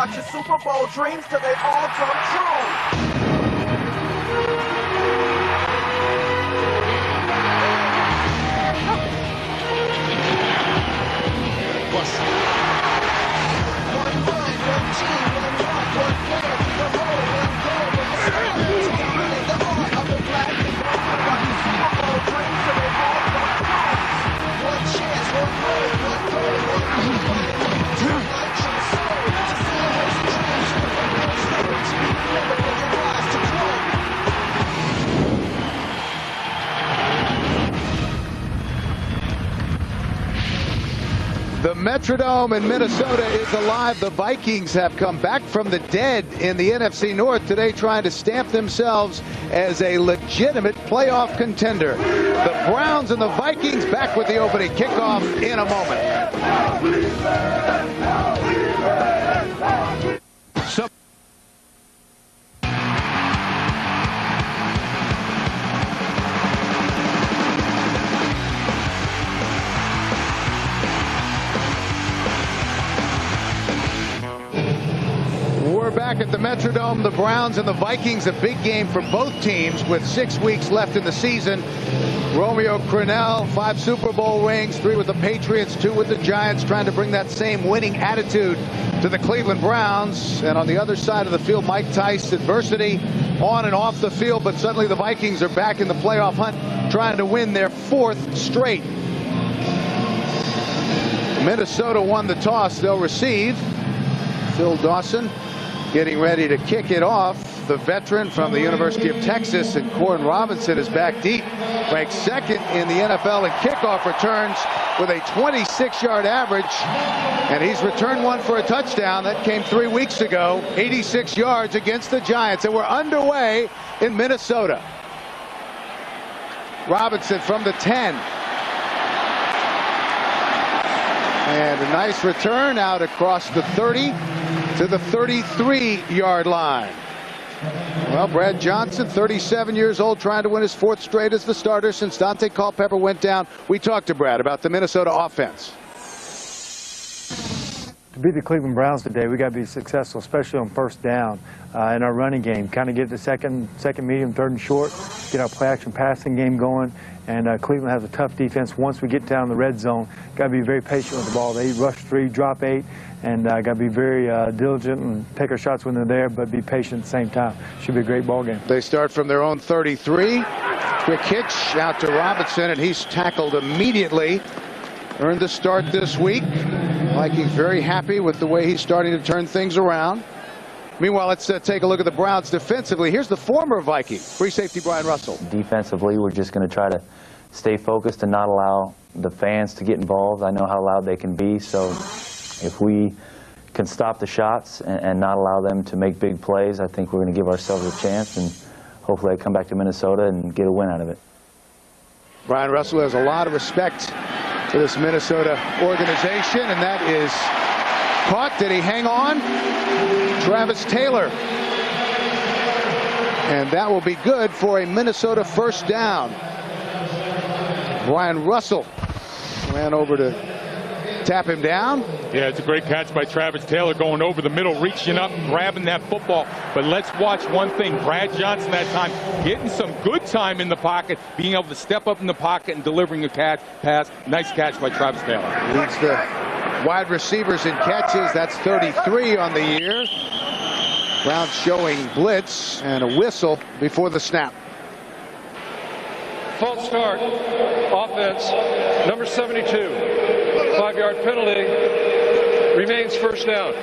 watch your Super Bowl dreams till they all come true. The Metrodome in Minnesota is alive. The Vikings have come back from the dead in the NFC North today, trying to stamp themselves as a legitimate playoff contender. The Browns and the Vikings back with the opening kickoff in a moment. We're back at the Metrodome. The Browns and the Vikings, a big game for both teams with 6 weeks left in the season. Romeo Crennel, 5 Super Bowl rings, 3 with the Patriots, 2 with the Giants, trying to bring that same winning attitude to the Cleveland Browns. And on the other side of the field, Mike Tice, adversity on and off the field, but suddenly the Vikings are back in the playoff hunt, trying to win their 4th straight. Minnesota won the toss. They'll receive. Phil Dawson getting ready to kick it off. The veteran from the University of Texas, and Corn Robinson is back deep, ranked 2nd in the NFL in kickoff returns with a 26-yard average, and he's returned one for a touchdown. That came 3 weeks ago, 86 yards against the Giants, and we're underway in Minnesota. Robinson from the 10. And a nice return out across the 30 to the 33-yard line. Well, Brad Johnson, 37 years old, trying to win his 4th straight as the starter since Dante Culpepper went down. We talked to Brad about the Minnesota offense. To beat the Cleveland Browns today, we got to be successful, especially on first down in our running game. Kind of get the second medium, 3rd and short, get our play-action passing game going. And Cleveland has a tough defense. Once we get down the red zone, got to be very patient with the ball. They rush 3, drop 8, and got to be very diligent and take our shots when they're there, but be patient at the same time. Should be a great ball game. They start from their own 33. Quick hitch out to Robinson, and he's tackled immediately. Earned the start this week. Vikings very happy with the way he's starting to turn things around. Meanwhile, let's take a look at the Browns defensively. Here's the former Viking, free safety Brian Russell. Defensively, we're just going to try to stay focused and not allow the fans to get involved. I know how loud they can be, so if we can stop the shots and not allow them to make big plays, I think we're going to give ourselves a chance, and hopefully I come back to Minnesota and get a win out of it. Brian Russell has a lot of respect for this Minnesota organization, and that is caught. Did he hang on? Travis Taylor. And that will be good for a Minnesota first down. Brian Russell ran over to tap him down. Yeah, it's a great catch by Travis Taylor, going over the middle, reaching up, grabbing that football. But let's watch one thing. Brad Johnson that time getting some good time in the pocket, being able to step up in the pocket and delivering a pass. Nice catch by Travis Taylor. Leads the wide receivers in catches. That's 33 on the year. Browns showing blitz and a whistle before the snap. False start. Offense, number 72. 5-yard penalty. Remains first down.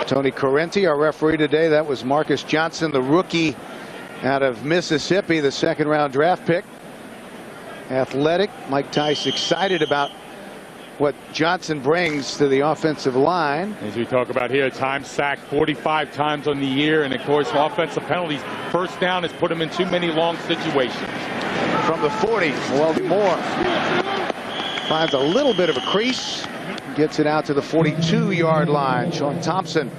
Tony Correnti, our referee today. That was Marcus Johnson, the rookie out of Mississippi, the 2nd-round draft pick. Athletic. Mike Tice excited about what Johnson brings to the offensive line. As we talk about here, time sacked 45 times on the year, and of course offensive penalties. First down has put him in too many long situations. From the 40, Weldy Moore finds a little bit of a crease, gets it out to the 42-yard line. Sean Thompson,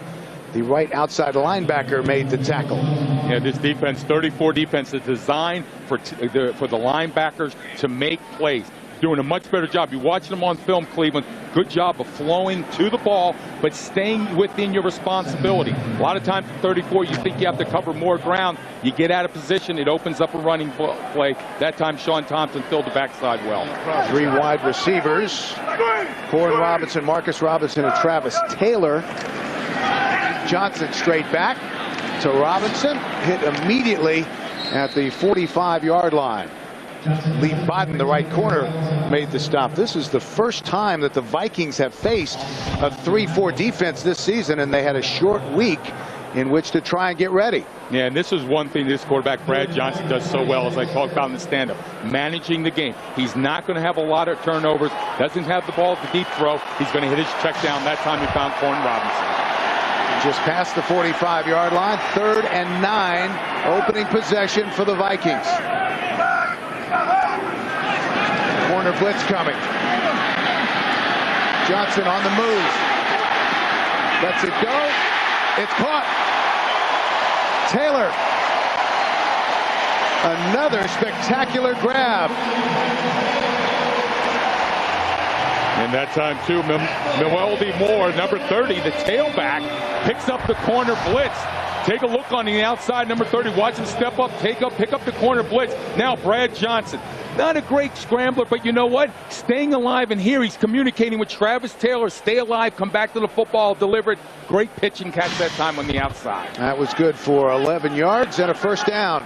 the right outside linebacker, made the tackle. Yeah, this defense, 34 defense, is designed for the linebackers to make plays. doing a much better job. You're watching them on film, Cleveland. Good job of flowing to the ball, but staying within your responsibility. A lot of times at 34, you think you have to cover more ground. You get out of position, it opens up a running play. That time, Sean Thompson filled the backside well. 3 wide receivers. Corn Robinson, Marcus Robinson, and Travis Taylor. Johnson straight back to Robinson. Hit immediately at the 45-yard line. Lee Bodden, the right corner, made the stop. This is the first time that the Vikings have faced a 3-4 defense this season, and they had a short week in which to try and get ready. Yeah, and this is one thing this quarterback, Brad Johnson, does so well, as I talked about in the stand-up, managing the game. He's not going to have a lot of turnovers, doesn't have the ball at the deep throw. He's going to hit his check down. That time he found Corn Robinson. Just past the 45-yard line, 3rd and 9, opening possession for the Vikings. Corner blitz coming. Johnson on the move. Lets it go. It's caught. Taylor. Another spectacular grab. And that time, too, Mewelde Moore, number 30, the tailback, picks up the corner blitz. Take a look on the outside, number 30. Watch him step up, pick up the corner blitz. Now Brad Johnson. Not a great scrambler, but you know what? Staying alive, and here he's communicating with Travis Taylor. Stay alive, come back to the football, deliver it. Great pitch and catch that time on the outside. That was good for 11 yards and a first down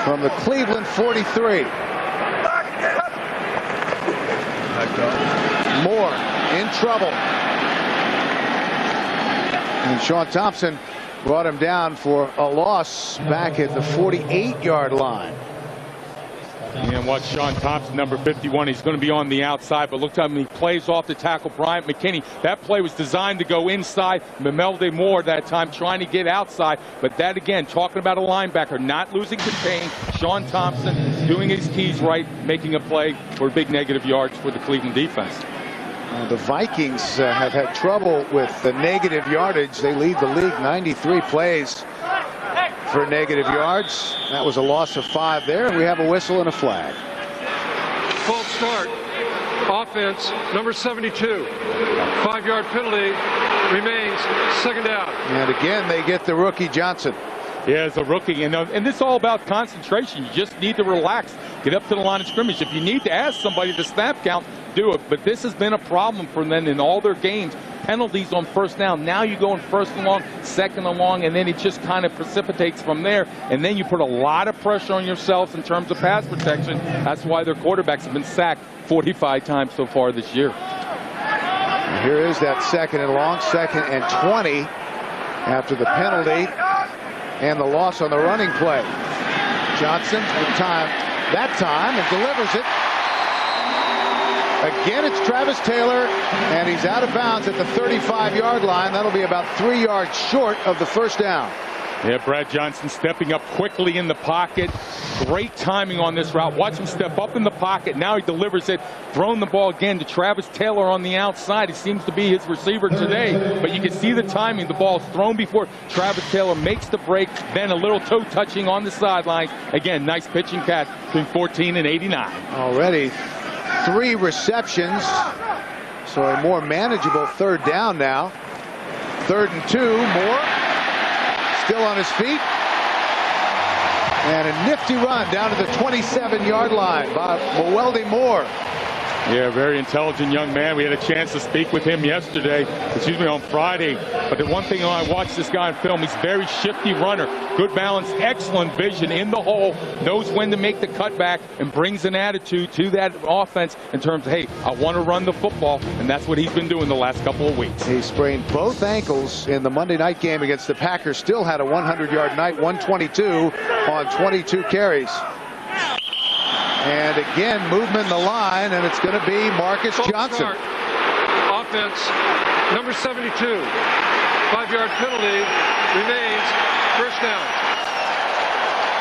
from the Cleveland 43. Moore in trouble. And Sean Thompson brought him down for a loss back at the 48-yard line. And watch Sean Thompson, number 51. He's going to be on the outside, but look how he plays off the tackle. Bryant McKinney. That play was designed to go inside. Mewelde Moore that time trying to get outside. But that, again, talking about a linebacker, not losing contain. Sean Thompson doing his keys right, making a play for big negative yards for the Cleveland defense. The Vikings have had trouble with the negative yardage. They lead the league 93 plays for negative yards. That was a loss of 5 there. We have a whistle and a flag. False start. Offense, number 72. 5-yard penalty. Remains 2nd down. And again, they get the rookie Johnson. Yeah, as a rookie, and this is all about concentration. You just need to relax, get up to the line of scrimmage. If you need to ask somebody the snap count, do it. But this has been a problem for them in all their games. Penalties on first down. Now you go in 1st and long, 2nd and long, and then it just kind of precipitates from there. And then you put a lot of pressure on yourselves in terms of pass protection. That's why their quarterbacks have been sacked 45 times so far this year. And here is that 2nd and long, 2nd and 20 after the penalty and the loss on the running play. Johnson with time that time and delivers it. Again, it's Travis Taylor, and he's out of bounds at the 35-yard line. That'll be about 3 yards short of the first down. Yeah, Brad Johnson stepping up quickly in the pocket. Great timing on this route. Watch him step up in the pocket. Now he delivers it. Throwing the ball again to Travis Taylor on the outside. He seems to be his receiver today. But you can see the timing. The ball is thrown before Travis Taylor makes the break. Then a little toe touching on the sideline. Again, nice pitch and catch between 14 and 89. Already 3 receptions. So a more manageable 3rd down now. 3rd and 2. Moore still on his feet. And a nifty run down to the 27-yard line by Mewelde Moore. Yeah, very intelligent young man. We had a chance to speak with him yesterday, on Friday. But the one thing when I watched this guy on film, he's a very shifty runner. Good balance, excellent vision in the hole, knows when to make the cutback, and brings an attitude to that offense in terms of, hey, I want to run the football, and that's what he's been doing the last couple of weeks. He sprained both ankles in the Monday night game against the Packers. Still had a 100-yard night, 122 on 22 carries. And again, movement in the line, and it's going to be Marcus Johnson. Offense, number 72. 5-yard penalty. Remains 1st down.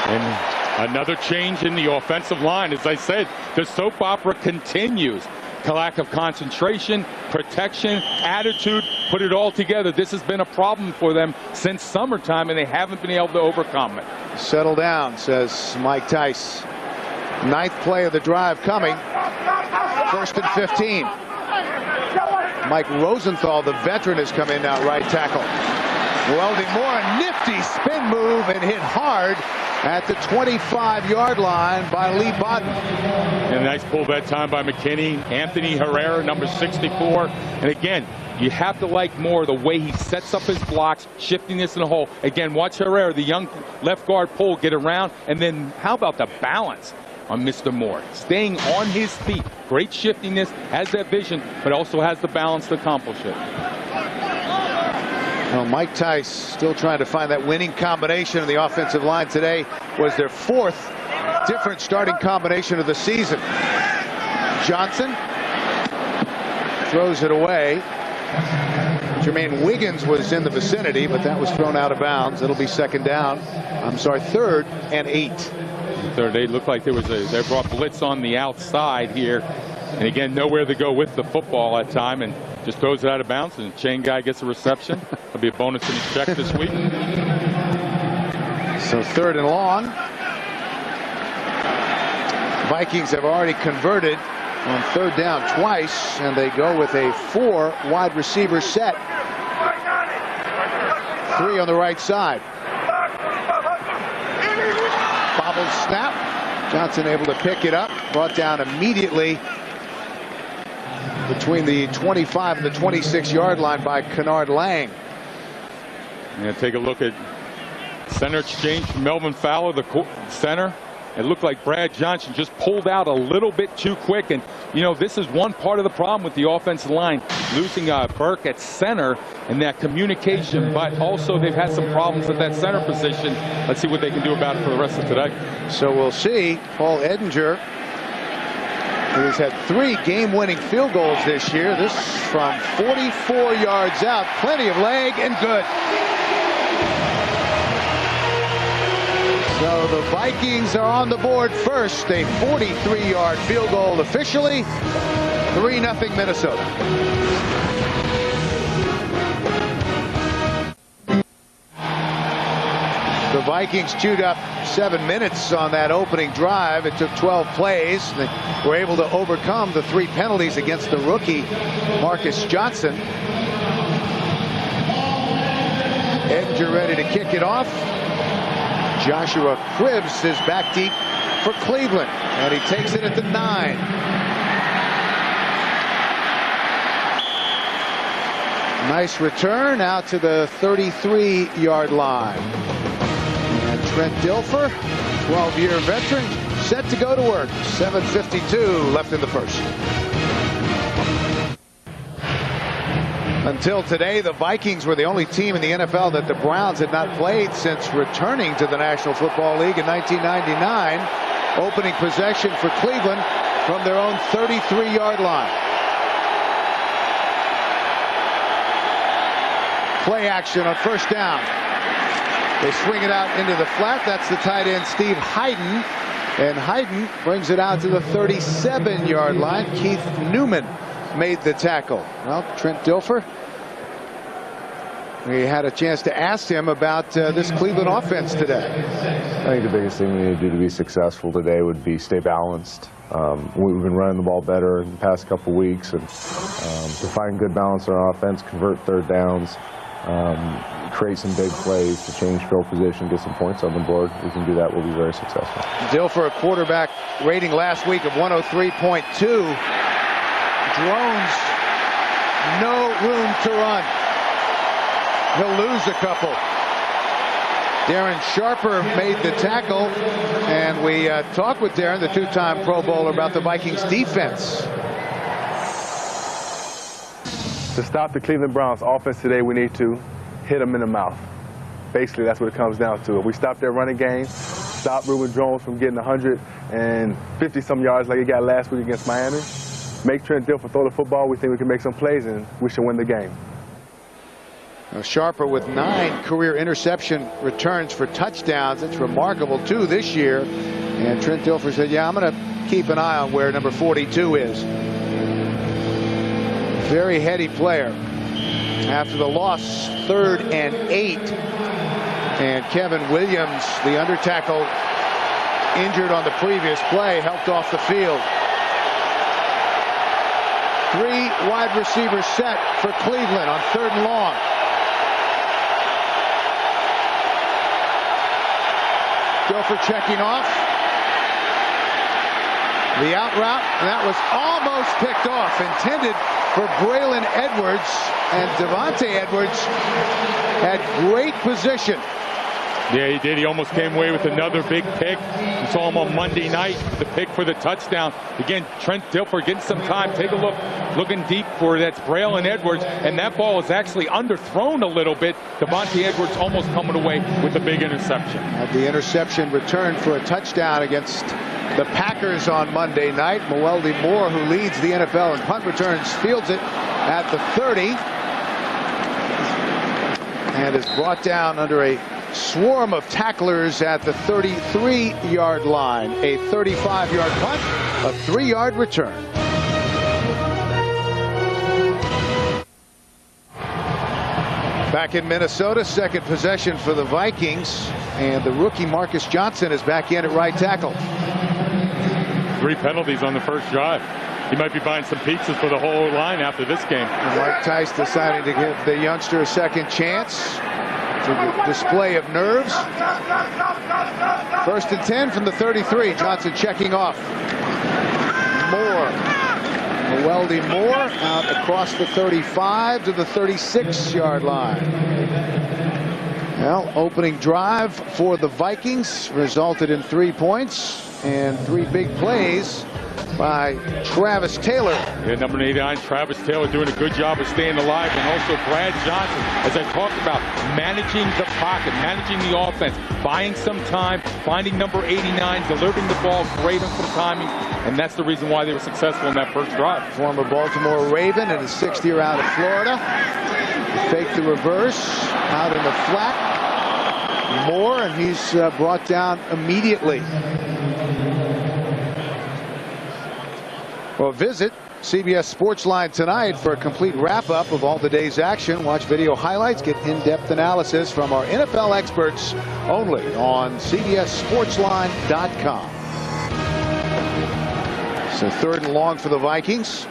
And another change in the offensive line. As I said, the soap opera continues. Lack of concentration, protection, attitude, put it all together. This has been a problem for them since summertime, and they haven't been able to overcome it. Settle down, says Mike Tice. Ninth play of the drive coming. 1st and 15. Mike Rosenthal, the veteran, has come in now, right tackle. Welding Moore, a nifty spin move and hit hard at the 25-yard line by Lee Bodden. And a nice pull that time by McKinney. Anthony Herrera, number 64. And again, you have to like Moore the way he sets up his blocks, shifting this in the hole. Again, watch Herrera, the young left guard, pull, get around. And then how about the balance on Mr. Moore? Staying on his feet. Great shiftiness, has that vision, but also has the balance to accomplish it. Well, Mike Tice still trying to find that winning combination in the offensive line today. Was their 4th different starting combination of the season. Johnson throws it away. Jermaine Wiggins was in the vicinity, but that was thrown out of bounds. It'll be 2nd down. I'm sorry, 3rd and 8. Third, they looked like they brought blitz on the outside here. And again, nowhere to go with the football at time, and just throws it out of bounds, and chain guy gets a reception. That'll be a bonus in his check this week. So 3rd and long. Vikings have already converted on 3rd down twice, and they go with a 4 wide receiver set. 3 on the right side. Bobbled snap. Johnson able to pick it up. Brought down immediately between the 25 and the 26-yard line by Kennard Lang. And take a look at center exchange from Melvin Fowler, the center. It looked like Brad Johnson just pulled out a little bit too quick. And, you know, this is one part of the problem with the offensive line, losing Burke at center and that communication. But also they've had some problems at that center position. Let's see what they can do about it for the rest of today. So we'll see. Paul Edinger, who has had 3 game-winning field goals this year. This from 44 yards out. Plenty of leg and good. So the Vikings are on the board first. A 43-yard field goal officially. 3-0 Minnesota. The Vikings chewed up 7 minutes on that opening drive. It took 12 plays. They were able to overcome the 3 penalties against the rookie Marcus Johnson. Edinger ready to kick it off. Joshua Cribbs is back deep for Cleveland, and he takes it at the 9. Nice return out to the 33-yard line. And Trent Dilfer, 12-year veteran, set to go to work. 7:52 left in the first. Until today, the Vikings were the only team in the NFL that the Browns had not played since returning to the National Football League in 1999. Opening possession for Cleveland from their own 33-yard line. Play action on 1st down. They swing it out into the flat. That's the tight end, Steve Hayden. And Hayden brings it out to the 37-yard line. Keith Newman made the tackle. Well, Trent Dilfer, we had a chance to ask him about this Cleveland offense today. I think the biggest thing we need to do to be successful today would be stay balanced. We've been running the ball better in the past couple weeks, and to find good balance on our offense, convert 3rd downs, create some big plays to change field position, get some points on the board. We can do that, we'll be very successful. Dilfer, a quarterback rating last week of 103.2. Drones, no room to run. He'll lose a couple. Darren Sharper made the tackle, and we talked with Darren, the 2-time Pro Bowler, about the Vikings defense. To stop the Cleveland Browns offense today, we need to hit them in the mouth. Basically, that's what it comes down to. If we stop their running game, stop Reuben Jones from getting 150-some yards like he got last week against Miami, make Trent Dilfer throw the football, we think we can make some plays, and we should win the game. Now Sharper with 9 career interception returns for touchdowns. That's remarkable, 2 this year. And Trent Dilfer said, yeah, I'm going to keep an eye on where number 42 is. Very heady player. After the loss, 3rd and 8. And Kevin Williams, the under tackle, injured on the previous play, helped off the field. 3 wide receivers set for Cleveland on 3rd and long. Dilfer checking off. The out route, and that was almost picked off. Intended for Braylon Edwards, and Devontae Edwards had great position. Yeah, he did. He almost came away with another big pick. You saw him on Monday night, the pick for the touchdown. Again, Trent Dilfer getting some time. Take a look, looking deep for that's Braylon Edwards, and that ball is actually underthrown a little bit. Devontae Edwards almost coming away with a big interception. Had the interception returned for a touchdown against the Packers on Monday night. Mewelde Moore, who leads the NFL in punt returns, fields it at the 30 and is brought down under a swarm of tacklers at the 33-yard line. A 35-yard punt, a 3-yard return. Back in Minnesota, second possession for the Vikings, and the rookie Marcus Johnson is back in at right tackle. 3 penalties on the first drive. He might be buying some pizzas for the whole line after this game. And Mike Tice deciding to give the youngster a second chance. It's a display of nerves. 1st and 10 from the 33. Johnson checking off. Moore. Mewelde Moore out across the 35 to the 36-yard line. Well, opening drive for the Vikings resulted in 3 points and 3 big plays by Travis Taylor. Yeah, number 89, Travis Taylor, doing a good job of staying alive, and also Brad Johnson, as I talked about, managing the pocket, managing the offense, buying some time, finding number 89, delivering the ball, great on some timing, and that's the reason why they were successful in that first drive. Former Baltimore Raven in his 6th year out of Florida. Fake the reverse, out in the flat. Moore, and he's brought down immediately. Well, visit CBS Sportsline tonight for a complete wrap-up of all the day's action. Watch video highlights, get in-depth analysis from our NFL experts only on CBSSportsline.com. So 3rd and long for the Vikings.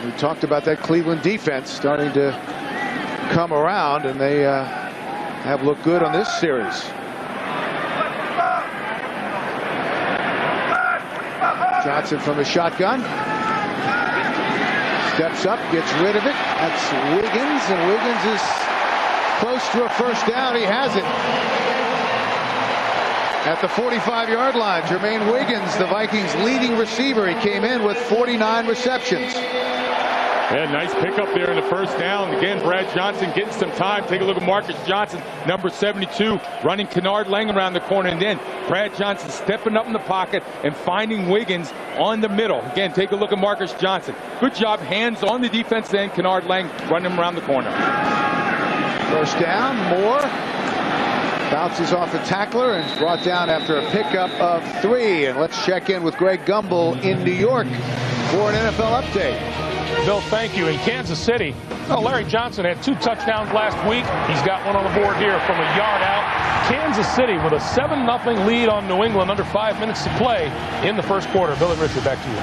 We talked about that Cleveland defense starting to come around, and they have looked good on this series. Johnson from the shotgun. Steps up, gets rid of it. That's Wiggins, and Wiggins is close to a first down. He has it. At the 45-yard line, Jermaine Wiggins, the Vikings' leading receiver. He came in with 49 receptions. Yeah, nice pickup there in the first down. Again, Brad Johnson getting some time. Take a look at Marcus Johnson, number 72, running Kennard Lang around the corner. And then Brad Johnson stepping up in the pocket and finding Wiggins on the middle. Again, take a look at Marcus Johnson. Good job, hands on the defense end. Kennard Lang running him around the corner. First down, Moore bounces off a tackler and brought down after a pickup of 3. And let's check in with Greg Gumbel in New York for an NFL update. Bill, thank you. In Kansas City, Larry Johnson had 2 touchdowns last week. He's got one on the board here from a yard out. Kansas City with a 7-0 lead on New England under 5 minutes to play in the first quarter. Bill and Richard, back to you.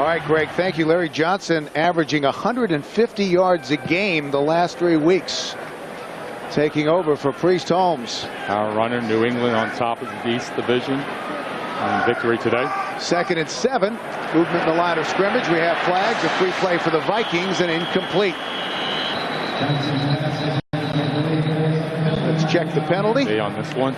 All right, Greg, thank you. Larry Johnson averaging 150 yards a game the last 3 weeks. Taking over for Priest Holmes. Our runner, New England on top of the East Division. Victory today. 2nd and 7. Movement in the line of scrimmage. We have flags. A free play for the Vikings and incomplete. Let's check the penalty. On this one.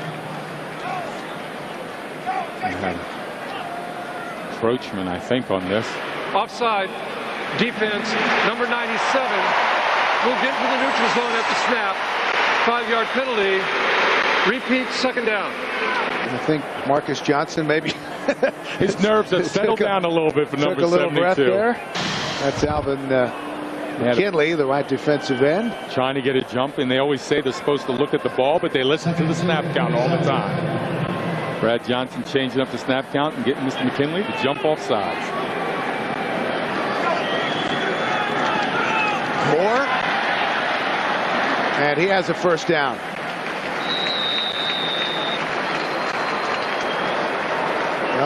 Encroachment, I think, on this. Offside. Defense, number 97, will get to the neutral zone at the snap. 5-yard penalty. Repeat, 2nd down. I think Marcus Johnson maybe his nerves have settled down a little bit for number 72. Took a little breath there. That's Alvin McKinley, the right defensive end. Trying to get a jump, and they always say they're supposed to look at the ball, but they listen to the snap count all the time. Brad Johnson changing up the snap count and getting Mr. McKinley to jump off sides. Moore. And he has a first down.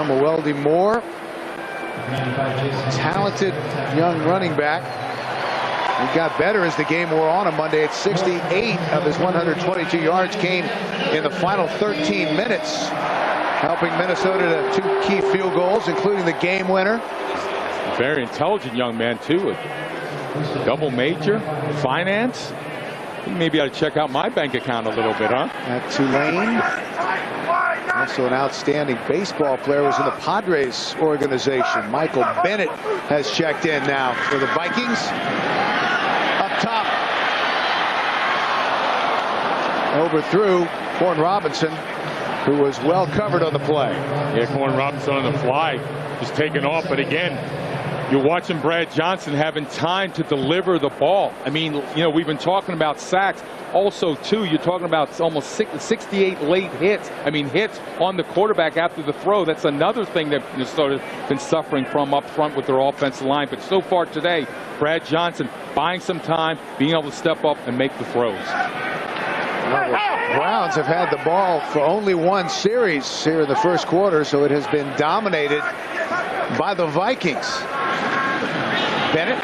Weldy Moore, talented young running back. He got better as the game wore on Monday. At 68 of his 122 yards came in the final 13 minutes, helping Minnesota to 2 key field goals, including the game winner. Very intelligent young man, too. A double major, finance. Maybe I ought to check out my bank account a little bit, huh? At Tulane. Also an outstanding baseball player, was in the Padres organization. Michael Bennett has checked in now for the Vikings. Up top. Overthrew Corn Robinson, who was well covered on the play. Yeah, Corn Robinson on the fly, just taking off. But again, you're watching Brad Johnson having time to deliver the ball. I mean, you know, we've been talking about sacks. Also, too, you're talking about almost 68 late hits. I mean, hits on the quarterback after the throw. That's another thing that Minnesota's been suffering from up front with their offensive line. But so far today, Brad Johnson buying some time, being able to step up and make the throws. Well, the Browns have had the ball for only 1 series here in the first quarter, so it has been dominated by the Vikings. Bennett.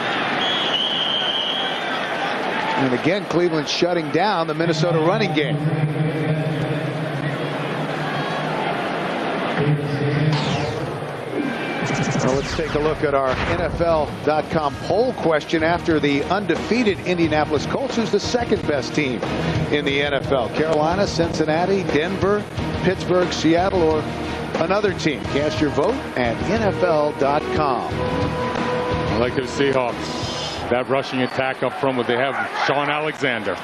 And again, Cleveland shutting down the Minnesota running game. Well, let's take a look at our NFL.com poll question after the undefeated Indianapolis Colts. Who's the second best team in the NFL? Carolina, Cincinnati, Denver, Pittsburgh, Seattle, or another team? Cast your vote at NFL.com. I like the Seahawks. That rushing attack up front, where they have Sean Alexander.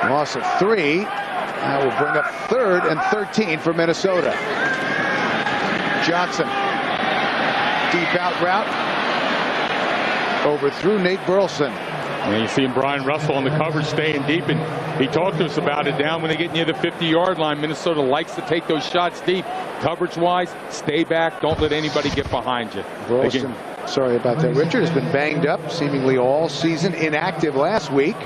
Loss of 3. That will bring up 3rd and 13 for Minnesota. Johnson. Deep out route. Overthrew Nate Burleson. And you see Brian Russell on the coverage staying deep, and he talked to us about it. Down when they get near the 50-yard line, Minnesota likes to take those shots deep. Coverage-wise, stay back. Don't let anybody get behind you. Burleson, sorry about that. Richard has been banged up seemingly all season, inactive last week.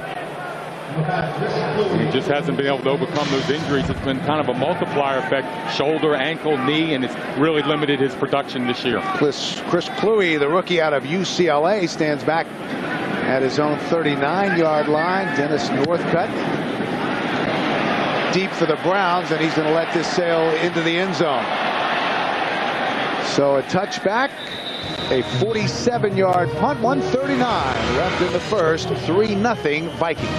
He just hasn't been able to overcome those injuries. It's been kind of a multiplier effect. Shoulder, ankle, knee, and it's really limited his production this year. Chris Kluwe, the rookie out of UCLA, stands back at his own 39-yard line. Dennis Northcutt deep for the Browns, and he's going to let this sail into the end zone. So a touchback, a 47-yard punt, 1:39 left in the first, 3-0 Vikings.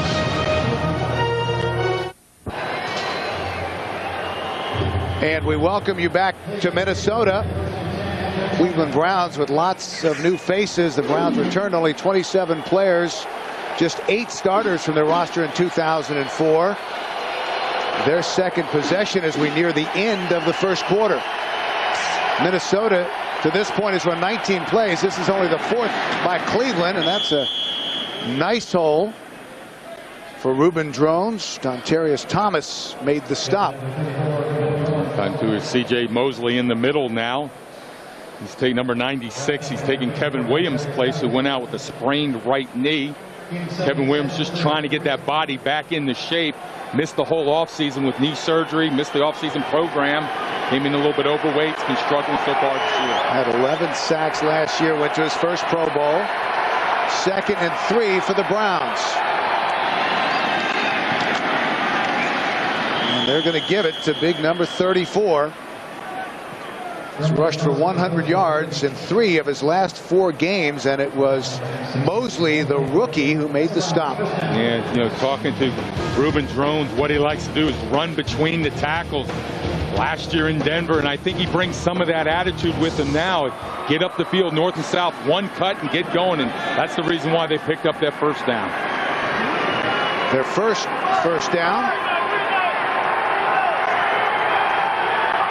And we welcome you back to Minnesota. Cleveland Browns with lots of new faces. The Browns returned only 27 players, just 8 starters from their roster in 2004. Their second possession as we near the end of the first quarter. Minnesota, to this point, has run 19 plays. This is only the 4th by Cleveland, and that's a nice hole for Reuben Drones. Dontarius Thomas made the stop. Time to C.J. Mosley in the middle now. He's taking number 96. He's taking Kevin Williams' place, who went out with a sprained right knee. Kevin Williams just trying to get that body back into shape. Missed the whole offseason with knee surgery. Missed the offseason program. Came in a little bit overweight. He's been struggling so far this year. Had 11 sacks last year. Went to his first Pro Bowl. 2nd and 3 for the Browns. And they're going to give it to big number 34. He's rushed for 100 yards in 3 of his last 4 games, and it was Mosley, the rookie, who made the stop. Yeah, you know, talking to Reuben Drones, what he likes to do is run between the tackles. Last year in Denver, and I think he brings some of that attitude with him now. Get up the field, north and south, one cut and get going, and that's the reason why they picked up that first down. Their first down.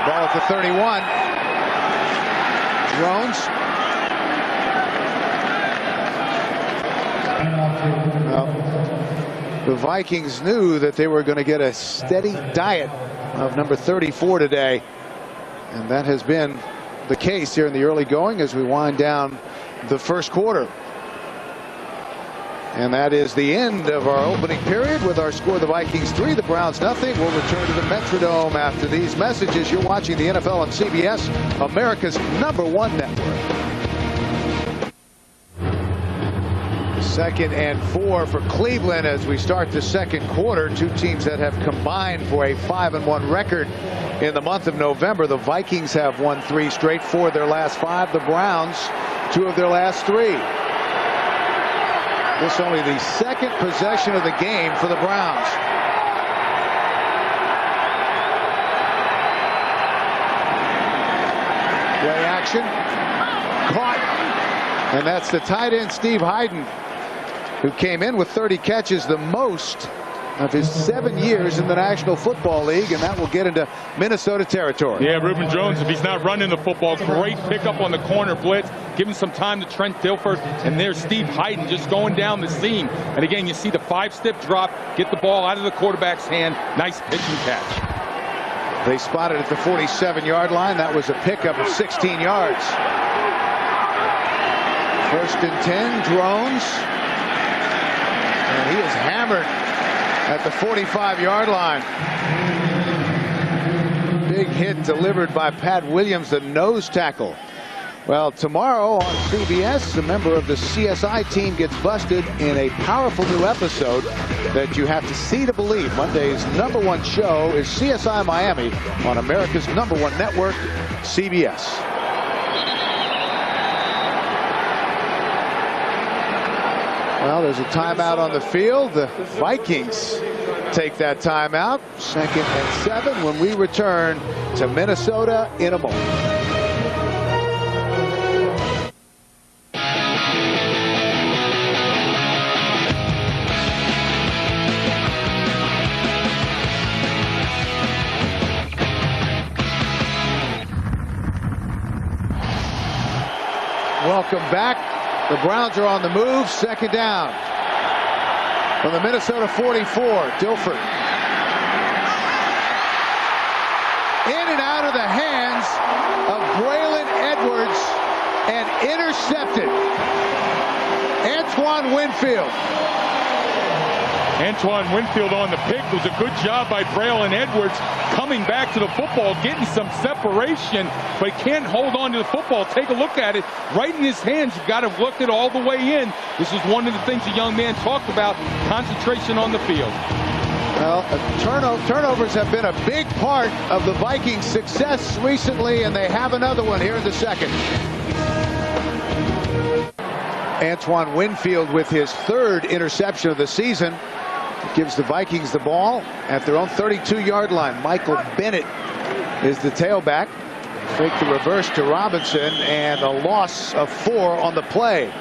Ball at the 31. Drones. Well, the Vikings knew that they were going to get a steady diet of number 34 today, and that has been the case here in the early going as we wind down the first quarter. And that is the end of our opening period with our score: the Vikings 3, the Browns nothing. We'll return to the Metrodome after these messages. You're watching the NFL on CBS, America's #1 network. 2nd and 4 for Cleveland as we start the second quarter. Two teams that have combined for a 5-1 record in the month of November. The Vikings have won 3 straight, 4 of their last 5. The Browns, 2 of their last 3. This only the second possession of the game for the Browns. Play action. Caught. And that's the tight end, Steve Hyden, who came in with 30 catches, the most of his 7 years in the National Football League, and that will get into Minnesota territory. Yeah, Reuben Jones, if he's not running the football, great pickup on the corner blitz, giving some time to Trent Dilfer, and there's Steve Hyden just going down the seam. And again, you see the 5-step drop, get the ball out of the quarterback's hand, nice pitch and catch. They spotted at the 47-yard line. That was a pickup of 16 yards. 1st and 10, Drones. And he is hammered at the 45-yard line. Big hit delivered by Pat Williams, the nose tackle. Well, tomorrow on CBS, a member of the CSI team gets busted in a powerful new episode that you have to see to believe. Monday's #1 show is CSI Miami on America's #1 network, CBS. Well, there's a timeout on the field. The Vikings take that timeout. 2nd and 7 when we return to Minnesota in a moment. Welcome back. The Browns are on the move. 2nd down. From the Minnesota 44, Dilfer. In and out of the hands of Braylon Edwards and intercepted. Antoine Winfield. Antoine Winfield on the pick. Was a good job by Braylon Edwards coming back to the football, getting some separation, but he can't hold on to the football. Take a look at it. Right in his hands. You've got to look it all the way in. This is one of the things the young man talked about, concentration on the field. Well, turnovers have been a big part of the Vikings' success recently, and they have another one here in the second. Antoine Winfield with his 3rd interception of the season. Gives the Vikings the ball at their own 32-yard line. Michael Bennett is the tailback. Fake the reverse to Robinson, and a loss of 4 on the play.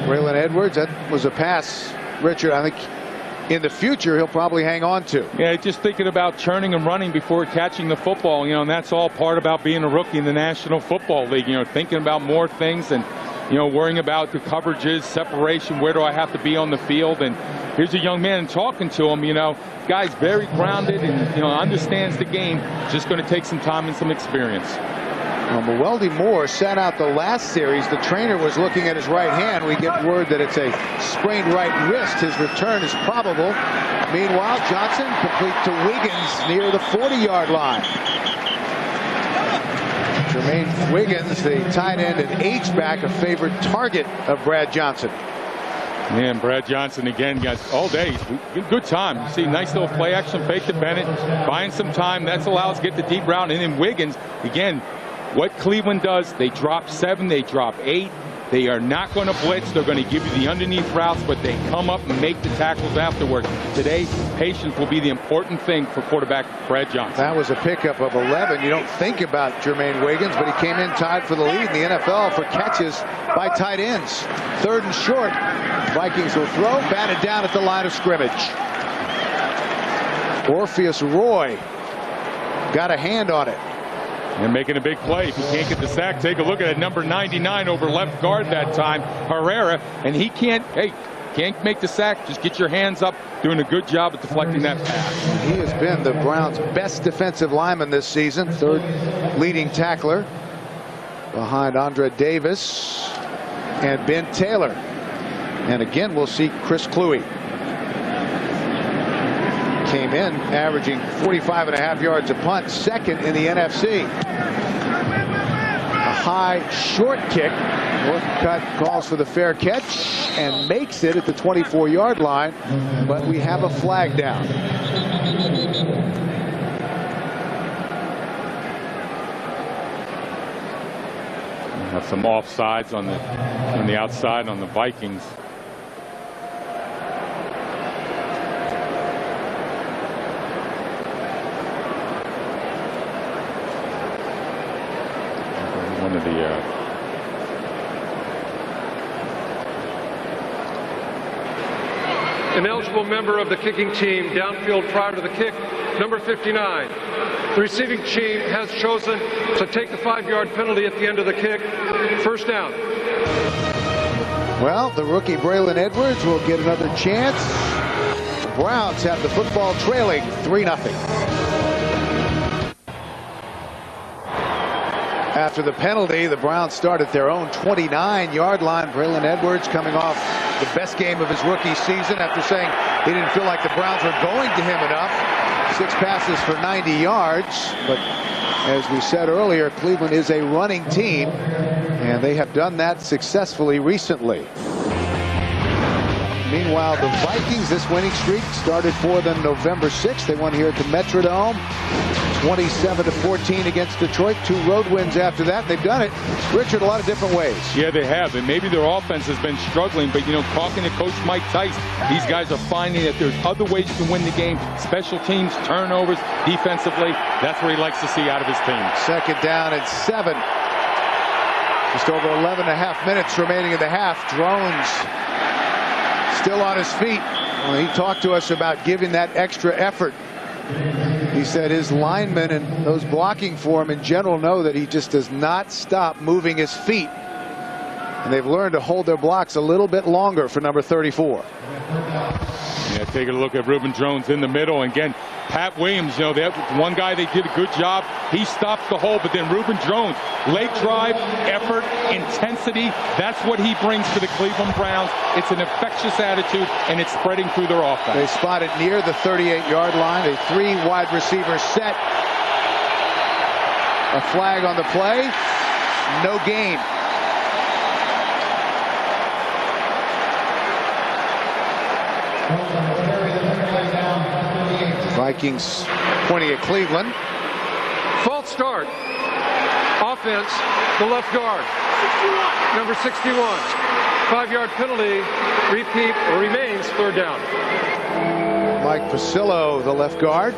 Braylon Edwards, that was a pass, Richard, I think in the future he'll probably hang on to. Yeah, just thinking about churning and running before catching the football, and that's all part about being a rookie in the National Football League, thinking about more things and worrying about the coverages, separation, where do I have to be on the field. And here's a young man talking to him, guy's very grounded and, understands the game. Just going to take some time and some experience. Well, Mwelde Moore sat out the last series. The trainer was looking at his right hand. We get word that it's a sprained right wrist. His return is probable. Meanwhile, Johnson complete to Wiggins near the 40-yard line. Jermaine Wiggins, the tight end and H-back, a favorite target of Brad Johnson. Man, Brad Johnson again, guys, all day. Good time. You see, nice little play action fake to Bennett, buying some time. That's allows to get the deep route. And then Wiggins, again, what Cleveland does, they drop 7, they drop 8. They are not going to blitz. They're going to give you the underneath routes, but they come up and make the tackles afterwards. Today, patience will be the important thing for quarterback Brad Johnson. That was a pickup of 11. You don't think about Jermaine Wiggins, but he came in tied for the lead in the NFL for catches by tight ends. 3rd and short. Vikings will throw, batted down at the line of scrimmage. Orpheus Roy got a hand on it. And making a big play. If he can't get the sack, take a look at it. Number 99 over left guard that time, Herrera. And he can't make the sack. Just get your hands up. Doing a good job at deflecting that pass. He has been the Browns' best defensive lineman this season. 3rd leading tackler behind Andre Davis. and Ben Taylor. And again, we'll see Chris Kluwe. Came in averaging 45.5 yards a punt, second in the NFC. A high short kick. Northcutt calls for the fair catch and makes it at the 24-yard line, but we have a flag down. Have some offsides on the outside on the Vikings. One of the ineligible member of the kicking team downfield prior to the kick, number 59. The receiving team has chosen to take the 5-yard penalty at the end of the kick. First down. Well, the rookie Braylon Edwards will get another chance. The Browns have the football trailing 3-0. After the penalty, the Browns start at their own 29-yard line. Braylon Edwards coming off the best game of his rookie season after saying he didn't feel like the Browns were going to him enough. 6 passes for 90 yards. But as we said earlier, Cleveland is a running team, and they have done that successfully recently. Meanwhile, the Vikings, this winning streak started for them November 6th. They won here at the Metrodome, 27-14 against Detroit. 2 road wins after that. They've done it, Richard, a lot of different ways. Yeah, they have, and maybe their offense has been struggling, but, you know, talking to Coach Mike Tice, these guys are finding that there's other ways to win the game. Special teams, turnovers, defensively. That's what he likes to see out of his team. Second down and 7. Just over 11.5 minutes remaining in the half. Drones still on his feet. Well, he talked to us about giving that extra effort. He said his linemen and those blocking for him in general know that he just does not stop moving his feet. And they've learned to hold their blocks a little bit longer for number 34. Yeah, take a look at Reuben Jones in the middle. And again, Pat Williams, you know, that's one guy they did a good job. He stops the hole, but then Reuben Jones, leg drive, effort, intensity, that's what he brings to the Cleveland Browns. It's an infectious attitude, and it's spreading through their offense. They spot it near the 38-yard line. A 3-wide receiver set. A flag on the play. No gain. Vikings pointing at Cleveland. False start. Offense, the left guard. Number 61. 5-yard penalty. Repeat or remains third down. Mike Pasillo, the left guard.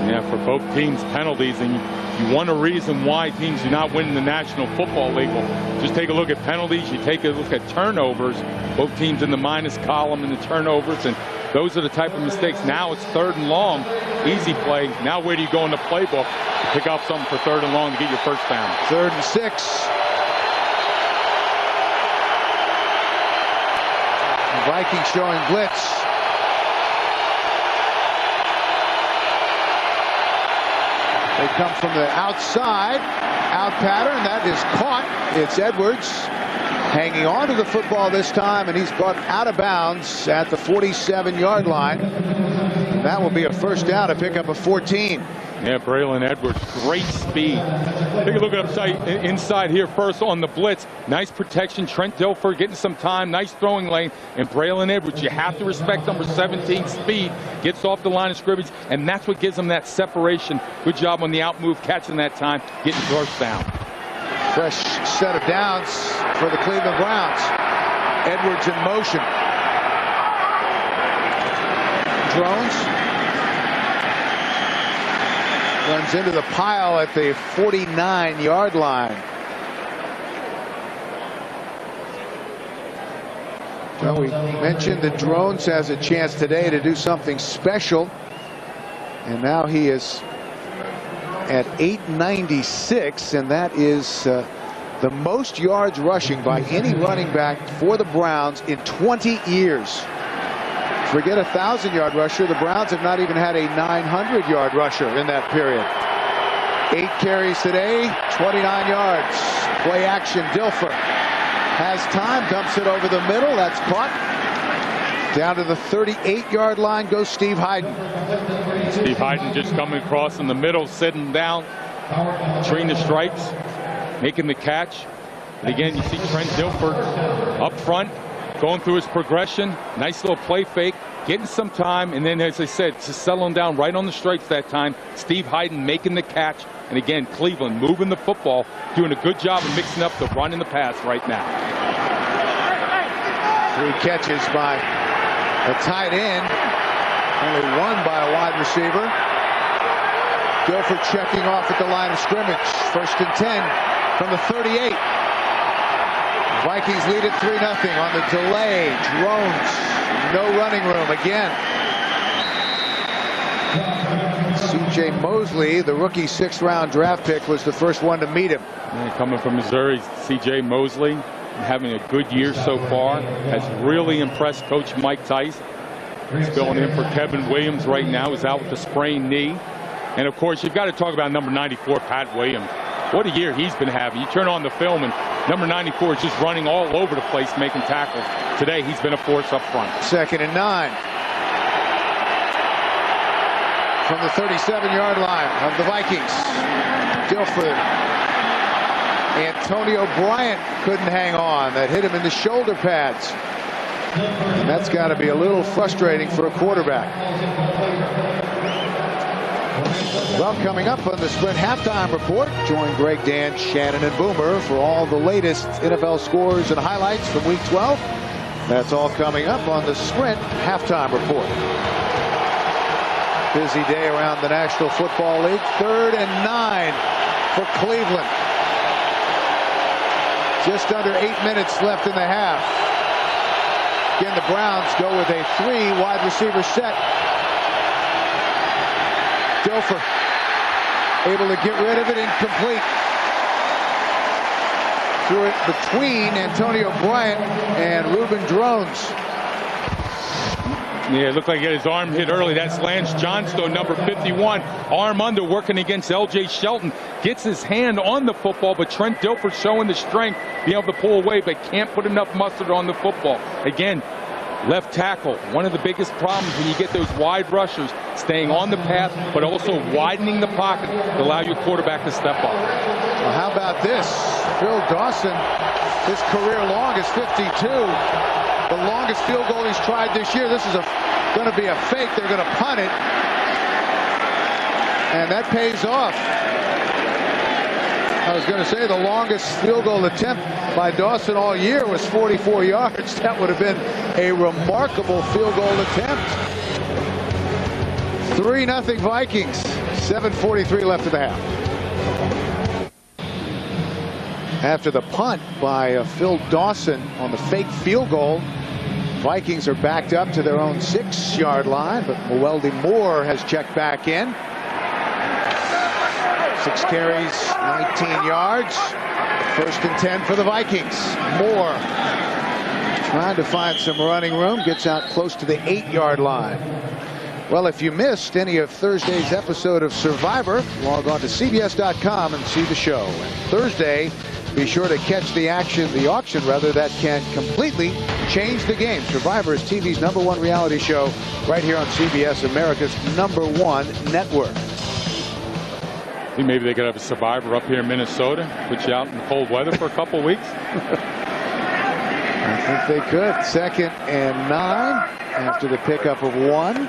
Yeah, for both teams, penalties, and you want a reason why teams do not win in the National Football League. Well, just take a look at penalties. You take a look at turnovers. Both teams in the minus column in the turnovers, and those are the type of mistakes. Now it's 3rd and long, easy play. Now where do you go in the playbook to pick out something for 3rd and long to get your first down? 3rd and 6. The Vikings showing blitz. They come from the outside, out pattern. That is caught. It's Edwards hanging on to the football this time, and he's brought out of bounds at the 47-yard line. That will be a first down to pick up a 14. Yeah, Braylon Edwards, great speed. Take a look at inside here first on the blitz. Nice protection. Trent Dilfer getting some time. Nice throwing lane. And Braylon Edwards, you have to respect number 17 speed. Gets off the line of scrimmage, and that's what gives him that separation. Good job on the out move, catching that time, getting first down. Fresh set of downs for the Cleveland Browns. Edwards in motion. Drones runs into the pile at the 49-yard line. Well, we mentioned that Drones has a chance today to do something special, and now he is at 896, and that is the most yards rushing by any running back for the Browns in 20 years. Forget a 1,000-yard rusher. The Browns have not even had a 900-yard rusher in that period. 8 carries today, 29 yards. Play action, Dilfer. has time, dumps it over the middle. That's caught. Down to the 38-yard line goes Steve Hyden. Steve Hyden just coming across in the middle, sitting down, between the stripes, making the catch. And again, you see Trent Dilfer up front, going through his progression. Nice little play fake, getting some time. And then, as I said, just settling down right on the stripes that time. Steve Hyden making the catch. And again, Cleveland moving the football, doing a good job of mixing up the run and the pass right now. 3 catches by a tight end, only 1 by a wide receiver. Dilfer checking off at the line of scrimmage. 1st and 10 from the 38. Vikings lead it 3-0 on the delay. Drones, no running room again. C.J. Mosley, the rookie 6th-round draft pick, was the first one to meet him. And coming from Missouri, C.J. Mosley, having a good year so far, has really impressed Coach Mike Tice. He's filling in for Kevin Williams right now. He's out with a sprained knee. And, of course, you've got to talk about number 94, Pat Williams. What a year he's been having. You turn on the film, and number 94 is just running all over the place, making tackles. Today, he's been a force up front. 2nd and 9. From the 37-yard line of the Vikings. Dilfer. Antonio Bryant couldn't hang on. That hit him in the shoulder pads. And that's got to be a little frustrating for a quarterback. Well, coming up on the Sprint Halftime Report, join Greg, Dan, Shannon, and Boomer for all the latest NFL scores and highlights from Week 12. That's all coming up on the Sprint Halftime Report. Busy day around the National Football League. 3rd and 9 for Cleveland. Just under 8 minutes left in the half. Again, the Browns go with a 3 wide receiver set. Dilfer able to get rid of it, incomplete. Threw it between Antonio Bryant and Reuben Drones. Yeah, it looked like he had his arm hit early. That's Lance Johnstone, number 51. Arm under, working against L.J. Shelton. Gets his hand on the football, but Trent Dilfer showing the strength, being able to pull away, but can't put enough mustard on the football. Again, left tackle, one of the biggest problems when you get those wide rushers, staying on the path, but also widening the pocket to allow your quarterback to step up. Well, how about this? Phil Dawson, his career long is 52. The longest field goal he's tried this year. This is going to be a fake. They're going to punt it. And that pays off. I was going to say the longest field goal attempt by Dawson all year was 44 yards. That would have been a remarkable field goal attempt. 3-0 Vikings. 7:43 left in the half. After the punt by Phil Dawson on the fake field goal, Vikings are backed up to their own 6-yard line, but Mwelde Moore has checked back in. 6 carries, 19 yards. 1st and 10 for the Vikings. Moore trying to find some running room, gets out close to the 8-yard line. Well, if you missed any of Thursday's episode of Survivor, log on to CBS.com and see the show. And Thursday, be sure to catch the action, the auction rather, that can completely change the game. Survivor is TV's #1 reality show right here on CBS, America's #1 network. Maybe they could have a Survivor up here in Minnesota, put you out in cold weather for a couple weeks. I think they could. 2nd and 9 after the pickup of 1.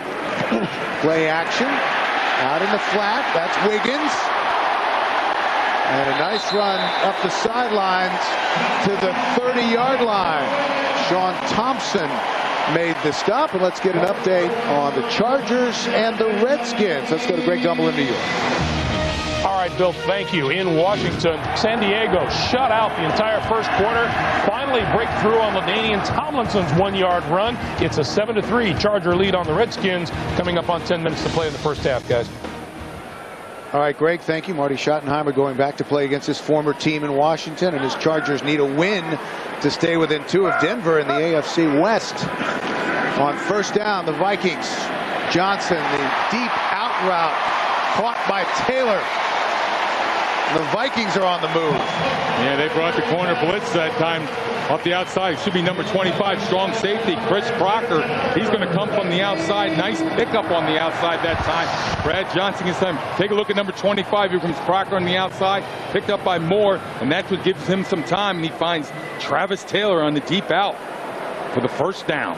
Play action out in the flat. That's Wiggins. And a nice run up the sidelines to the 30-yard line. Sean Thompson made the stop. And let's get an update on the Chargers and the Redskins. Let's go to Greg Gumbel in New York. All right, Bill, thank you. In Washington, San Diego shut out the entire first quarter. Finally break through on LaDainian Tomlinson's 1-yard run. It's a 7-3 Charger lead on the Redskins. Coming up on 10 minutes to play in the first half, guys. All right, Greg, thank you. Marty Schottenheimer going back to play against his former team in Washington, and his Chargers need a win to stay within 2 of Denver in the AFC West. On 1st down, the Vikings. Johnson, the deep out route, caught by Taylor. The Vikings are on the move. Yeah, they brought the corner blitz that time. Off the outside, it should be number 25, strong safety, Chris Crocker. He's going to come from the outside. Nice pickup on the outside that time. Brad Johnson gets him. Take a look at number 25. Here comes Crocker on the outside, picked up by Moore, and that's what gives him some time. And he finds Travis Taylor on the deep out for the first down.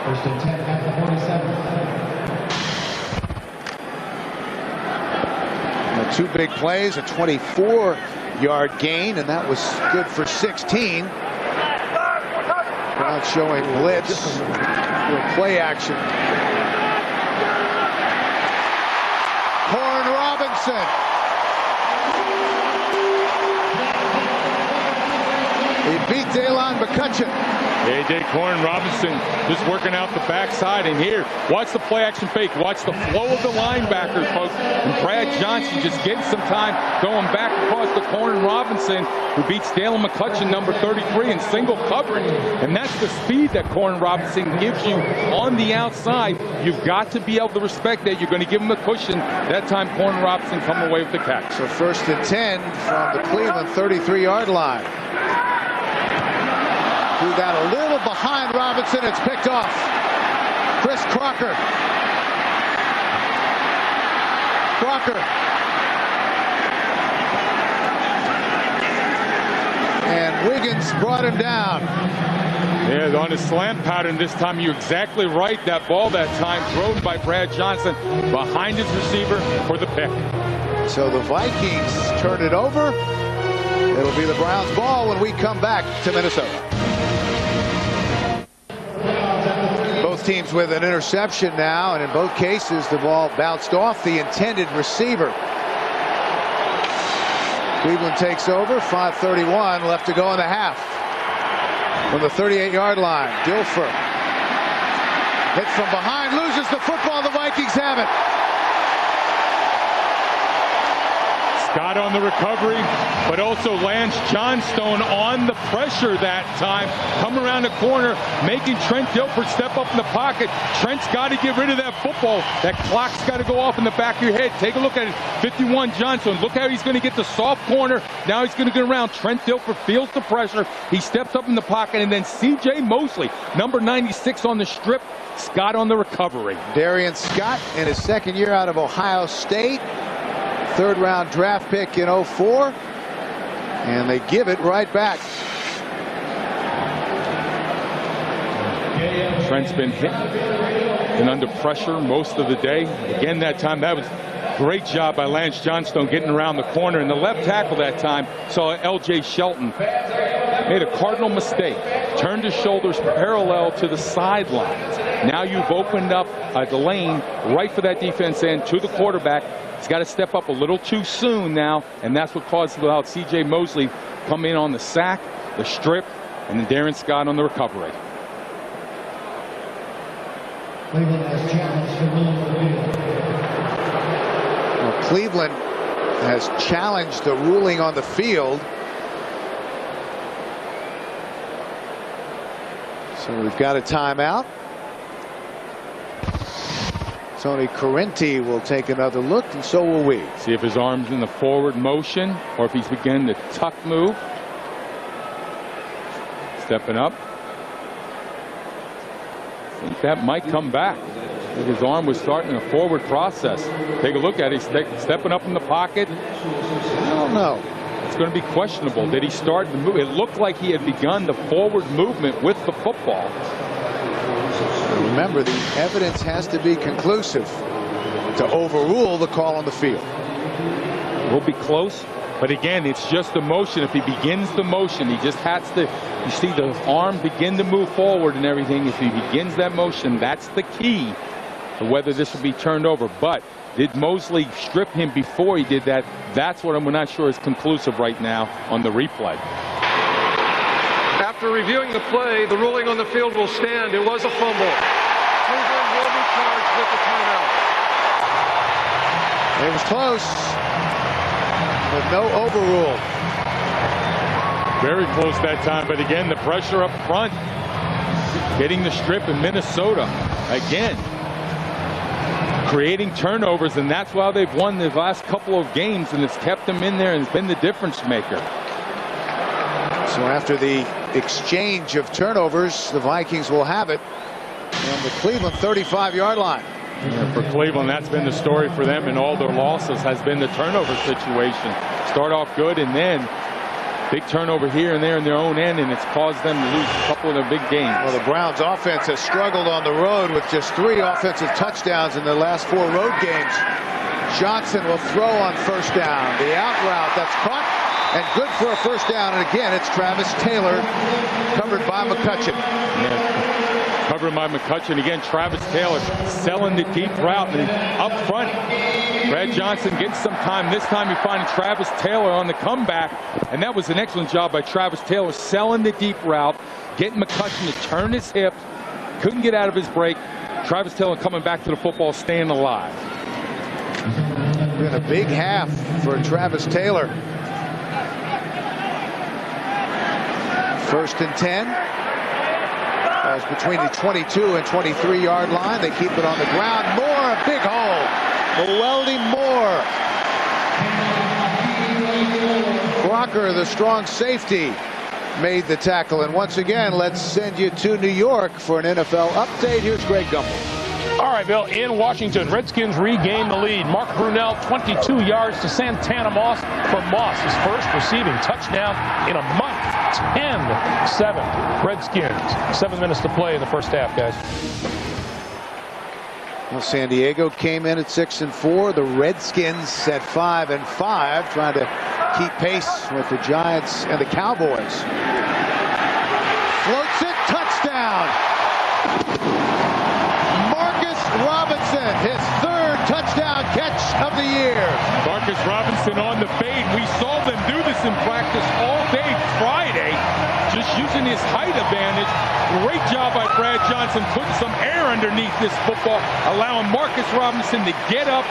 First and 10 at the 47. Two big plays, a 24-yard gain, and that was good for 16. Crowd showing blitz, play action. Corn Robinson. He beat Dalen McCutcheon. A.J. Corn Robinson just working out the backside. And here, watch the play action fake. Watch the flow of the linebackers, folks. And Brad Johnson just getting some time going back across to Corn Robinson, who beats Dalen McCutcheon, number 33, in single coverage. And that's the speed that Corn Robinson gives you on the outside. You've got to be able to respect that. You're going to give him a cushion. That time, Corn Robinson come away with the catch. So first and 10 from the Cleveland 33-yard line. Who got a little behind Robinson. It's picked off. Chris Crocker. And Wiggins brought him down. Yeah, on his slant pattern this time, you're exactly right. That ball that time thrown by Brad Johnson behind his receiver for the pick. So the Vikings turn it over. It'll be the Browns' ball when we come back to Minnesota. Both teams with an interception now, and in both cases the ball bounced off the intended receiver. Cleveland takes over, 5:31 left to go in the half. From the 38-yard line, Dilfer hits from behind, loses the football. The Vikings have it. Scott on the recovery, but also Lance Johnstone on the pressure that time. Come around the corner, making Trent Dilfer step up in the pocket. Trent's got to get rid of that football. That clock's got to go off in the back of your head. Take a look at it. 51 Johnstone. Look how he's going to get the soft corner. Now he's going to get around. Trent Dilfer feels the pressure. He steps up in the pocket, and then C.J. Mosley, number 96 on the strip. Scott on the recovery. Darian Scott in his second year out of Ohio State. Third-round draft pick in 04, and they give it right back. Trent's been hit and under pressure most of the day. Again, that time, that was a great job by Lance Johnstone getting around the corner. And the left tackle that time saw L.J. Shelton made a cardinal mistake, turned his shoulders parallel to the sidelines. Now you've opened up the lane right for that defense end to the quarterback. He's got to step up a little too soon now, and that's what caused without C.J. Mosley come in on the sack, the strip, and then Darren Scott on the recovery. Cleveland has challenged the ruling on the field. Well, Cleveland has challenged the ruling on the field. So we've got a timeout. Tony Correnti will take another look, and so will we. See if his arm's in the forward motion or if he's beginning to tuck move. Stepping up. I think that might come back. His arm was starting a forward process. Take a look at it. He's stepping up in the pocket. I don't know. It's going to be questionable. Did he start the move? It looked like he had begun the forward movement with the football. Remember, the evidence has to be conclusive to overrule the call on the field. We'll be close, but again, it's just the motion. If he begins the motion, he just has to, you see the arm begin to move forward and everything. If he begins that motion, that's the key to whether this will be turned over. But did Mosley strip him before he did that? That's what I'm not sure is conclusive right now on the replay. After reviewing the play, the ruling on the field will stand. It was a fumble. Cleveland will be charged with the timeout. It was close, but no overrule. Very close that time, but again, the pressure up front, getting the strip in Minnesota again, creating turnovers, and that's why they've won the last couple of games, and it's kept them in there and it's been the difference maker. So after the exchange of turnovers, the Vikings will have it on the Cleveland 35-yard line. Yeah, for Cleveland, that's been the story for them in all their losses, has been the turnover situation. Start off good, and then big turnover here and there in their own end, and it's caused them to lose a couple of their big games. Well, the Browns offense has struggled on the road with just 3 offensive touchdowns in their last 4 road games. Johnson will throw on first down. The out route, that's caught and good for a first down. And again, it's Travis Taylor, covered by McCutcheon. Yeah. Covered by McCutcheon. Again, Travis Taylor selling the deep route. And up front, Brad Johnson getting some time. This time you find Travis Taylor on the comeback. And that was an excellent job by Travis Taylor, selling the deep route, getting McCutcheon to turn his hip. Couldn't get out of his break. Travis Taylor coming back to the football, staying alive. Been a big half for Travis Taylor. 1st and 10. That's between the 22 and 23-yard line. They keep it on the ground. Moore, a big hole. Llewellyn Moore. Crocker, the strong safety, made the tackle. And once again, let's send you to New York for an NFL update. Here's Greg Gumbel. All right, Bill, in Washington, Redskins regain the lead. Mark Brunell, 22 yards to Santana Moss for Moss, his first receiving touchdown in a month. 10-7. Redskins. 7 minutes to play in the first half, guys. Well, San Diego came in at 6-4. The Redskins at 5-5, trying to keep pace with the Giants and the Cowboys. Floats it, touchdown. Robinson, his 3rd touchdown catch of the year. Marcus Robinson on the fade. We saw them do this in practice all day Friday, just using his height advantage. Great job by Brad Johnson, putting some air underneath this football, allowing Marcus Robinson to get up,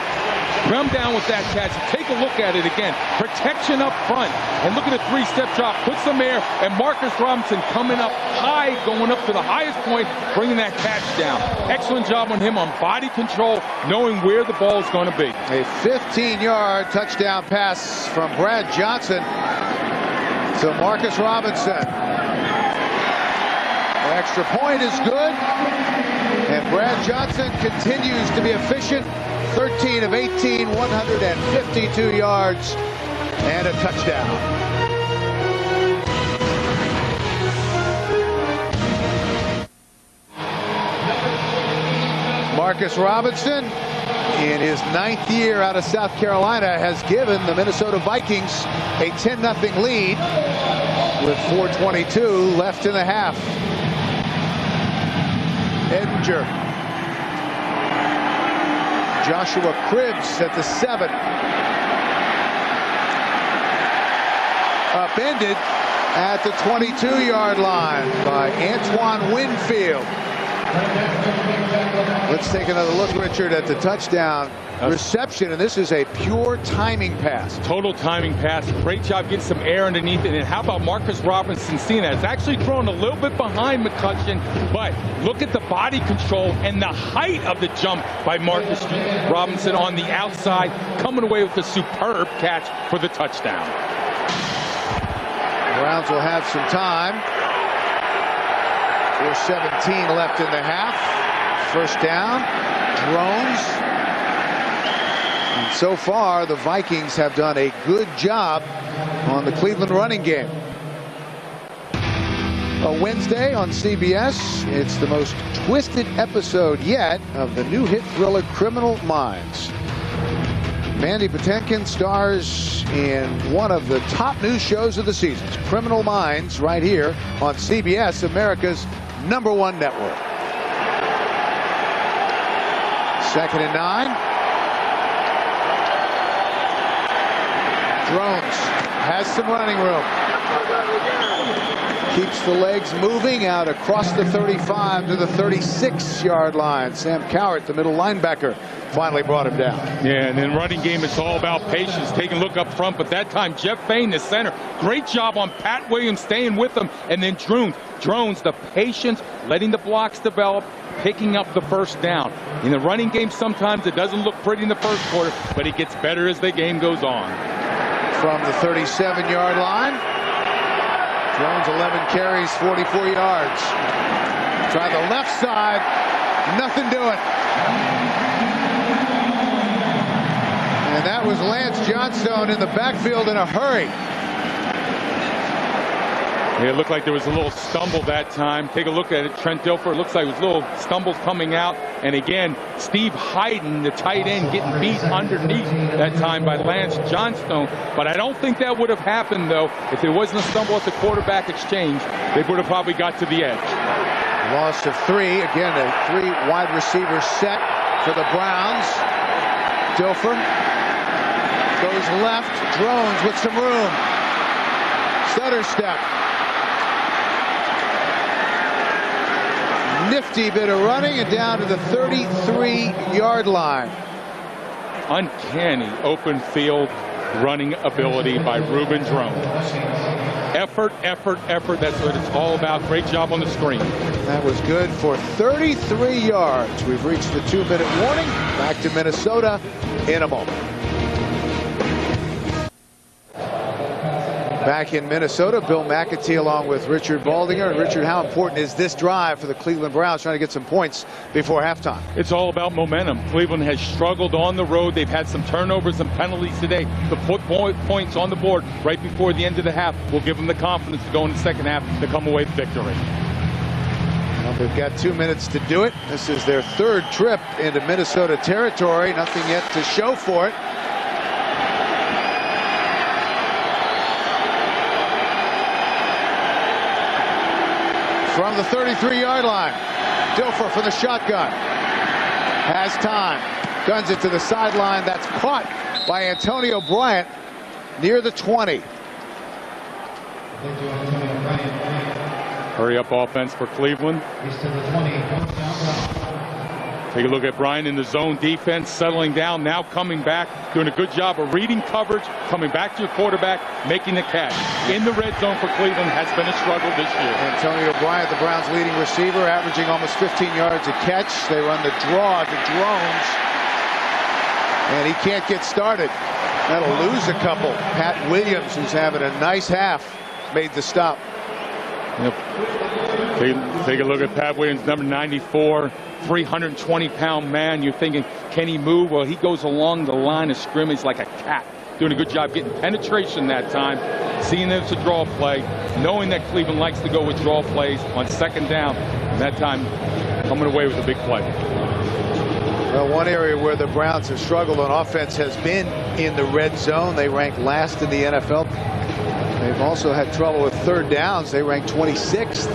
come down with that catch. Take a look at it again. Protection up front. And look at the 3-step drop. Put some air, and Marcus Robinson coming up high, going up to the highest point, bringing that catch down. Excellent job on him on body control, knowing where the ball is going to be. A 15-yard touchdown pass from Brad Johnson to Marcus Robinson. The extra point is good, and Brad Johnson continues to be efficient. 13 of 18, 152 yards, and a touchdown. Marcus Robinson, in his 9th year out of South Carolina, has given the Minnesota Vikings a 10-0 lead with 4:22 left in the half. Edinger. Joshua Cribbs at the 7. Upended at the 22-yard line by Antoine Winfield. Let's take another look, Richard, at the touchdown reception, and this is a pure timing pass. Total timing pass. Great job getting some air underneath it. And how about Marcus Robinson seeing that? It's actually thrown a little bit behind McCutcheon, but look at the body control and the height of the jump by Marcus Robinson on the outside, coming away with a superb catch for the touchdown. The Browns will have some time. 4:17 left in the half. First down, drones. And so far, the Vikings have done a good job on the Cleveland running game. A Wednesday on CBS, it's the most twisted episode yet of the new hit thriller Criminal Minds. Mandy Patinkin stars in one of the top news shows of the season, Criminal Minds, right here on CBS, America's #1 network. 2nd and 9. Drones has some running room. Keeps the legs moving out across the 35 to the 36-yard line. Sam Cowart, the middle linebacker, finally brought him down. Yeah, and in running game, it's all about patience. Taking a look up front, but that time, Jeff Fain, the center. Great job on Pat Williams staying with him. And then Drones, the patience, letting the blocks develop, picking up the first down. In the running game, sometimes it doesn't look pretty in the first quarter, but it gets better as the game goes on. From the 37-yard line, Jones 11 carries, 44 yards. Try the left side, nothing doing. And that was Lance Johnstone in the backfield in a hurry. Yeah, it looked like there was a little stumble that time. Take a look at it. Trent Dilfer, it looks like it was little stumbles coming out. And again, Steve Hayden, the tight end, getting beat underneath that time by Lance Johnstone. But I don't think that would have happened, though. If there wasn't a stumble at the quarterback exchange, they would have probably got to the edge. Loss of 3. Again, a 3 wide receiver set for the Browns. Dilfer goes left. Drones with some room. Stutter step. Nifty bit of running and down to the 33-yard line. Uncanny open field running ability by Reuben Drones. Effort, effort, effort. That's what it's all about. Great job on the screen. That was good for 33 yards. We've reached the 2-minute warning. Back to Minnesota in a moment. Back in Minnesota, Bill McAtee along with Richard Baldinger. And Richard, how important is this drive for the Cleveland Browns trying to get some points before halftime? It's all about momentum. Cleveland has struggled on the road. They've had some turnovers and penalties today. To put points on the board right before the end of the half will give them the confidence to go in the second half to come away with victory. Well, they've got 2 minutes to do it. This is their 3rd trip into Minnesota territory. Nothing yet to show for it. From the 33-yard line, Dilfer from the shotgun. Has time. Guns it to the sideline. That's caught by Antonio Bryant near the 20. Hurry up offense for Cleveland. Take a look at Bryant in the zone defense, settling down, now coming back, doing a good job of reading coverage, coming back to your quarterback, making the catch. In the red zone for Cleveland has been a struggle this year. Antonio Bryant, the Browns' leading receiver, averaging almost 15 yards a catch. They run the draw to Drones, and he can't get started. That'll lose a couple. Pat Williams, who's having a nice half, made the stop. Yep. Take a look at Pat Williams, number 94, 320-pound man. You're thinking, can he move? Well, he goes along the line of scrimmage like a cat. Doing a good job getting penetration that time, seeing that it's a draw play, knowing that Cleveland likes to go with draw plays on second down, and that time coming away with a big play. Well, one area where the Browns have struggled on offense has been in the red zone. They rank last in the NFL. They've also had trouble with third downs. They rank 26th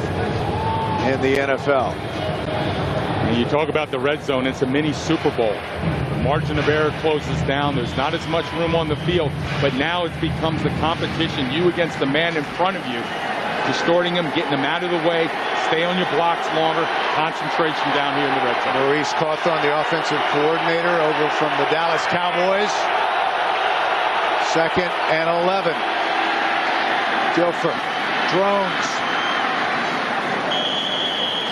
in the NFL. And you talk about the red zone, it's a mini Super Bowl. The margin of error closes down. There's not as much room on the field, but now it becomes the competition, you against the man in front of you, distorting him, getting him out of the way, stay on your blocks longer, concentration down here in the red zone. Maurice Cawthon, the offensive coordinator, over from the Dallas Cowboys. 2nd and 11. Dilfer, Drones,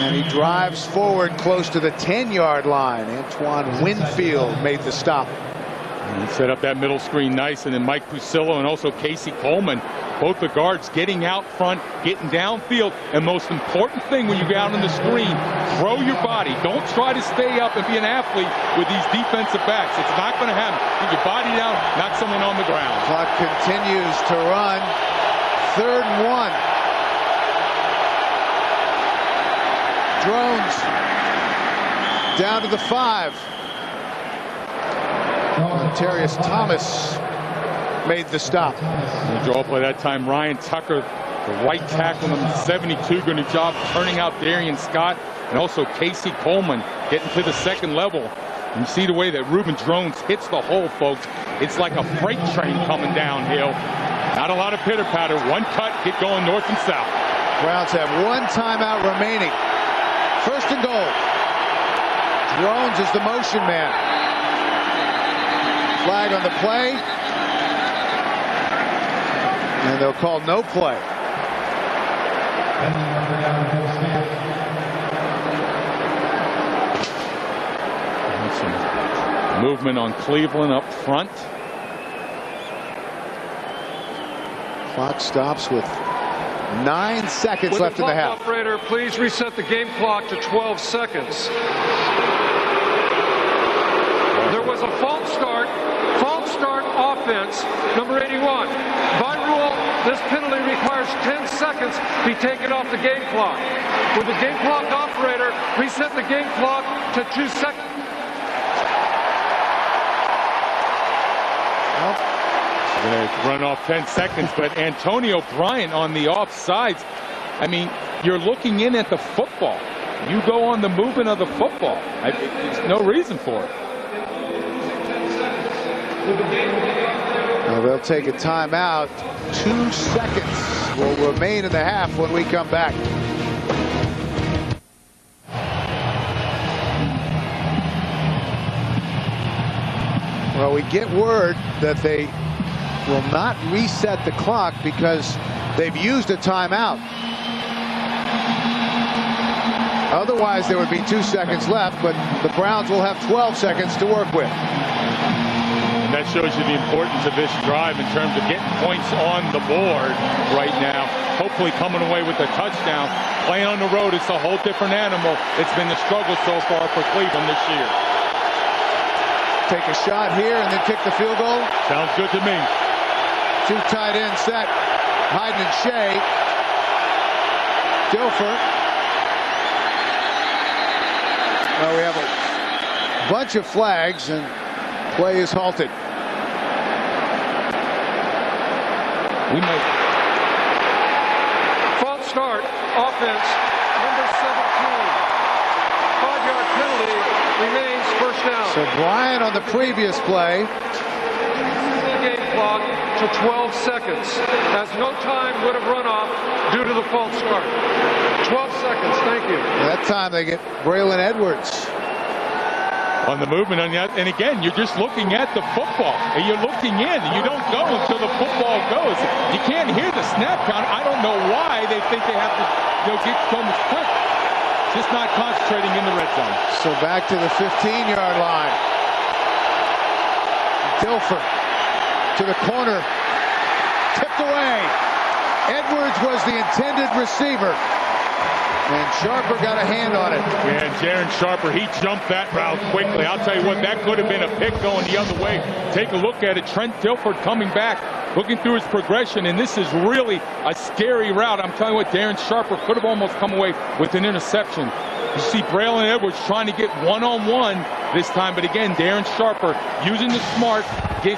and he drives forward close to the 10-yard line. Antoine Winfield made the stop. And he set up that middle screen nice, and then Mike Pucillo and also Casey Coleman, both the guards getting out front, getting downfield, and most important thing when you get out on the screen, throw your body. Don't try to stay up and be an athlete with these defensive backs. It's not going to happen. Get your body down, knock someone on the ground. Clock continues to run. 3rd and 1. Drones down to the 5. Terrius Thomas made the stop. The draw play that time, Ryan Tucker, the right tackle, number 72, good job turning out Darian Scott, and also Casey Coleman getting to the second level. And you see the way that Reuben Drones hits the hole, folks. It's like a freight train coming downhill. Not a lot of pitter-patter. One cut, get going north and south. Browns have 1 timeout remaining. 1st and goal. Drones is the motion man. Flag on the play. And they'll call no play. Some movement on Cleveland up front. Clock stops with 9 seconds Would left in the half. Operator, please reset the game clock to 12 seconds. There was a false start offense, number 81. By rule, this penalty requires 10 seconds be taken off the game clock. Would the game clock operator reset the game clock to 2 seconds? Going to run off 10 seconds, but Antonio Bryant on the offsides. I mean, you're looking in at the football. You go on the movement of the football. There's no reason for it. Well, they'll take a timeout. 2 seconds will remain in the half when we come back. Well, we get word that they will not reset the clock because they've used a timeout. Otherwise, there would be 2 seconds left, but the Browns will have 12 seconds to work with. And that shows you the importance of this drive in terms of getting points on the board right now. Hopefully coming away with a touchdown. Playing on the road, it's a whole different animal. It's been the struggle so far for Cleveland this year. Take a shot here and then kick the field goal. Sounds good to me. 2 tight end set. Hyden and Shea. Dilfer. Well, we have a bunch of flags and play is halted. We might. False start, offense, number 17. 5-yard penalty remains first down. So Bryant on the previous play. The game clock to 12 seconds, as no time would have run off due to the false start. 12 seconds, thank you. That time they get Braylon Edwards. On the movement, and again, you're just looking at the football. And you're looking in, and you don't go until the football goes. You can't hear the snap count. I don't know why they think they have to get so much quick. Just not concentrating in the red zone. So back to the 15-yard line. Dilfer to the corner. Tipped away. Edwards was the intended receiver. And Sharper got a hand on it. Yeah, and Jaron Sharper, he jumped that route quickly. I'll tell you what, that could have been a pick going the other way. Take a look at it. Trent Dilfer coming back, looking through his progression, and this is really a scary route. I'm telling you what, Darren Sharper could have almost come away with an interception. You see Braylon Edwards trying to get one-on-one this time, but again, Darren Sharper using the smart,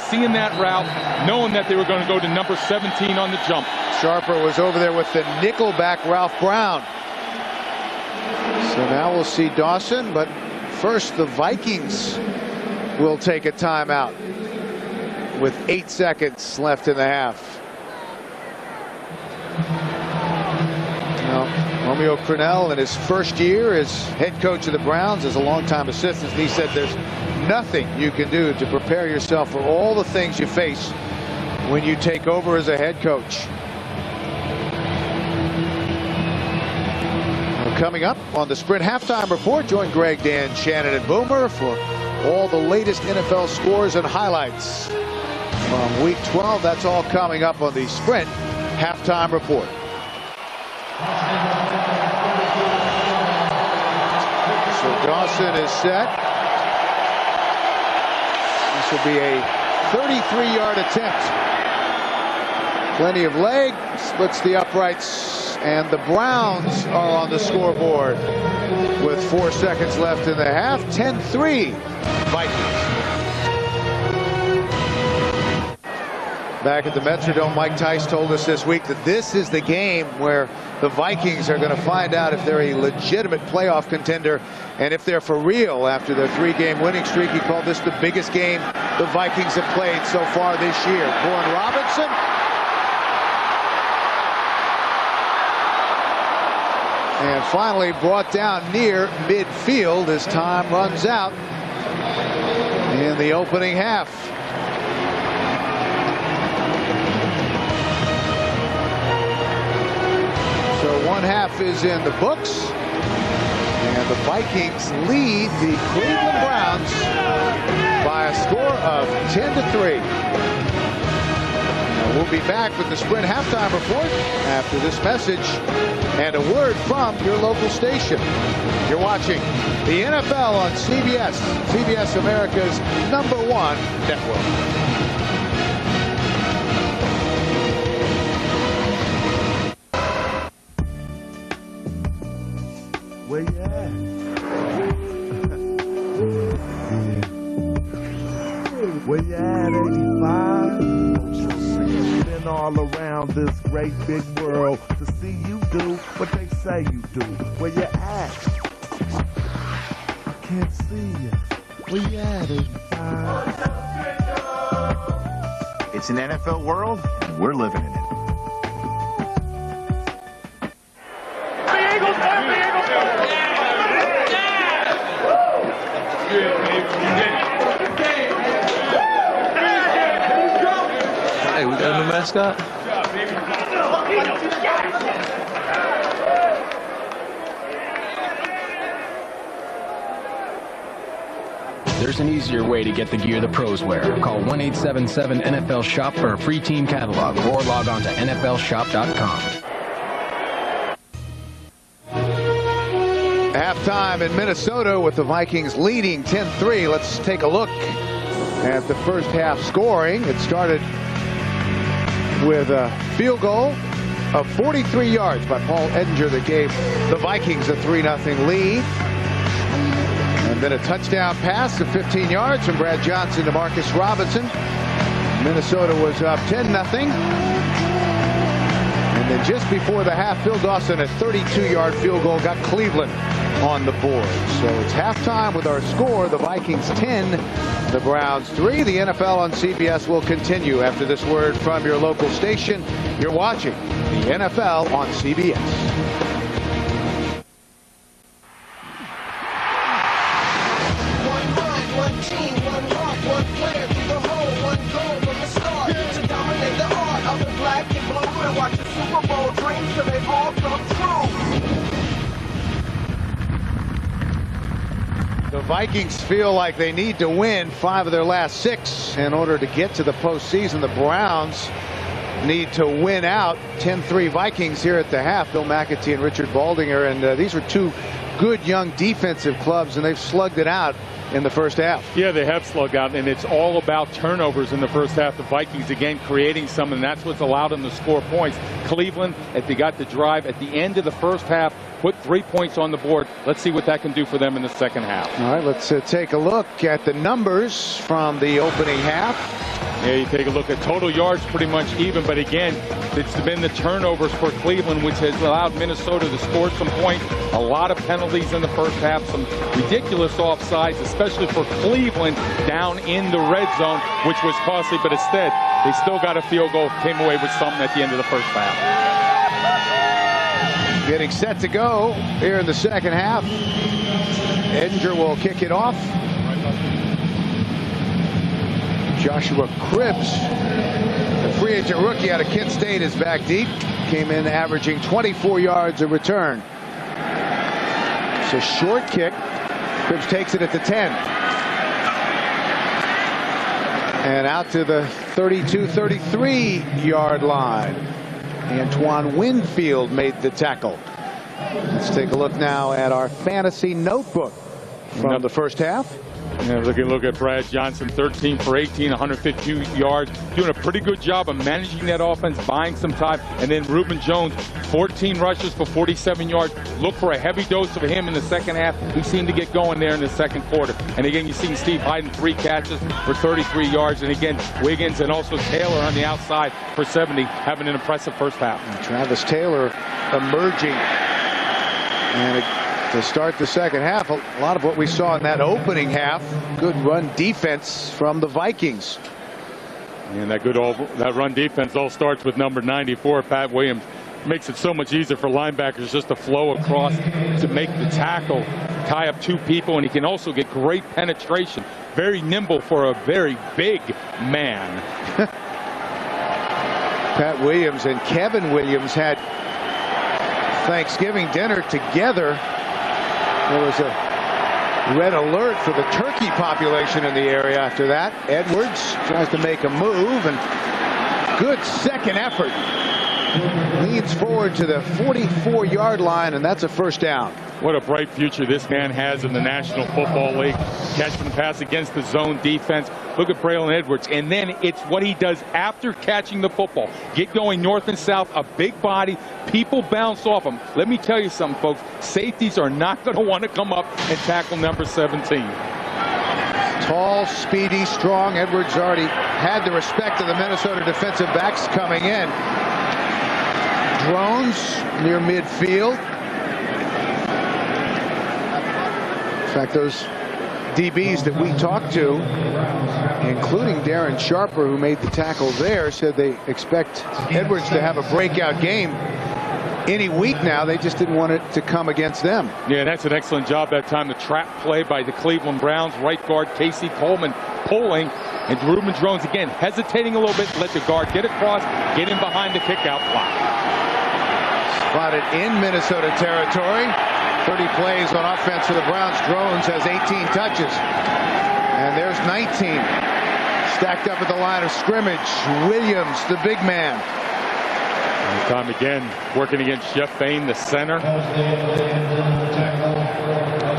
seeing that route, knowing that they were going to go to number 17 on the jump. Sharper was over there with the nickelback Ralph Brown. So now we'll see Dawson, but first the Vikings will take a timeout with 8 seconds left in the half. Now, Romeo Crennel in his first year as head coach of the Browns, as a longtime assistant, he said there's nothing you can do to prepare yourself for all the things you face when you take over as a head coach. Coming up on the Sprint Halftime Report, join Greg, Dan, Shannon, and Boomer for all the latest NFL scores and highlights from Week 12. That's all coming up on the Sprint Halftime Report. So Dawson is set. This will be a 33-yard attempt. Plenty of leg, splits the uprights. And the Browns are on the scoreboard with 4 seconds left in the half. 10-3 Vikings. Back at the Metrodome, Mike Tice told us this week that this is the game where the Vikings are going to find out if they're a legitimate playoff contender and if they're for real after their 3-game winning streak. He called this the biggest game the Vikings have played so far this year. Bourne Robinson. And finally brought down near midfield as time runs out in the opening half. So 1 half is in the books. And the Vikings lead the Cleveland Browns by a score of 10-3. Now we'll We'll be back with the Sprint halftime report after this message and a word from your local station. You're watching the NFL on CBS, CBS America's #1 network. Where you at? Where you at, 85? Been all around this great big world to see you do what they say you do. Where you at? I can't see you. Where you at, 85? It's an NFL world, and we're living in it. Hey, we got a new mascot? There's an easier way to get the gear the pros wear. Call 1-877-NFL-SHOP for a free team catalog or log on to NFLShop.com. Halftime in Minnesota with the Vikings leading 10-3. Let's take a look at the first half scoring. It started with a field goal of 43 yards by Paul Edinger that gave the Vikings a 3-0 lead. And then a touchdown pass of 15 yards from Brad Johnson to Marcus Robinson. Minnesota was up 10-0. And then just before the half, Phil Dawson, a 32-yard field goal, got Cleveland on the board. So it's halftime with our score. The Vikings 10, the Browns 3. The NFL on CBS will continue after this word from your local station. You're watching the NFL on CBS. The Vikings feel like they need to win 5 of their last 6 in order to get to the postseason. The Browns need to win out. 10-3 Vikings here at the half. Bill McAtee and Richard Baldinger, and these are two good young defensive clubs, and they've slugged it out in the first half. Yeah, they have slugged out, and it's all about turnovers in the first half. The Vikings, again, creating some, and that's what's allowed them to score points. Cleveland, if they got the drive at the end of the first half, put 3 points on the board. Let's see what that can do for them in the second half. All right, let's take a look at the numbers from the opening half. Yeah, you take a look at total yards, pretty much even, but again, it's been the turnovers for Cleveland, which has allowed Minnesota to score some points. A lot of penalties in the first half, some ridiculous offsides, especially for Cleveland down in the red zone, which was costly, but instead, they still got a field goal, came away with something at the end of the first half. Getting set to go here in the second half. Edinger will kick it off. Joshua Cribbs, the free agent rookie out of Kent State, is back deep. Came in averaging 24 yards a return. It's a short kick. Cribbs takes it at the 10. And out to the 32-33-yard line. Antoine Winfield made the tackle. Let's take a look now at our fantasy notebook from the first half. Yeah, look at Brad Johnson, 13 for 18, 152 yards, doing a pretty good job of managing that offense, buying some time. And then Reuben Jones, 14 rushes for 47 yards. Look for a heavy dose of him in the second half. He seemed to get going there in the second quarter. And again, you've seen Steve Hyden, 3 catches for 33 yards. And again, Wiggins and also Taylor on the outside for 70, having an impressive first half. And Travis Taylor emerging. And to start the second half, a lot of what we saw in that opening half, good run defense from the Vikings. And that run defense all starts with number 94, Pat Williams. Makes it so much easier for linebackers just to flow across to make the tackle, tie up 2 people, and he can also get great penetration. Very nimble for a very big man. Pat Williams and Kevin Williams had Thanksgiving dinner together. There was a red alert for the turkey population in the area after that. Edwards tries to make a move, and Good second effort. Leads forward to the 44-yard line, and that's a first down. What a bright future this man has in the National Football League. Catch and pass against the zone defense. Look at Braylon Edwards. And then it's what he does after catching the football. Get going north and south, a big body. People bounce off him. Let me tell you something, folks. Safeties are not going to want to come up and tackle number 17. Tall, speedy, strong. Edwards already had the respect of the Minnesota defensive backs coming in. Drones near midfield. In fact, those DBs that we talked to, including Darren Sharper, who made the tackle there, said they expect Edwards to have a breakout game any week now. They just didn't want it to come against them. Yeah, that's an excellent job that time. The trap play by the Cleveland Browns. Right guard Casey Coleman pulling, and Reuben Drones again hesitating a little bit. Let the guard get across, get in behind the kickout block. Spotted in Minnesota territory. 30 plays on offense for the Browns. Drones has 18 touches. And there's 19. Stacked up at the line of scrimmage. Williams, the big man. And time again, working against Jeff Fain, the center.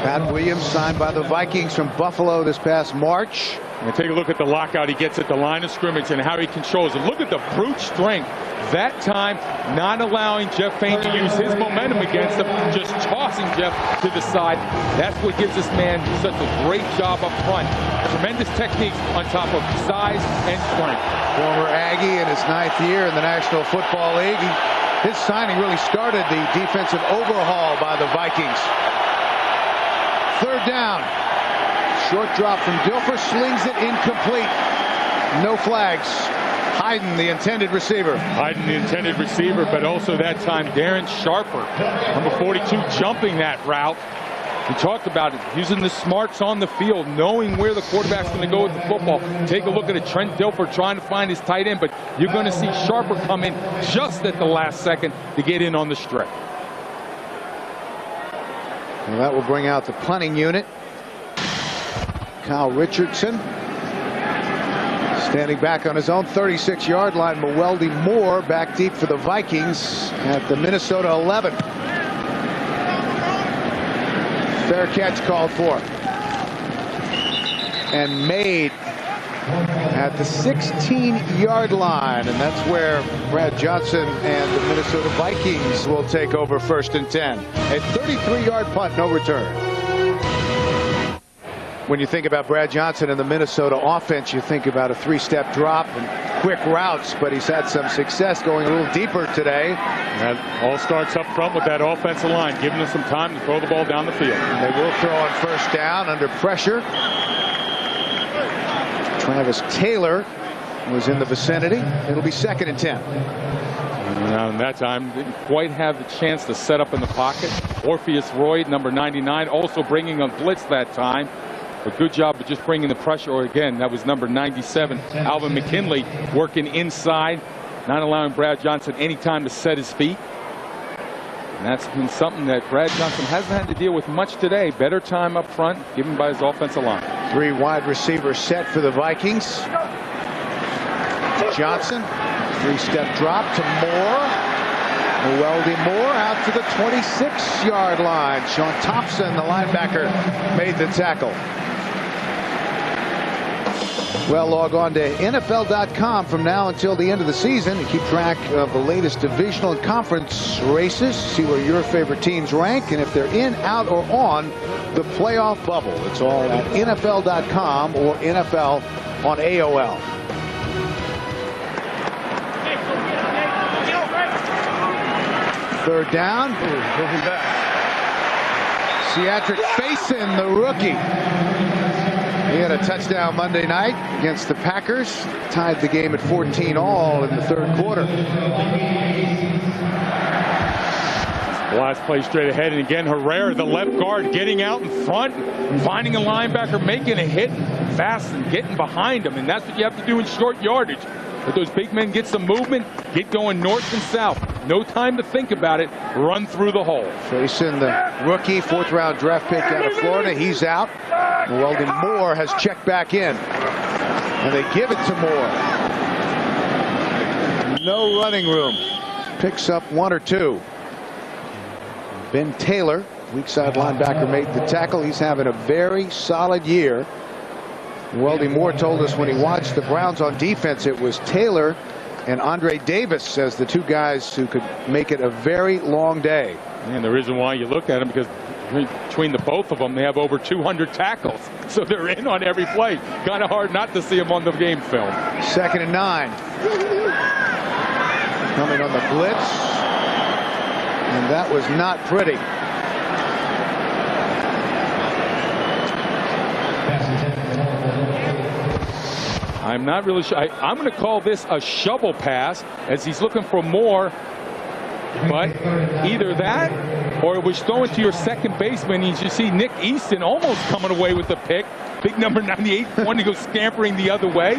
Pat Williams signed by the Vikings from Buffalo this past March. And take a look at the lockout he gets at the line of scrimmage and how he controls it. Look at the brute strength. That time, not allowing Jeff Fain to use his momentum against him, just tossing Jeff to the side. That's what gives this man such a great job up front. Tremendous techniques on top of size and strength. Former Aggie in his 9th year in the National Football League. His signing really started the defensive overhaul by the Vikings. Third down. Short drop from Dilfer, slings it incomplete. No flags. Hayden, the intended receiver. Hayden, the intended receiver, but also that time Darren Sharper, number 42, jumping that route. We talked about it, using the smarts on the field, knowing where the quarterback's going to go with the football. Take a look at it, Trent Dilfer trying to find his tight end, but you're going to see Sharper come in just at the last second to get in on the stretch. Well, that will bring out the punting unit. Kyle Richardson standing back on his own 36-yard line. Mewelde Moore back deep for the Vikings at the Minnesota 11. Fair catch called for. And made at the 16-yard line. And that's where Brad Johnson and the Minnesota Vikings will take over 1st and 10. A 33-yard punt, no return. When you think about Brad Johnson and the Minnesota offense, you think about a 3-step drop and quick routes, but he's had some success going a little deeper today. That all starts up front with that offensive line, giving them some time to throw the ball down the field. And they will throw on 1st down under pressure. Travis Taylor was in the vicinity. It'll be 2nd and 10. And that time didn't quite have the chance to set up in the pocket. Orpheus Royd, number 99, also bringing a blitz that time. A good job of just bringing the pressure. Or again, that was number 97, Alvin McKinley, working inside, not allowing Brad Johnson any time to set his feet. And that's been something that Brad Johnson hasn't had to deal with much today. Better time up front, given by his offensive line. 3 wide receivers set for the Vikings. Johnson, 3-step drop to Moore. Mewelde Moore out to the 26-yard line. Sean Thompson, the linebacker, made the tackle. Well, log on to NFL.com from now until the end of the season and keep track of the latest divisional and conference races. See where your favorite teams rank and if they're in, out, or on the playoff bubble. It's all at NFL.com or NFL on AOL. Third down. Cedric Faison, the rookie. He had a touchdown Monday night against the Packers. Tied the game at 14-all in the 3rd quarter. Last play straight ahead, and again Herrera, the left guard, getting out in front, finding a linebacker, making a hit fast and getting behind him, and that's what you have to do in short yardage. Let those big men get some movement, get going north and south. No time to think about it. Run through the hole. Faison, the rookie, 4th-round draft pick out of Florida. He's out. Mewelde Moore has checked back in. And they give it to Moore. No running room. Picks up 1 or 2. Ben Taylor, weak side linebacker, made the tackle. He's having a very solid year. Weldy Moore told us when he watched the Browns on defense, it was Taylor and Andre Davis as the two guys who could make it a very long day. And the reason why you look at them, because between the both of them, they have over 200 tackles. So they're in on every play. Kind of hard not to see them on the game film. 2nd and 9. Coming on the blitz. And that was not pretty. I'm not really sure. I'm going to call this a shovel pass as he's looking for more. But either that or it was thrown to your second baseman. You see Nick Easton almost coming away with the pick. Big number 98 wanting to go scampering the other way.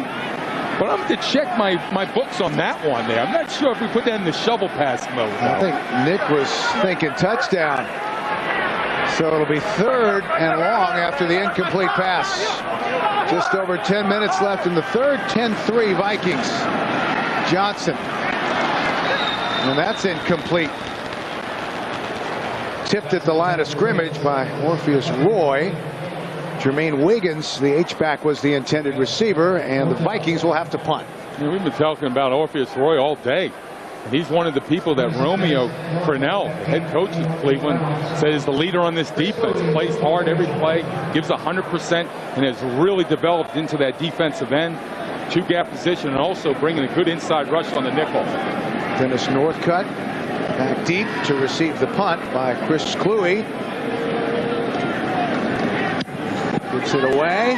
But I'm going to check my books on that one there. I'm not sure if we put that in the shovel pass mode. I think Nick was thinking touchdown. So it'll be 3rd and long after the incomplete pass. Just over 10 minutes left in the third. 10-3 Vikings. Johnson. And that's incomplete. Tipped at the line of scrimmage by Orpheus Roy. Jermaine Wiggins, the H-back, was the intended receiver, and the Vikings will have to punt. We've been talking about Orpheus Roy all day. He's one of the people that Romeo Crennel, the head coach of Cleveland, said is the leader on this defense. Plays hard every play, gives 100%, and has really developed into that defensive end, two-gap position, and also bringing a good inside rush on the nickel. Dennis Northcutt back deep to receive the punt by Chris Kluwe. Gets it away.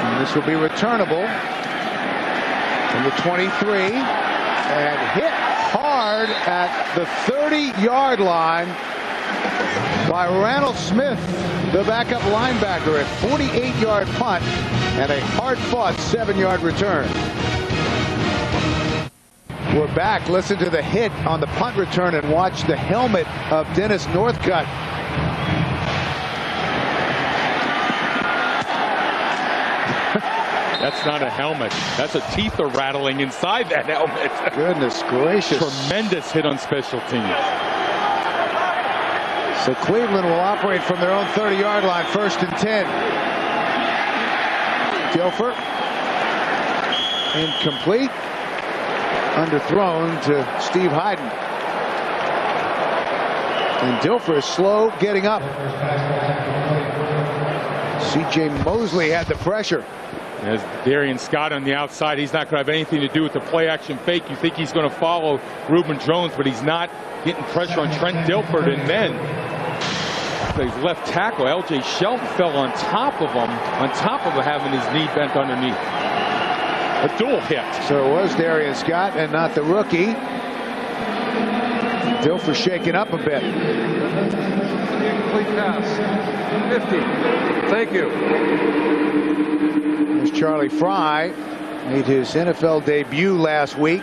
And this will be returnable from the 23. And hit hard at the 30-yard line by Randall Smith, the backup linebacker, at 48-yard punt and a hard-fought 7-yard return. We're back. Listen to the hit on the punt return and watch the helmet of Dennis Northcutt. That's not a helmet. That's a teeth are rattling inside that helmet. Goodness gracious. Tremendous hit on special teams. So Cleveland will operate from their own 30-yard line, 1st and 10. Dilfer. Incomplete. Underthrown to Steve Hyden. And Dilfer is slow getting up. C.J. Mosley had the pressure. As Darian Scott on the outside, he's not going to have anything to do with the play-action fake. You think he's going to follow Reuben Jones, but he's not. Getting pressure on Trent Dilfer, and then his left tackle, L.J. Shelton, fell on top of him, having his knee bent underneath. A dual hit. So it was Darian Scott and not the rookie. Dilfer shaking up a bit. Incomplete pass. 50. Thank you. There's Charlie Fry. Made his NFL debut last week.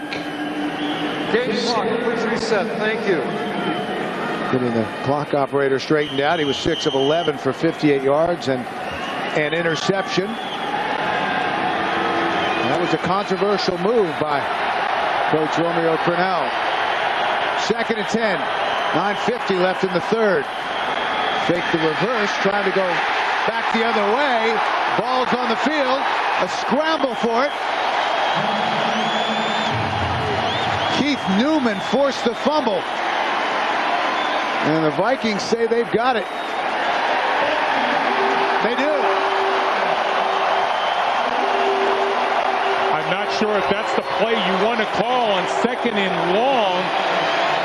Game clock, please reset. Thank you. Getting the clock operator straightened out. He was 6 of 11 for 58 yards and an interception. That was a controversial move by Coach Romeo Crennel. 2nd and 10. 9:50 left in the third. Fake the reverse, trying to go back the other way. Ball's on the field. A scramble for it. Keith Newman forced the fumble. And the Vikings say they've got it. They do. I'm not sure if that's the play you want to call on 2nd and long.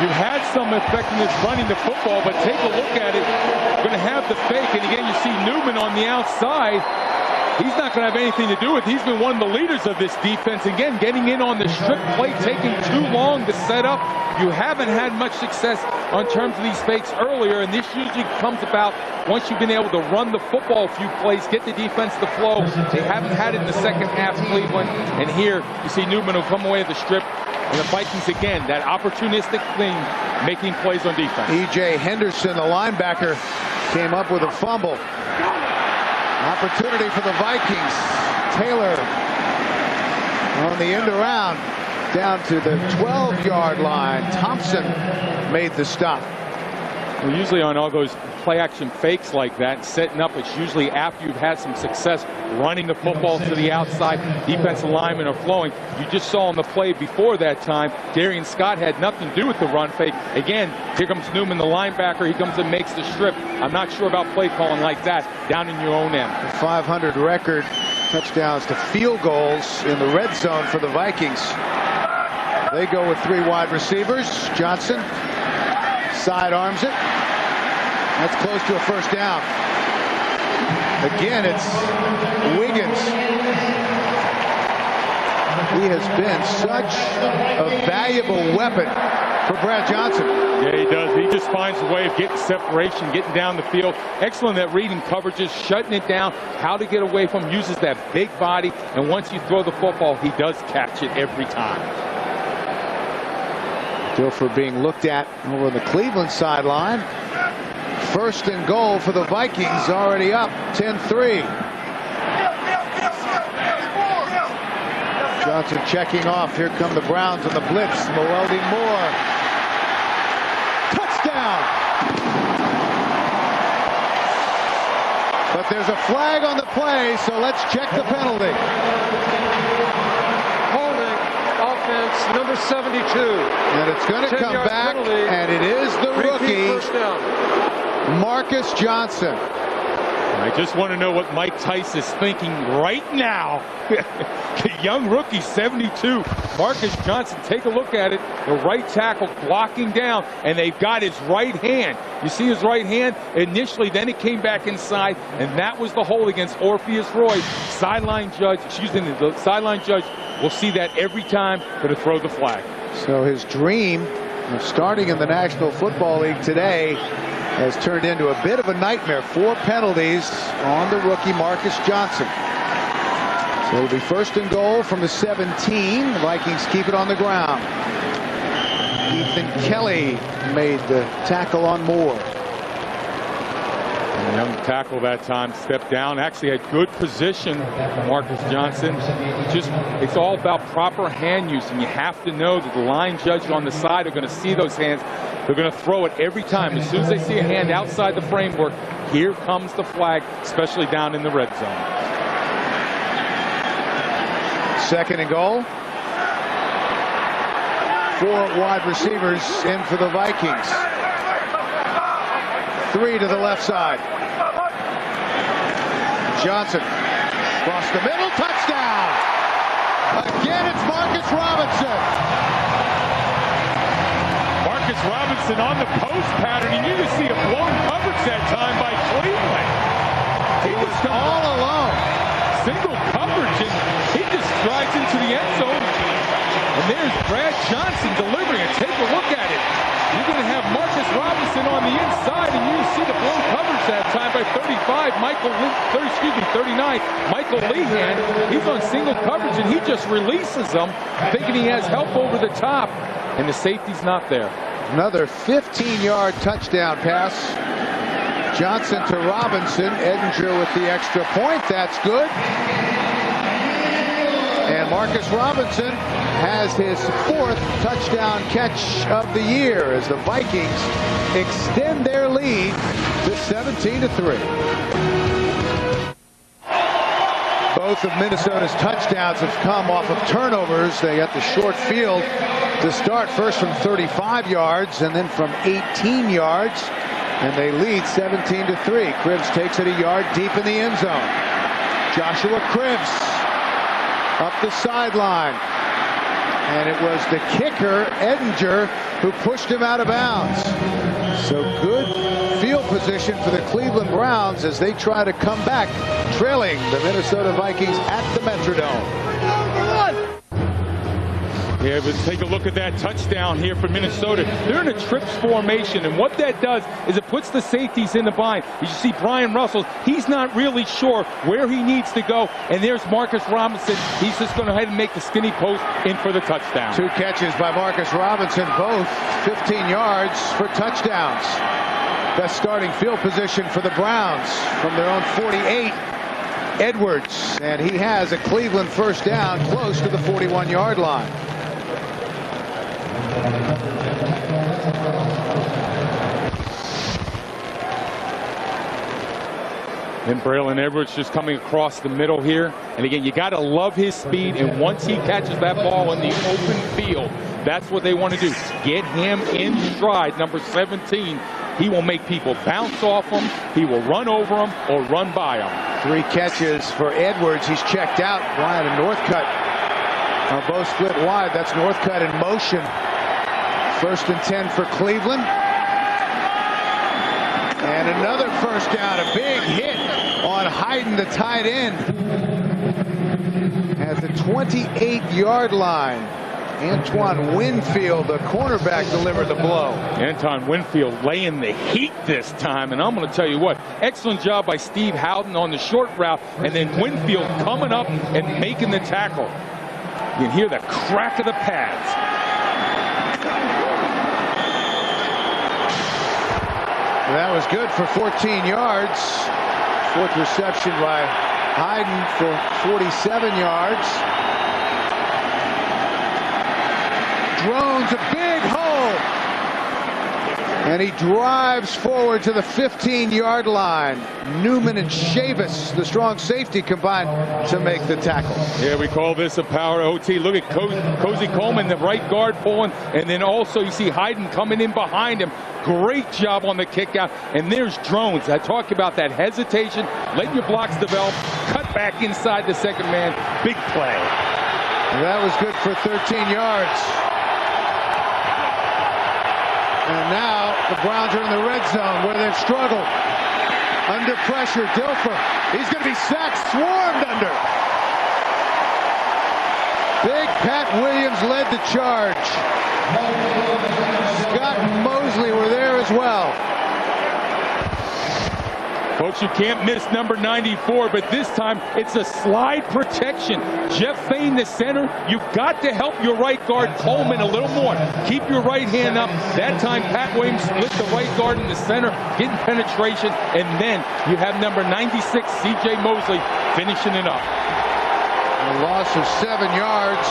You had some effectiveness running the football, but take a look at it. You're going to have the fake, and again, you see Newman on the outside. He's not going to have anything to do with it. He's been one of the leaders of this defense. Again, getting in on the strip play, taking too long to set up. You haven't had much success on terms of these fakes earlier, and this usually comes about once you've been able to run the football a few plays, get the defense to flow. They haven't had it in the second half, Cleveland. And here, you see Newman will come away with the strip. And the Vikings, again, that opportunistic thing, making plays on defense. E.J. Henderson, the linebacker, came up with a fumble. Opportunity for the Vikings. Taylor on the end around. down to the 12-yard line. Thompson made the stop. Well, usually on all those play-action fakes like that, setting up, it's usually after you've had some success running the football to the outside, defensive linemen are flowing. You just saw on the play before that time, Darian Scott had nothing to do with the run fake. Again, here comes Newman, the linebacker. He comes and makes the strip. I'm not sure about play calling like that down in your own end. The 500 record touchdowns to field goals in the red zone for the Vikings. They go with 3 wide receivers. Johnson sidearms it. That's close to a first down. Again, it's Wiggins. He has been such a valuable weapon for Brad Johnson. Yeah, he does. He just finds a way of getting separation, getting down the field. Excellent at reading coverages, shutting it down, how to get away from him, uses that big body, and once you throw the football, he does catch it every time. Dilfer being looked at over the Cleveland sideline. First and goal for the Vikings, already up 10-3. Johnson checking off. Here come the Browns on the blitz. Moreldi Moore. Touchdown! But there's a flag on the play, so let's check the penalty. Holding offense, number 72. And it's going to come back, penalty. And it is the rookie, First down. Marcus Johnson. I just want to know what Mike Tice is thinking right now. The young rookie, 72, Marcus Johnson. Take a look at it. The right tackle blocking down, and they've got his right hand. You see his right hand initially, then it came back inside, and that was the hold against Orpheus Roy. Sideline judge, the sideline judge will see that every time, going to throw the flag. So his dream of starting in the National Football League today has turned into a bit of a nightmare. 4 penalties on the rookie Marcus Johnson. So it'll be first and goal from the 17. The Vikings keep it on the ground. Ethan Kelly made the tackle on Moore. And young tackle that time stepped down. Actually had good position, Marcus Johnson. It's all about proper hand use, and you have to know that the line judges on the side are going to see those hands. They're going to throw it every time. As soon as they see a hand outside the framework, here comes the flag, especially down in the red zone. Second and goal. 4 wide receivers in for the Vikings. 3 to the left side. Johnson across the middle, touchdown. Again, it's Marcus Robinson. Marcus Robinson on the post pattern, and you can see a blown coverage that time by Cleveland. He was all alone. Single coverage, and he just strides into the end zone. And there's Brad Johnson delivering it. Take a look at it. You're going to have Marcus Robinson on the inside, and you see the blown coverage that time by 39. Michael Lehan. He's on single coverage, and he just releases them, thinking he has help over the top, and the safety's not there. Another 15-yard touchdown pass. Johnson to Robinson. Edinger with the extra point. That's good. And Marcus Robinson has his 4th touchdown catch of the year as the Vikings extend their lead to 17-3. Both of Minnesota's touchdowns have come off of turnovers. They got the short field to start, first from 35 yards and then from 18 yards. And they lead 17-3. Cribbs takes it a yard deep in the end zone. Joshua Cribbs up the sideline. And it was the kicker, Edinger, who pushed him out of bounds. So good field position for the Cleveland Browns as they try to come back, trailing the Minnesota Vikings at the Metrodome. Yeah, but take a look at that touchdown here for Minnesota. They're in a trips formation, and what that does is it puts the safeties in the bind. You see Brian Russell, he's not really sure where he needs to go, and there's Marcus Robinson. He's just going to head and make the skinny post in for the touchdown. 2 catches by Marcus Robinson, both 15 yards for touchdowns. Best starting field position for the Browns from their own 48. Edwards, and he has a Cleveland first down close to the 41-yard line. And Braylon Edwards just coming across the middle here. And again, you got to love his speed. And once he catches that ball in the open field, that's what they want to do. Get him in stride, number 17. He will make people bounce off him. He will run over him or run by him. 3 catches for Edwards. He's checked out. Bryant and Northcutt are both split wide. That's Northcutt in motion. 1st and 10 for Cleveland. And another first down. A big hit on Hayden, the tight end. At the 28-yard line. Antoine Winfield, the cornerback, delivered the blow. Antoine Winfield laying the heat this time. And I'm going to tell you what, excellent job by Steve Howden on the short route. And then Winfield coming up and making the tackle. You can hear the crack of the pads. That was good for 14 yards. 4th reception by Hayden for 47 yards. Drones, a big hole. And he drives forward to the 15-yard line. Newman and Chavis, the strong safety, combined to make the tackle. Yeah, we call this a power OT. Look at Cozy Coleman, the right guard pulling. And then also you see Hayden coming in behind him. Great job on the kick out. And there's Drones. I talked about that hesitation, letting your blocks develop, cut back inside the second man. Big play. And that was good for 13 yards. And now the Browns are in the red zone where they've struggled. Under pressure, Dilfer. He's going to be sacked, swarmed under. Big Pat Williams led the charge. Scott and Mosley were there as well. Folks, you can't miss number 94, but this time it's a slide protection. Jeff Fain, the center, you've got to help your right guard Coleman a little more. Keep your right hand up. That time Pat Williams split the right guard in the center, getting penetration, and then you have number 96, C.J. Mosley, finishing it up. A loss of 7 yards.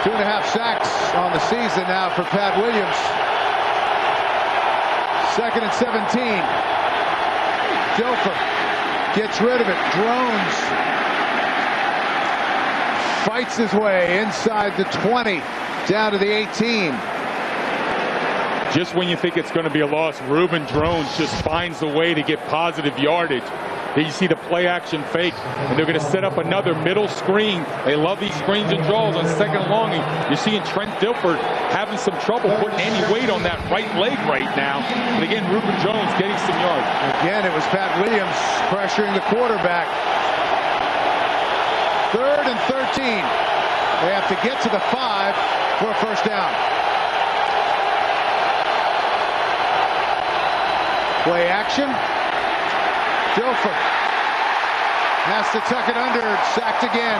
2.5 sacks on the season now for Pat Williams. 2nd and 17. Dilfer gets rid of it. Drones fights his way inside the 20, down to the 18. Just when you think it's going to be a loss, Reuben Drones just finds a way to get positive yardage. Here you see the play action fake, and they're going to set up another middle screen. They love these screens and draws on 2nd and long. You're seeing Trent Dilfer having some trouble putting any weight on that right leg right now. And again, Reuben Jones getting some yards. Again, it was Pat Williams pressuring the quarterback. 3rd and 13. They have to get to the 5 for a first down. Play action. Dilfer has to tuck it under, sacked again.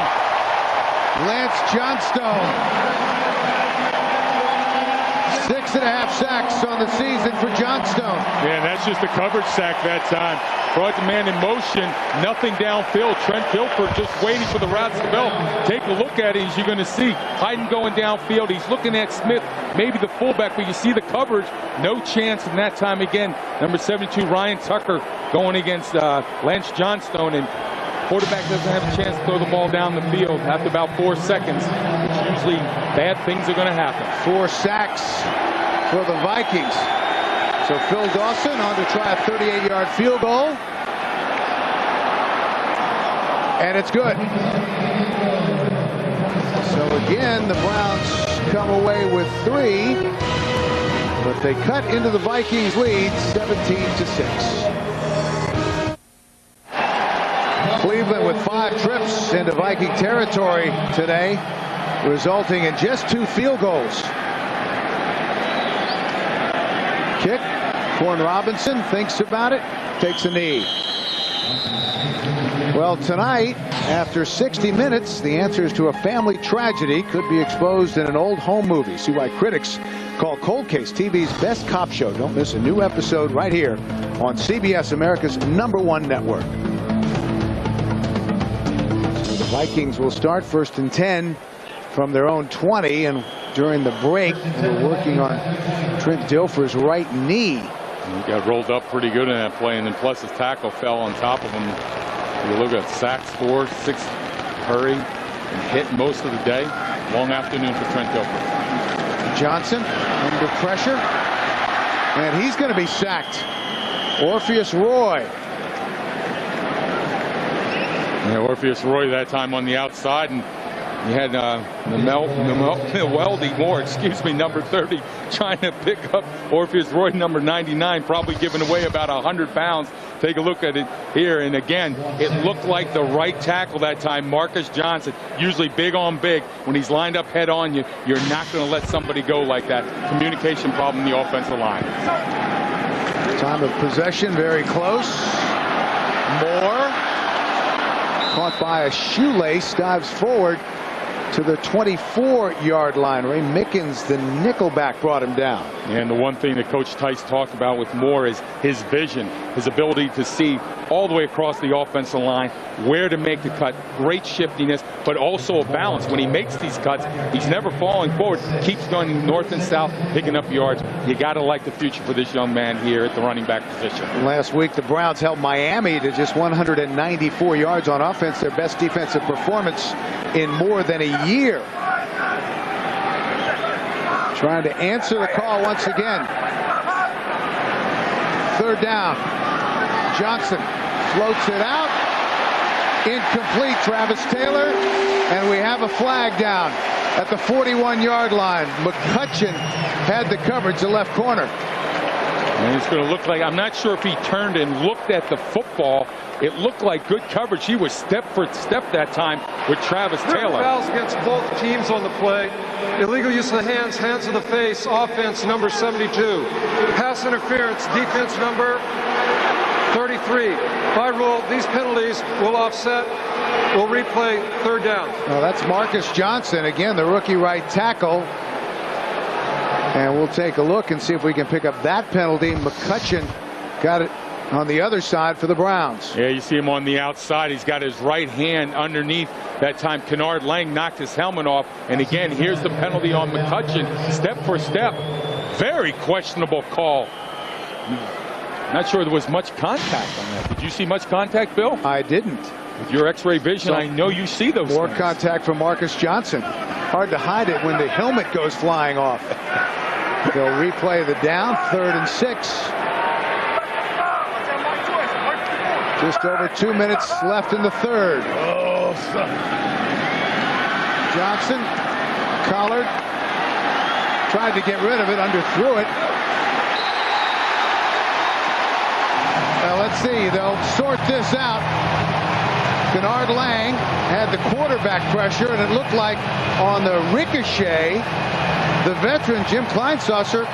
Lance Johnstone. 6.5 sacks on the season for Johnstone. Yeah, that's just a coverage sack that time. Brought the man in motion, nothing downfield. Trent Dilfer just waiting for the routes to develop. Take a look at it as you're going to see Hayden going downfield. He's looking at Smith, maybe the fullback, but you see the coverage. No chance in that time again. Number 72, Ryan Tucker, going against Lance Johnstone, and quarterback doesn't have a chance to throw the ball down the field after about 4 seconds. Usually bad things are going to happen. 4 sacks for the Vikings. So Phil Dawson on to try a 38-yard field goal. And it's good. So again, the Browns come away with 3. But they cut into the Vikings lead 17-6. Cleveland with 5 trips into Viking territory today, resulting in just 2 field goals. Kick. Corn Robinson thinks about it, takes a knee. Well, tonight, after 60 minutes, the answers to a family tragedy could be exposed in an old home movie. See why critics call Cold Case TV's best cop show. Don't miss a new episode right here on CBS, America's #1 network. So the Vikings will start 1st and 10 from their own 20, and during the break. We're working on Trent Dilfer's right knee. He got rolled up pretty good in that play, and then plus his tackle fell on top of him. You look at sacks 4, 6 hurry, and hit most of the day. Long afternoon for Trent Dilfer. Johnson under pressure, and he's going to be sacked. Orpheus Roy. Yeah, Orpheus Roy that time on the outside, and you had Weldy Moore, excuse me, number 30, trying to pick up Orpheus Roy, number 99, probably giving away about 100 pounds. Take a look at it here, and again, it looked like the right tackle that time, Marcus Johnson, usually big on big. When he's lined up head on you, you're not going to let somebody go like that. Communication problem in the offensive line. Time of possession, very close. Moore, caught by a shoelace, dives forward to the 24-yard line. Ray Mickens, the nickelback, brought him down. And the one thing that Coach Tice talked about with Moore is his vision, his ability to see all the way across the offensive line, where to make the cut, great shiftiness, but also a balance. When he makes these cuts, he's never falling forward, keeps going north and south, picking up yards. You got to like the future for this young man here at the running back position. Last week, the Browns held Miami to just 194 yards on offense, their best defensive performance in more than a year. Trying to answer the call once again. Third down. Johnson floats it out. Incomplete, Travis Taylor. And we have a flag down at the 41-yard line. McCutcheon had the coverage, the left corner. And it's going to look like, I'm not sure if he turned and looked at the football. It looked like good coverage. He was step for step that time with Travis Taylor. Fouls against both teams on the play. Illegal use of the hands, hands of the face, offense number 72. Pass interference, defense number 33. By rule, these penalties will offset, will replay third down. Well, that's Marcus Johnson, again, the rookie right tackle. And we'll take a look and see if we can pick up that penalty. McCutcheon got it on the other side for the Browns. Yeah, you see him on the outside. He's got his right hand underneath. That time, Kennard Lang knocked his helmet off. And again, here's the penalty on McCutcheon, step for step. Very questionable call. Not sure there was much contact on that. Did you see much contact, Bill? I didn't. With your X-ray vision, so I know you see those more things. Contact from Marcus Johnson. Hard to hide it when the helmet goes flying off. They'll replay the down, 3rd and 6. Just over 2 minutes left in the third. Oh, son. Johnson, Collard, tried to get rid of it, underthrew it. Now let's see, they'll sort this out. Kennard Lang had the quarterback pressure, and it looked like on the ricochet, the veteran Jim Kleinsasser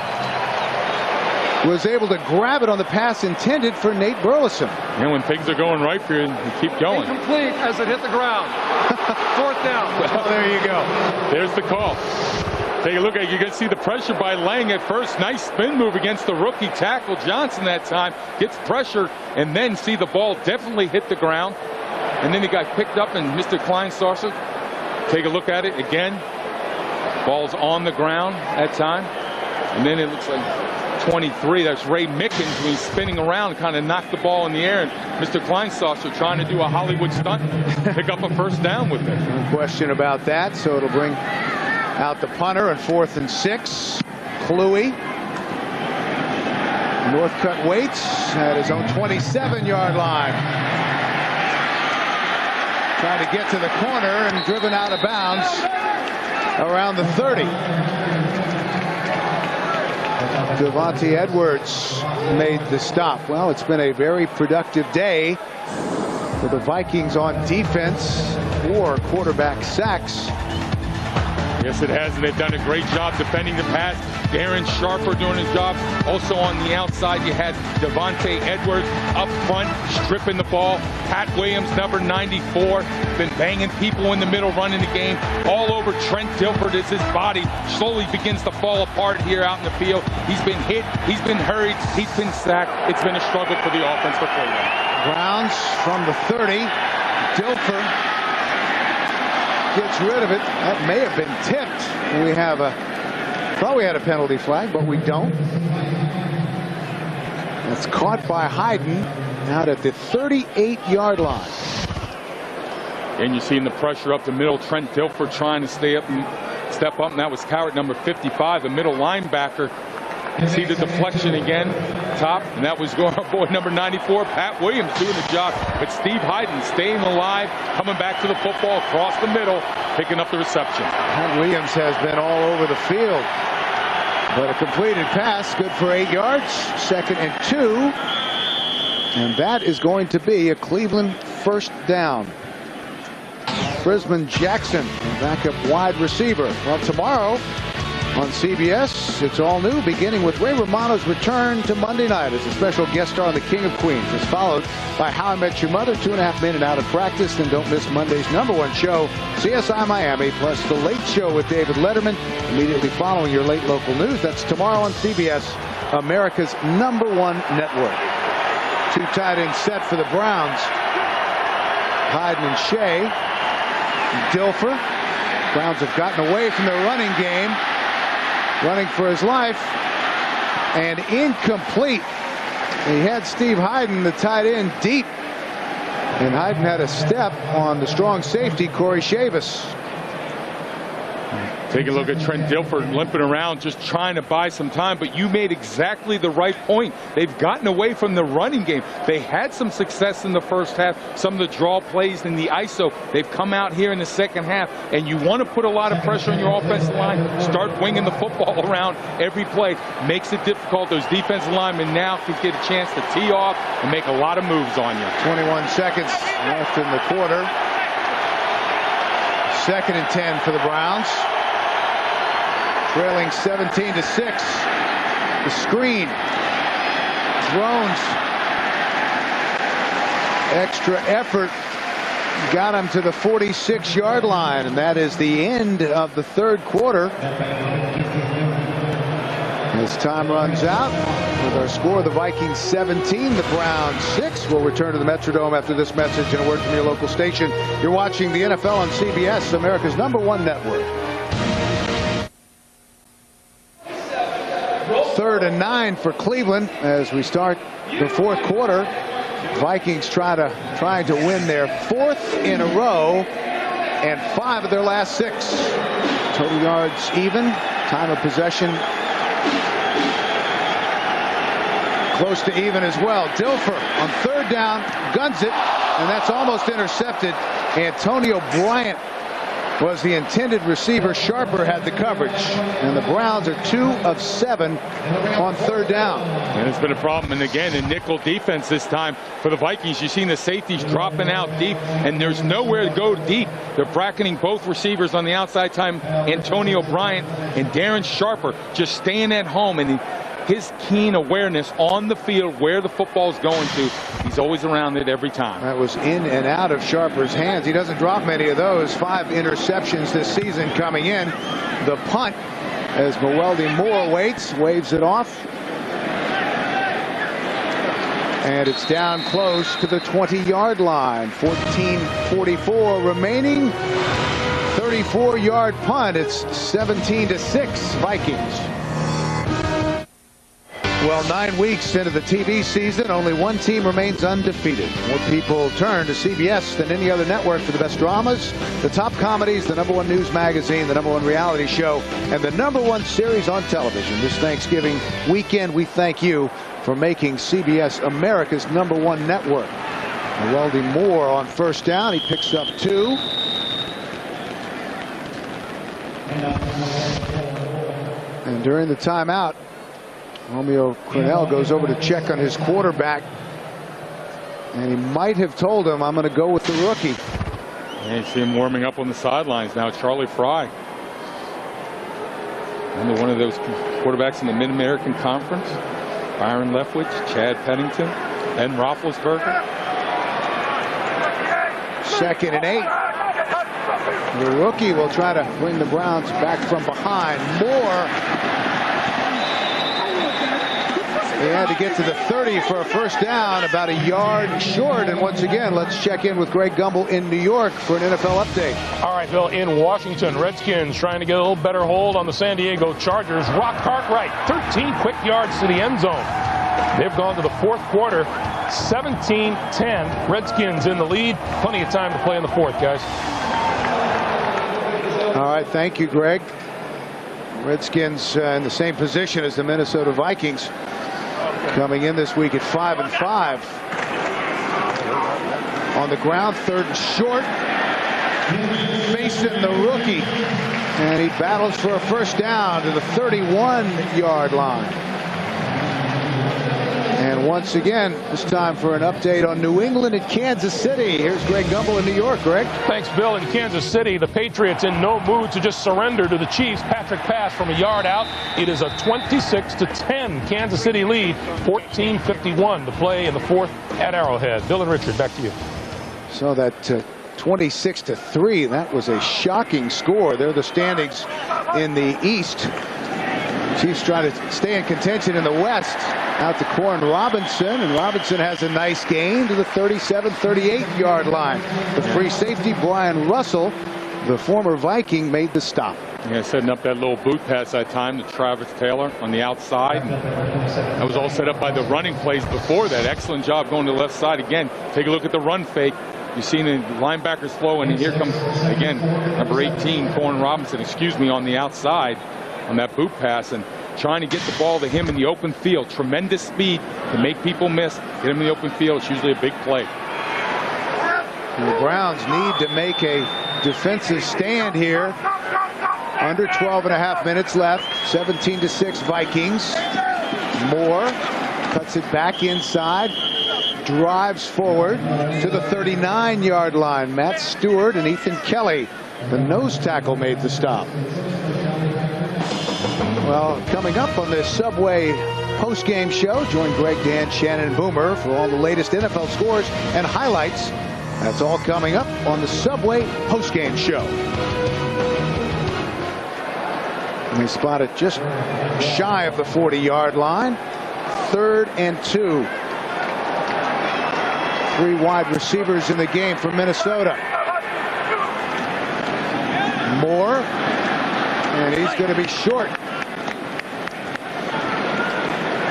was able to grab it on the pass intended for Nate Burleson. And when things are going right for you, you keep going. Incomplete as it hit the ground. 4th down. Well, there you go. There's the call. Take a look at it. You can see the pressure by Lang at first. Nice spin move against the rookie tackle Johnson that time. Gets pressure, and then see the ball definitely hit the ground. And then he got picked up, and Mr. Kleinsasser, take a look at it again. Ball's on the ground that time. And then it looks like 23. That's Ray Mickens when he's spinning around, kind of knocked the ball in the air. And Mr. Kleinsasser trying to do a Hollywood stunt, pick up a first down with it. No question about that. So it'll bring out the punter on 4th and 6. Kluwe. Northcutt waits at his own 27-yard line. Trying to get to the corner and driven out of bounds around the 30. Devontae Edwards made the stop. Well, it's been a very productive day for the Vikings on defense. 4 quarterback sacks. Yes, it has, and they've done a great job defending the pass. Darren Sharper doing his job. Also on the outside, you had Devontae Edwards up front, stripping the ball. Pat Williams, number 94, been banging people in the middle, running the game. All over Trent Dilfer as his body slowly begins to fall apart here out in the field. He's been hit, he's been hurried, he's been sacked. It's been a struggle for the offense for Cleveland. Browns from the 30. Dilfer gets rid of it. That may have been tipped. We have thought we had a penalty flag, but we don't. That's caught by Hayden out at the 38-yard line. And you're seeing the pressure up the middle. Trent Dilfer trying to step up, and that was Cowart, number 55, the middle linebacker. See the deflection again, top, and that was our boy number 94, Pat Williams, doing the job. But Steve Hayden staying alive, coming back to the football across the middle, picking up the reception. Pat Williams has been all over the field. But a completed pass, good for 8 yards, 2nd and 2. And that is going to be a Cleveland first down. Brisman Jackson, backup wide receiver. Well, tomorrow on CBS, it's all new, beginning with Ray Romano's return to Monday night as a special guest star on The King of Queens. It's followed by How I Met Your Mother, 2.5 Men and Out of Practice. Then don't miss Monday's #1 show, CSI Miami, plus The Late Show with David Letterman, immediately following your late local news. That's tomorrow on CBS, America's #1 network. 2 tight ends set for the Browns. Hayden and Shea. Dilfer. Browns have gotten away from their running game. Running for his life. And incomplete. He had Steve Hayden, the tight end, deep. And Hayden had a step on the strong safety, Corey Chavis. Take a look at Trent Dilfer limping around, just trying to buy some time, but you made exactly the right point. They've gotten away from the running game. They had some success in the first half, some of the draw plays in the ISO. They've come out here in the second half, and you want to put a lot of pressure on your offensive line, start winging the football around every play. Makes it difficult. Those defensive linemen now can get a chance to tee off and make a lot of moves on you. 21 seconds left in the quarter. 2nd and 10 for the Browns. Trailing 17-6. The screen. Drones. Extra effort. Got him to the 46-yard line, and that is the end of the 3rd quarter. As time runs out, with our score, the Vikings 17, the Browns 6. We'll return to the Metrodome after this message and a word from your local station. You're watching the NFL on CBS, America's #1 network. 3rd and 9 for Cleveland as we start the 4th quarter. Vikings trying to win their 4th in a row and 5 of their last 6. Total yards even. Time of possession close to even as well. Dilfer on 3rd down, guns it, and that's almost intercepted. Antonio Bryant was the intended receiver. Sharper had the coverage, and the Browns are 2 of 7 on 3rd down. And it's been a problem, and again, in nickel defense this time for the Vikings. You've seen the safeties dropping out deep, and there's nowhere to go deep. They're bracketing both receivers on the outside time. Antonio Bryant and Darren Sharper just staying at home, and his keen awareness on the field where the football is going to, he's always around it every time. That was in and out of Sharper's hands. He doesn't drop many of those. 5 interceptions this season coming in. The punt as Mewelde Moore waves it off. And it's down close to the 20-yard line. 14:44 remaining. 34-yard punt. It's 17-6 Vikings. Well, 9 weeks into the TV season, only one team remains undefeated. More people turn to CBS than any other network for the best dramas, the top comedies, the #1 news magazine, the #1 reality show, and the #1 series on television. This Thanksgiving weekend, we thank you for making CBS America's #1 network. Mewelde Moore on 1st down. He picks up 2. And during the timeout, Romeo Crennel goes over to check on his quarterback, and he might have told him, I'm going to go with the rookie. And you see him warming up on the sidelines now. Charlie Fry, another one of those quarterbacks in the Mid-American Conference. Byron Leftwich, Chad Pennington, Ben Roethlisberger. 2nd and 8. The rookie will try to bring the Browns back from behind. Moore He had to get to the 30 for a first down, about a yard short. And once again, let's check in with Greg Gumbel in New York for an NFL update. All right, Bill, in Washington, Redskins trying to get a little better hold on the San Diego Chargers. Rock Cartwright, 13 quick yards to the end zone. They've gone to the fourth quarter, 17-10. Redskins in the lead. Plenty of time to play in the fourth, guys. All right, thank you, Greg. Redskins in the same position as the Minnesota Vikings, coming in this week at 5-5. On the ground, 3rd and short. Facing the rookie, and he battles for a first down to the 31-yard line. And once again, it's time for an update on New England and Kansas City. Here's Greg Gumbel in New York. Greg? Thanks, Bill. In Kansas City, the Patriots in no mood to just surrender to the Chiefs. Patrick pass from a yard out. It is a 26-10 Kansas City lead. 14:51 to play in the fourth at Arrowhead. Bill and Richard, back to you. So that 26-3, that was a shocking score. They're the standings in the East. Chiefs trying to stay in contention in the West. Out to Corn Robinson, and Robinson has a nice gain to the 37-38-yard line. The free safety, Brian Russell, the former Viking, made the stop. Yeah, setting up that little boot pass that time to Travis Taylor on the outside. That was all set up by the running plays before that. Excellent job going to the left side. Again, take a look at the run fake. You've seen the linebackers flow, and here comes, again, number 18, Corn Robinson, on the outside on that boot pass, and trying to get the ball to him in the open field. Tremendous speed to make people miss. Get him in the open field. It's usually a big play. The Browns need to make a defensive stand here. Under 12.5 minutes left. 17-6 Vikings. Moore cuts it back inside. Drives forward to the 39-yard line. Matt Stewart and Ethan Kelly, the nose tackle, made the stop. Well, coming up on this Subway post-game show, join Greg, Dan, Shannon, and Boomer for all the latest NFL scores and highlights. That's all coming up on the Subway post-game show. And they spot it just shy of the 40-yard line. 3rd and 2. 3 wide receivers in the game for Minnesota. Moore, and he's going to be short.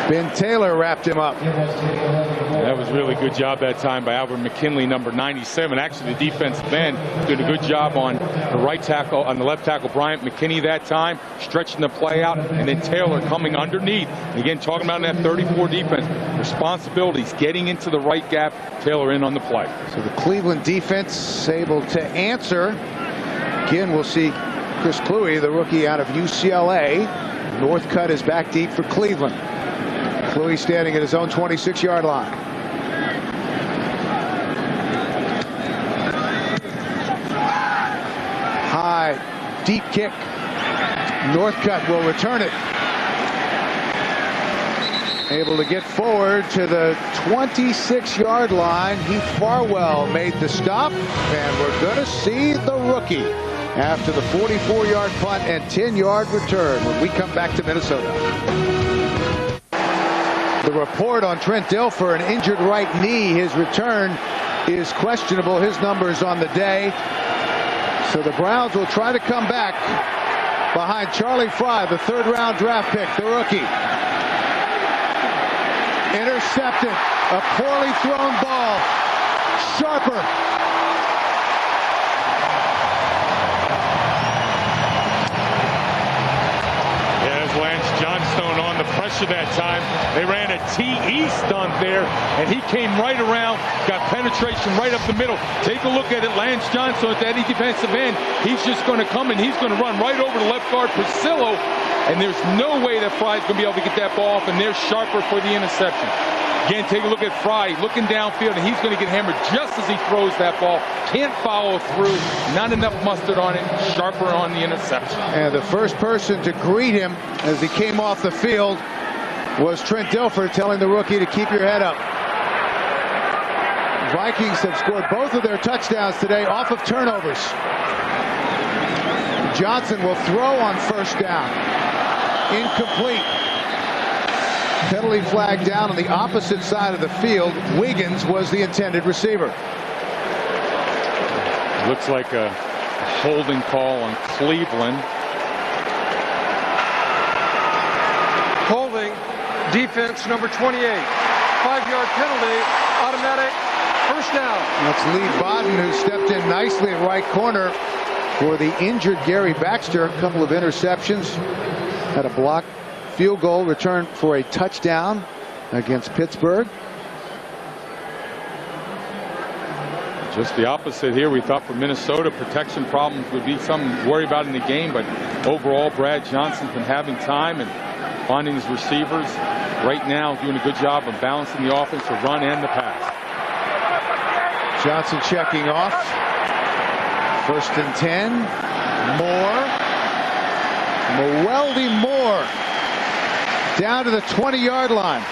Ben Taylor wrapped him up. That was really good job that time by Albert McKinley, number 97. Actually, the defensive end did a good job on the right tackle, on the left tackle, Bryant McKinney that time, stretching the play out, and then Taylor coming underneath. And again, talking about that 34 defense, responsibilities, getting into the right gap, Taylor in on the play. So the Cleveland defense able to answer. Again, we'll see Chris Kluwe, the rookie out of UCLA. Northcutt is back deep for Cleveland. Kluwe standing at his own 26-yard line. High, deep kick. Northcutt will return it. Able to get forward to the 26-yard line. Heath Farwell made the stop, and we're going to see the rookie after the 44-yard punt and 10-yard return when we come back to Minnesota. The report on Trent Dilfer, an injured right knee. His return is questionable. His numbers on the day. So the Browns will try to come back behind Charlie Frye, the 3rd-round draft pick, the rookie. Intercepted. A poorly thrown ball. Sharper. Lance Johnstone on the pressure that time. They ran a TE stunt there, and he came right around, got penetration right up the middle. Take a look at it. Lance Johnstone at that defensive end. He's just going to come and he's going to run right over the left guard, Priscillo, and there's no way that Fry's going to be able to get that ball off, and they're Sharper for the interception. Again, take a look at Fry looking downfield, and he's going to get hammered just as he throws that ball. Can't follow through. Not enough mustard on it. Sharper on the interception. And the first person to greet him as he came off the field was Trent Dilfer, telling the rookie to keep your head up. Vikings have scored both of their touchdowns today off of turnovers. Johnson will throw on first down. Incomplete. Penalty flag down on the opposite side of the field. Wiggins was the intended receiver. Looks like a holding call on Cleveland. Holding, defense number 28. 5-yard penalty, automatic, first down. That's Lee Bodden, who stepped in nicely at right corner for the injured Gary Baxter. A couple of interceptions. Had a block field goal return for a touchdown against Pittsburgh. Just the opposite here. We thought for Minnesota, protection problems would be something to worry about in the game, but overall, Brad Johnson's been having time and finding his receivers. Right now, doing a good job of balancing the offense, the run and the pass. Johnson checking off. 1st and 10. Moore. Mwelde Moore down to the 20-yard line.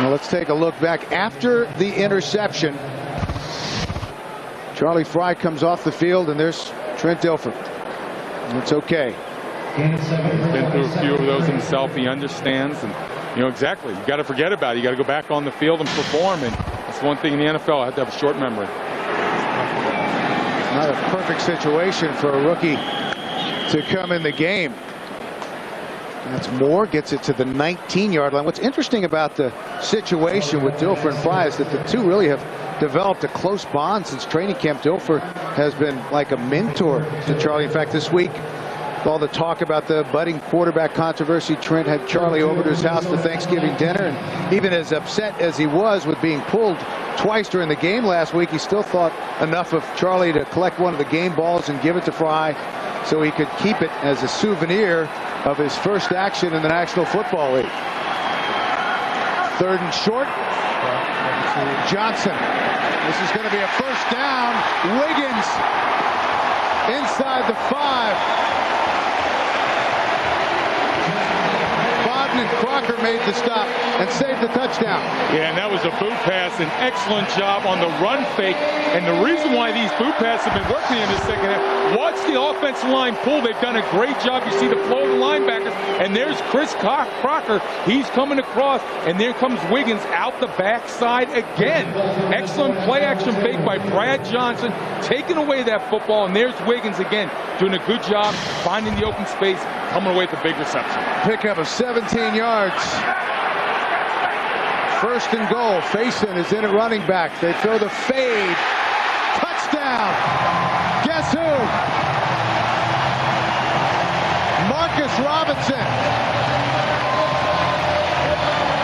Now let's take a look back after the interception. Charlie Frye comes off the field, and there's Trent Dilfer. It's okay. He's been through a few of those himself. He understands, and you know exactly. You got to forget about it. You got to go back on the field and perform. And that's one thing in the NFL. I have to have a short memory. Not a perfect situation for a rookie to come in the game. That's Moore, gets it to the 19-yard line. What's interesting about the situation with Dilfer and Frye is that the two really have developed a close bond since training camp. Dilfer has been like a mentor to Charlie. In fact, this week, all the talk about the budding quarterback controversy, Trent had Charlie over to his house for Thanksgiving dinner, and even as upset as he was with being pulled twice during the game last week, he still thought enough of Charlie to collect one of the game balls and give it to Frye so he could keep it as a souvenir of his first action in the National Football League. 3rd and short. Johnson. This is going to be a first down. Wiggins inside the 5. Bodden and Crocker made the stop and saved the touchdown. Yeah, and that was a boot pass. An excellent job on the run fake. And the reason why these boot passes have been working in the second half, watch the offensive line pull. They've done a great job. You see the flow of the linebackers. And there's Chris Crocker. He's coming across. And there comes Wiggins out the backside again. Excellent play action fake by Brad Johnson, taking away that football. And there's Wiggins again, doing a good job finding the open space, coming away with a big reception. Pickup of 17 yards. 1st and goal. Faison is in at running back. They throw the fade. Touchdown. Guess who? Marcus Robinson.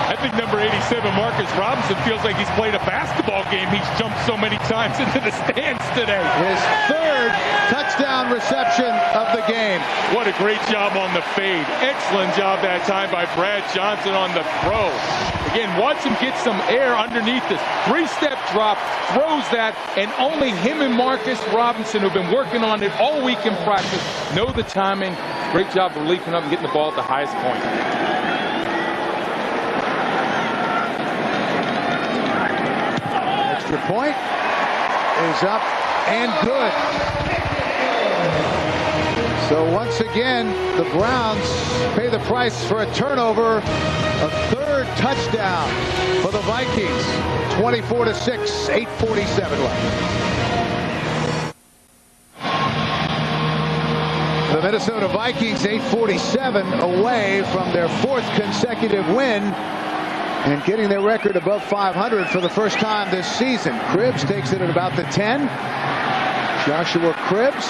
I think number 87, Marcus Robinson, feels like he's played a basketball game. He's jumped so many times into the stands today. His 3rd touchdown reception of the game. What a great job on the fade. Excellent job that time by Brad Johnson on the throw. Again, watch him get some air underneath this. 3-step drop, throws that, and only him and Marcus Robinson, who've been working on it all week in practice, know the timing. Great job of leaping up and getting the ball at the highest point. Extra point is up and good. So once again, the Browns pay the price for a turnover. A 3rd touchdown for the Vikings. 24-6, 8:47 left. The Minnesota Vikings 8:47 away from their 4th consecutive win and getting their record above 500 for the first time this season. Cribbs takes it at about the 10. Joshua Cribbs.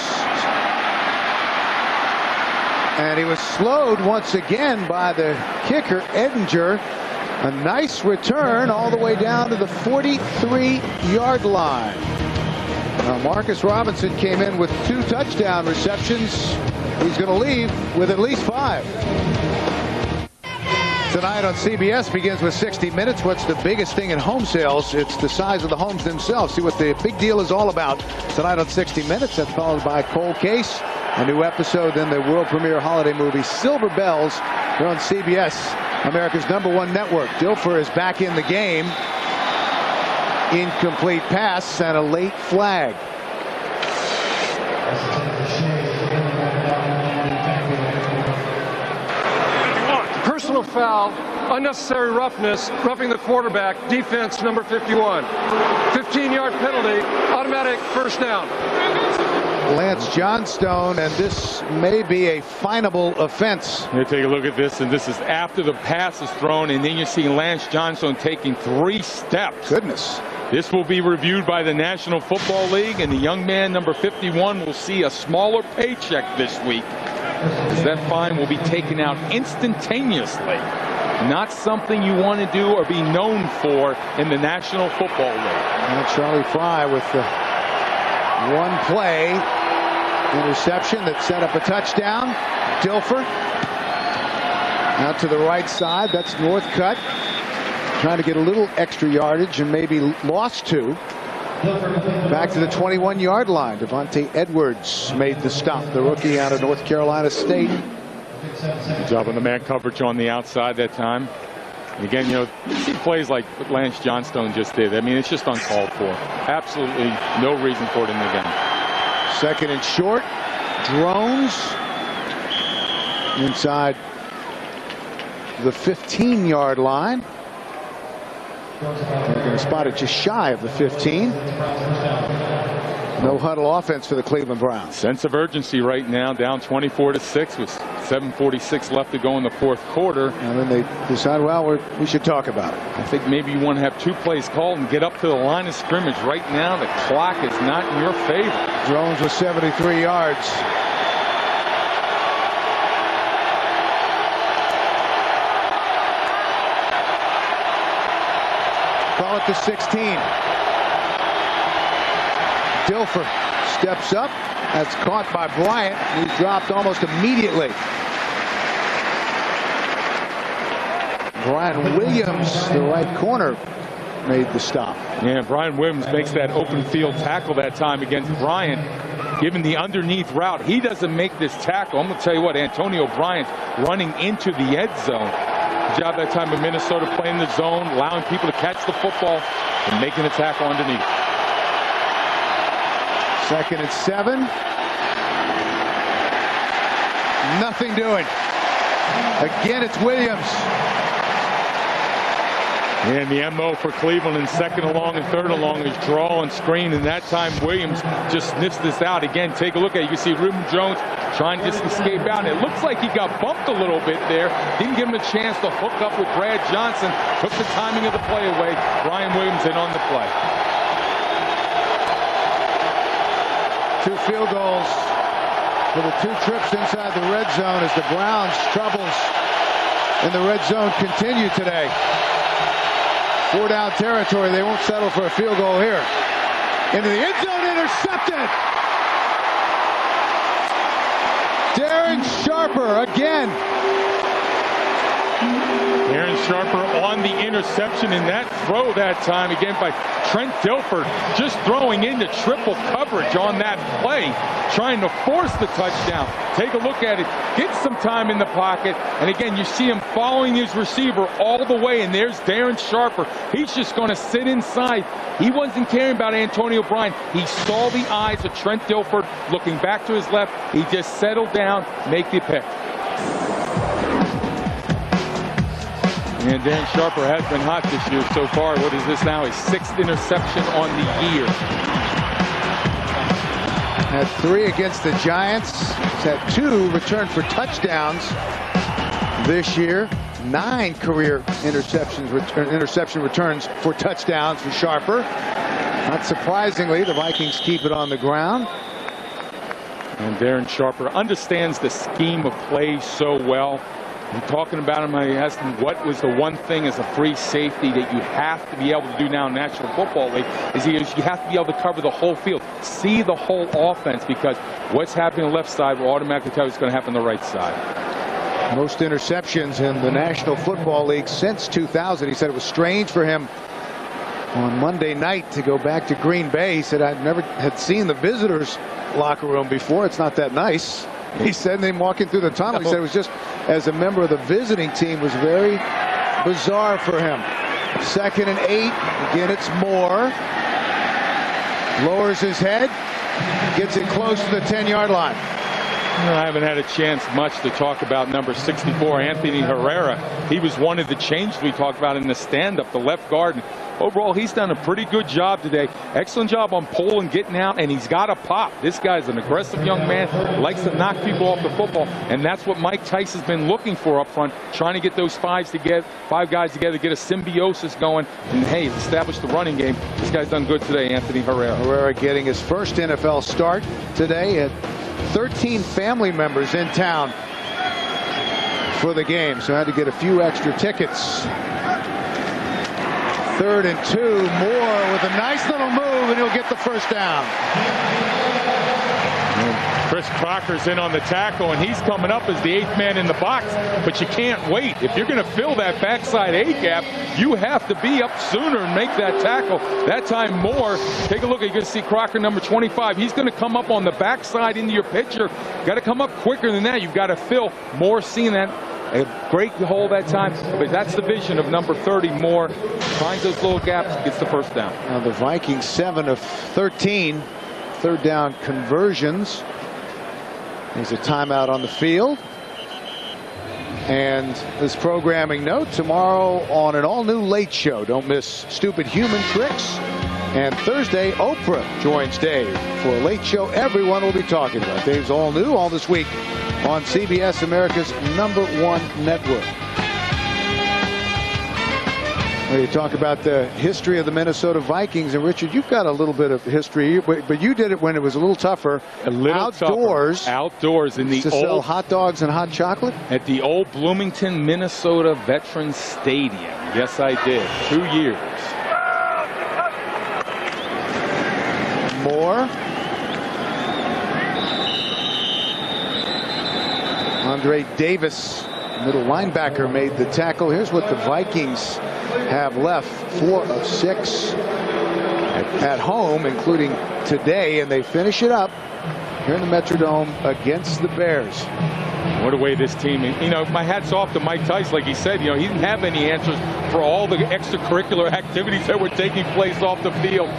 And he was slowed once again by the kicker, Edinger. A nice return all the way down to the 43-yard line. Marcus Robinson came in with 2 touchdown receptions. He's going to leave with at least 5. Tonight on CBS begins with 60 Minutes. What's the biggest thing in home sales? It's the size of the homes themselves. See what the big deal is all about tonight on 60 Minutes. That's followed by Cold Case, a new episode in the world premiere holiday movie Silver Bells. Here on CBS, America's #1 network. Dilfer is back in the game. Incomplete pass and a late flag. intentional foul, unnecessary roughness, roughing the quarterback, defense number 51. 15-yard penalty, automatic first down. Lance Johnstone, and this may be a finable offense. You take a look at this, and this is after the pass is thrown, and then you see Lance Johnstone taking 3 steps. Goodness. This will be reviewed by the National Football League, and the young man, number 51, will see a smaller paycheck this week, as that fine will be taken out instantaneously. Not something you want to do or be known for in the National Football League. And Charlie Fry with the one play interception that set up a touchdown. Dilfer out to the right side. That's Northcutt trying to get a little extra yardage and maybe lost 2. Back to the 21-yard line. Devontae Edwards made the stop, the rookie out of North Carolina State. Good job on the man coverage on the outside that time. And again, you know, you see plays like what Lance Johnstone just did. I mean, it's just uncalled for. Absolutely no reason for it in the game. Second and short. Drones inside the 15-yard line. They're going to spot it just shy of the 15. No huddle offense for the Cleveland Browns. Sense of urgency right now, down 24-6 with 7:46 left to go in the 4th quarter. And then they decide, well, we should talk about it. I think maybe you want to have 2 plays called and get up to the line of scrimmage. Right now, the clock is not in your favor. Drones with 73 yards. Call it the 16. Dilfer steps up. That's caught by Bryant. He's dropped almost immediately. Brian Williams, the right corner, made the stop. Yeah, Brian Williams makes that open field tackle that time against Bryant. Given the underneath route, he doesn't make this tackle. I'm going to tell you what, Antonio Bryant running into the end zone. Good job that time in Minnesota playing the zone, allowing people to catch the football and making a tackle underneath. 2nd and 7. Nothing doing. Again, it's Williams. And the MO for Cleveland in 2nd and long and 3rd and long is draw and screen, and that time Williams just sniffs this out. Again, take a look at it. You can see Reuben Jones trying to just escape out. It looks like he got bumped a little bit there. Didn't give him a chance to hook up with Brad Johnson. Took the timing of the play away. Brian Williams in on the play. 2 field goals for the 2 trips inside the red zone as the Browns' troubles in the red zone continue today. 4 down territory. They won't settle for a field goal here. Into the end zone, intercepted. Darren Sharper again. Darren Sharper on the interception in that throw that time, again by Trent Dilfer, just throwing into triple coverage on that play, trying to force the touchdown. Take a look at it, get some time in the pocket, and again, you see him following his receiver all the way, and there's Darren Sharper. He's just going to sit inside. He wasn't caring about Antonio Bryant. He saw the eyes of Trent Dilfer looking back to his left. He just settled down, make the pick. And Dan Sharper has been hot this year so far. What is this now? His 6th interception on the year. Had 3 against the Giants. He's had 2 returned for touchdowns this year. 9 career interception returns for touchdowns for Sharper. Not surprisingly, the Vikings keep it on the ground. And Darren Sharper understands the scheme of play so well. I'm talking about him. I asked him what was the one thing as a free safety that you have to be able to do now in National Football League. You have to be able to cover the whole field, see the whole offense, because what's happening on the left side will automatically tell you what's going to happen on the right side. Most interceptions in the National Football League since 2000. He said it was strange for him on Monday night to go back to Green Bay. He said, I never had seen the visitors' locker room before. It's not that nice. He said, them walking through the tunnel, he said it was just, as a member of the visiting team, was very bizarre for him. 2nd and 8. Again, it's Moore. Lowers his head. Gets it close to the 10-yard line. I haven't had a chance much to talk about number 64, Anthony Herrera. He was one of the changes we talked about in the stand-up, the left guard. And overall, he's done a pretty good job today. Excellent job on pulling, getting out, and he's got a pop. This guy's an aggressive young man, likes to knock people off the football, and that's what Mike Tice has been looking for up front, trying to get those five guys together, get a symbiosis going, and, hey, establish the running game. This guy's done good today, Anthony Herrera. Herrera getting his first NFL start today at 13 family members in town for the game, so I had to get a few extra tickets. 3rd and 2, Moore with a nice little move, and he'll get the first down. Chris Crocker's in on the tackle, and he's coming up as the 8th man in the box, but you can't wait. If you're going to fill that backside A gap, you have to be up sooner and make that tackle. That time Moore, take a look, you can see Crocker, number 25. He's going to come up on the backside into your picture. Got to come up quicker than that. You've got to fill. Moore seeing that. A great hole that time, but that's the vision of number 30, Moore. Finds those little gaps, gets the first down. Now the Vikings 7 of 13, 3rd down conversions. There's a timeout on the field. And this programming note, tomorrow on an all-new Late Show. Don't miss Stupid Human Tricks. And Thursday, Oprah joins Dave for a Late Show everyone will be talking about. Dave's all new, all this week on CBS, America's #1 network. Well, you talk about the history of the Minnesota Vikings, and Richard, you've got a little bit of history, but you did it when it was a little tougher. Outdoors. Outdoors in the to old, sell hot dogs and hot chocolate? At the old Bloomington, Minnesota Veterans Stadium. Yes, I did. 2 years. Moore. Andre Davis, middle linebacker, made the tackle. Here's what the Vikings have left. 4 of 6 at home, including today, and they finish it up here in the Metrodome against the Bears. What a way this team, you know, my hat's off to Mike Tice. Like he said, you know, he didn't have any answers for all the extracurricular activities that were taking place off the field.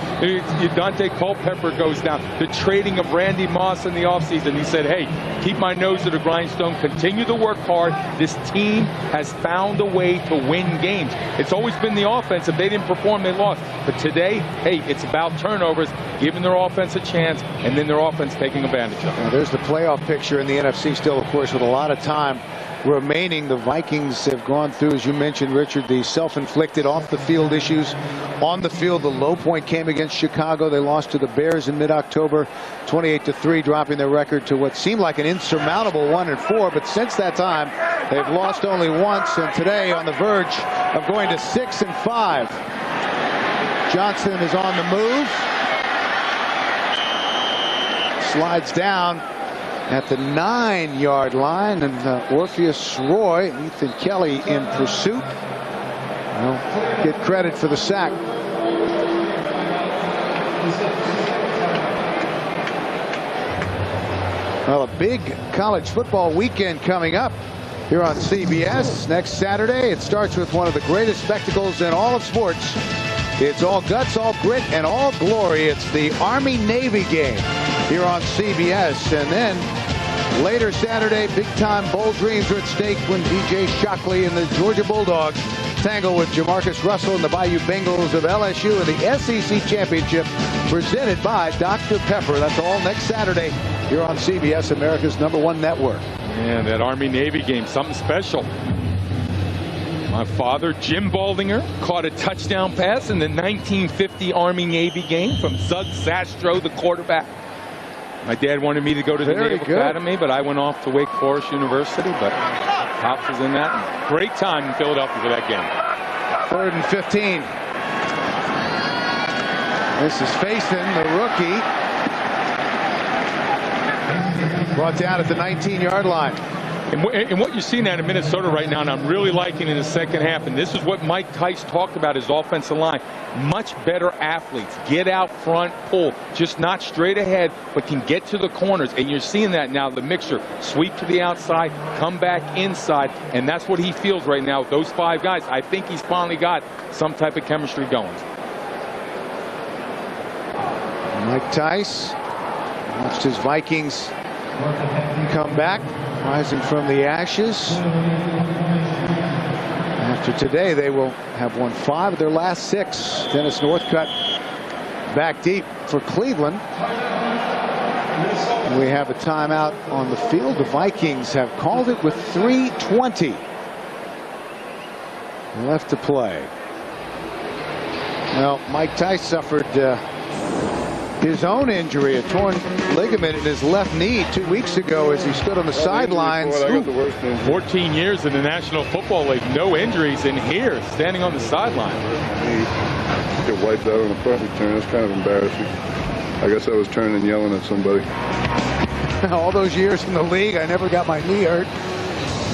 Dante Culpepper goes down. The trading of Randy Moss in the offseason. He said, hey, keep my nose to the grindstone, continue to work hard. This team has found a way to win games. It's always been the offense. If they didn't perform, they lost. But today, hey, it's about turnovers, giving their offense a chance, and then their offense taking advantage of it. Now, there's the playoff picture in the NFC still, of course, with a lot of time remaining. The Vikings have gone through, as you mentioned, Richard, the self-inflicted off-the-field issues. On the field, the low point came against Chicago. They lost to the Bears in mid-October, 28-3, dropping their record to what seemed like an insurmountable 1-4. But since that time, they've lost only once, and today on the verge of going to 6-5. Johnson is on the move. Slides down at the 9-yard line, and Orpheus Roy, Ethan Kelly in pursuit. Well, get credit for the sack. Well, a big college football weekend coming up here on CBS next Saturday. It starts with one of the greatest spectacles in all of sports. It's all guts, all grit, and all glory. It's the Army-Navy game here on CBS. And then later Saturday, big-time bowl dreams are at stake when DJ Shockley and the Georgia Bulldogs tangle with Jamarcus Russell and the Bayou Bengals of LSU in the SEC Championship presented by Dr. Pepper. That's all next Saturday here on CBS, America's #1 network. Yeah, that Army-Navy game, something special. My father, Jim Baldinger, caught a touchdown pass in the 1950 Army-Navy game from Zug Sastro, the quarterback. My dad wanted me to go to the Naval Academy, but I went off to Wake Forest University, but Pops was in that. Great time in Philadelphia for that game. 3rd and 15. This is Faison, the rookie. Brought down at the 19-yard line. And what you're seeing out of Minnesota right now, and I'm really liking in the second half, and this is what Mike Tice talked about, his offensive line. Much better athletes. Get out front, pull. Just not straight ahead, but can get to the corners. And you're seeing that now, the mixture. Sweep to the outside, come back inside, and that's what he feels right now with those 5 guys. I think he's finally got some type of chemistry going. Mike Tice watched his Vikings come back, rising from the ashes. After today, they will have won 5 of their last 6. Dennis Northcutt back deep for Cleveland. We have a timeout on the field. The Vikings have called it with 3:20 left to play. Well, Mike Tice suffered his own injury, a torn ligament in his left knee 2 weeks ago as he stood on the sidelines. 14 years in the National Football League, no injuries in here, standing on the sideline. Get wiped out on a punt return. That's kind of embarrassing. I guess I was turning and yelling at somebody. All those years in the league, I never got my knee hurt.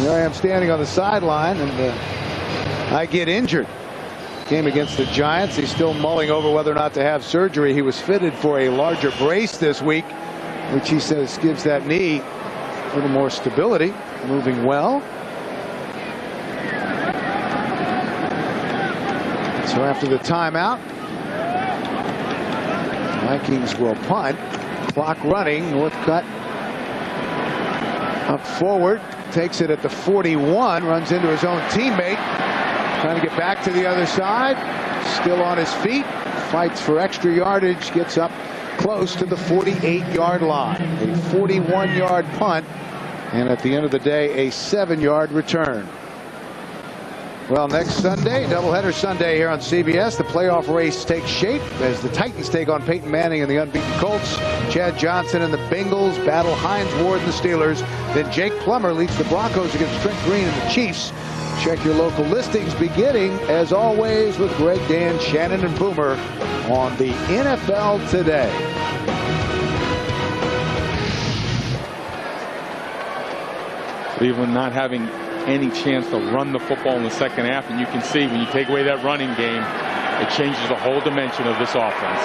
Here I am standing on the sideline, and I get injured. Game against the Giants. He's still mulling over whether or not to have surgery. He was fitted for a larger brace this week, which he says gives that knee a little more stability. Moving well. So after the timeout, Vikings will punt. Clock running. Northcutt up forward. Takes it at the 41. Runs into his own teammate. Trying to get back to the other side. Still on his feet. Fights for extra yardage. Gets up close to the 48-yard line. A 41-yard punt. And at the end of the day, a 7-yard return. Well, next Sunday, doubleheader Sunday here on CBS. The playoff race takes shape as the Titans take on Peyton Manning and the unbeaten Colts. Chad Johnson and the Bengals battle Hines Ward and the Steelers. Then Jake Plummer leads the Broncos against Trent Green and the Chiefs. Check your local listings, beginning, as always, with Greg, Dan, Shannon, and Boomer on the NFL Today. Cleveland not having any chance to run the football in the second half, and you can see when you take away that running game, it changes the whole dimension of this offense.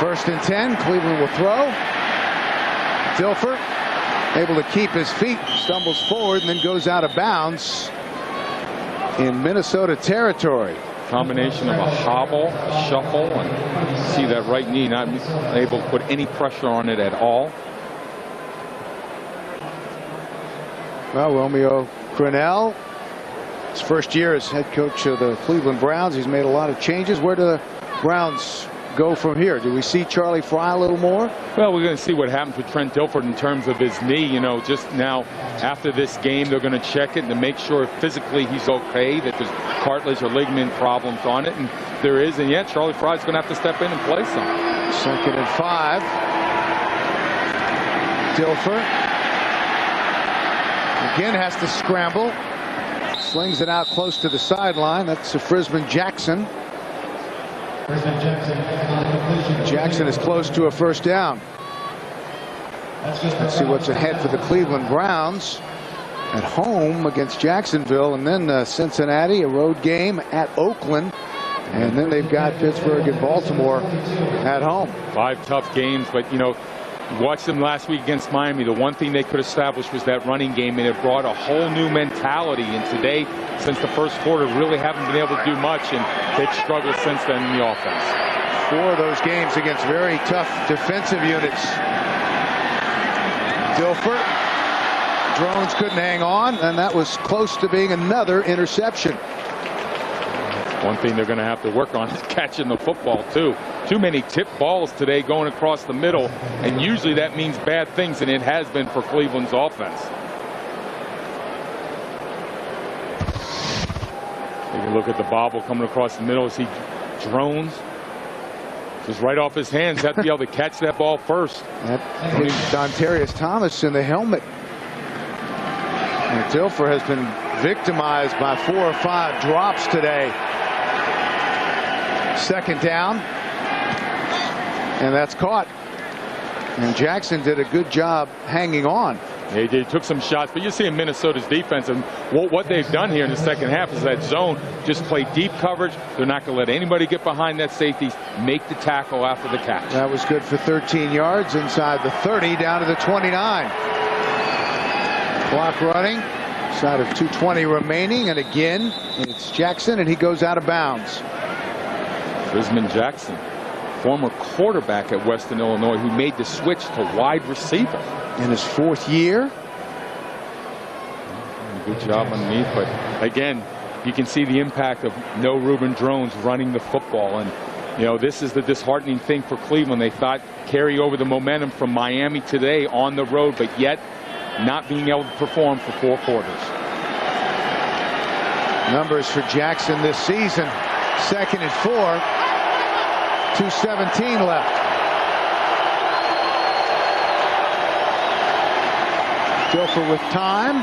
1st and 10, Cleveland will throw. Dilfer able to keep his feet, stumbles forward, and then goes out of bounds in Minnesota territory. Combination of a hobble, a shuffle, and see that right knee not able to put any pressure on it at all. Well, Romeo Crennel, his first year as head coach of the Cleveland Browns. He's made a lot of changes. Where do the Browns go from here? Do we see Charlie Frye a little more? Well, we're going to see what happens with Trent Dilfer in terms of his knee. You know, just now after this game, they're going to check it to make sure physically he's okay, that there's cartilage or ligament problems on it. And there is, and yet Charlie Frye's going to have to step in and play some. 2nd and 5. Dilfer again has to scramble. Slings it out close to the sideline. That's Frisman Jackson. Jackson is close to a 1st down. Let's see what's ahead for the Cleveland Browns. At home against Jacksonville, and then Cincinnati, a road game at Oakland. And then they've got Pittsburgh and Baltimore at home. 5 tough games, but you know, you watched them last week against Miami. The one thing they could establish was that running game, and it brought a whole new mentality. And today, since the first quarter, really haven't been able to do much, and they've struggled since then in the offense. 4 of those games against very tough defensive units. Dilfer, Drones couldn't hang on, and that was close to being another interception. One thing they're going to have to work on is catching the football, too. Too many tipped balls today going across the middle, and usually that means bad things, and it has been for Cleveland's offense. Take a look at the bobble coming across the middle as he drones. Just right off his hands, have to be able to catch that ball first. That hit Dontarius Thomas in the helmet. And Dilfer has been victimized by 4 or 5 drops today. 2nd down, and that's caught. And Jackson did a good job hanging on. They took some shots, but you see in Minnesota's defense, and what they've done here in the second half is that zone, just play deep coverage. They're not going to let anybody get behind that safety, make the tackle after the catch. That was good for 13 yards inside the 30, down to the 29. Clock running, side of 2:20 remaining, and again, it's Jackson, and he goes out of bounds. Frisman Jackson. former quarterback at Western Illinois, who made the switch to wide receiver. In his 4th year. Good job underneath, but again, you can see the impact of no Reuben Drones running the football. And, you know, this is the disheartening thing for Cleveland. They thought carry over the momentum from Miami today on the road, but yet not being able to perform for 4 quarters. Numbers for Jackson this season. 2nd and 4. 2:17 left. Dilfer with time.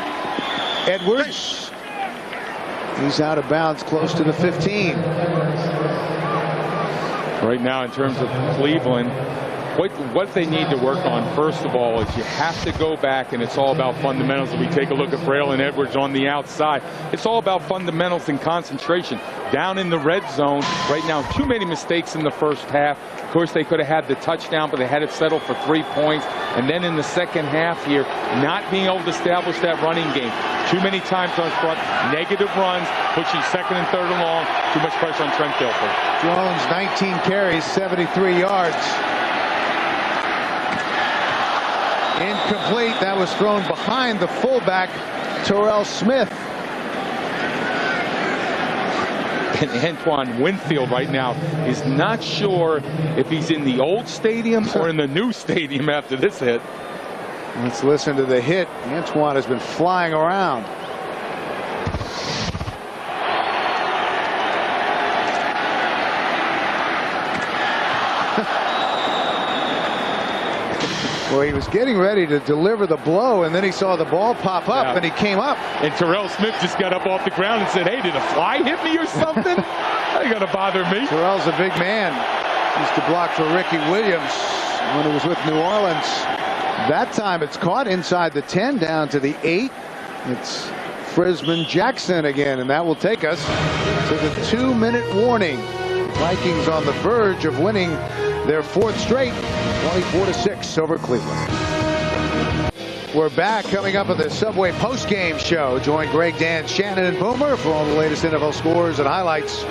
Edwards. He's out of bounds close to the 15. Right now, in terms of Cleveland, what they need to work on, first of all, is you have to go back, and it's all about fundamentals. If we take a look at Braylon Edwards on the outside, it's all about fundamentals and concentration. Down in the red zone, right now, too many mistakes in the first half. Of course, they could have had the touchdown, but they had it settled for 3 points. And then in the second half here, not being able to establish that running game. Too many times on front, negative runs, pushing 2nd and 3rd and long, too much pressure on Trent Dilfer. Jones, 19 carries, 73 yards. Incomplete. That was thrown behind the fullback, Terrell Smith. And Antoine Winfield right now is not sure if he's in the old stadium or in the new stadium after this hit. Let's listen to the hit. Antoine has been flying around. Well, he was getting ready to deliver the blow, and then he saw the ball pop up, and he came up. And Terrell Smith just got up off the ground and said, hey, did a fly hit me or something? That ain't gonna bother me. Terrell's a big man. Used to block for Ricky Williams when he was with New Orleans. That time it's caught inside the 10, down to the 8. It's Frisman Jackson again, and that will take us to the 2-minute warning. Vikings on the verge of winning their 4th straight, 24-6 over Cleveland. We're back, coming up at the Subway postgame show. Join Greg, Dan, Shannon, and Boomer for all the latest NFL scores and highlights.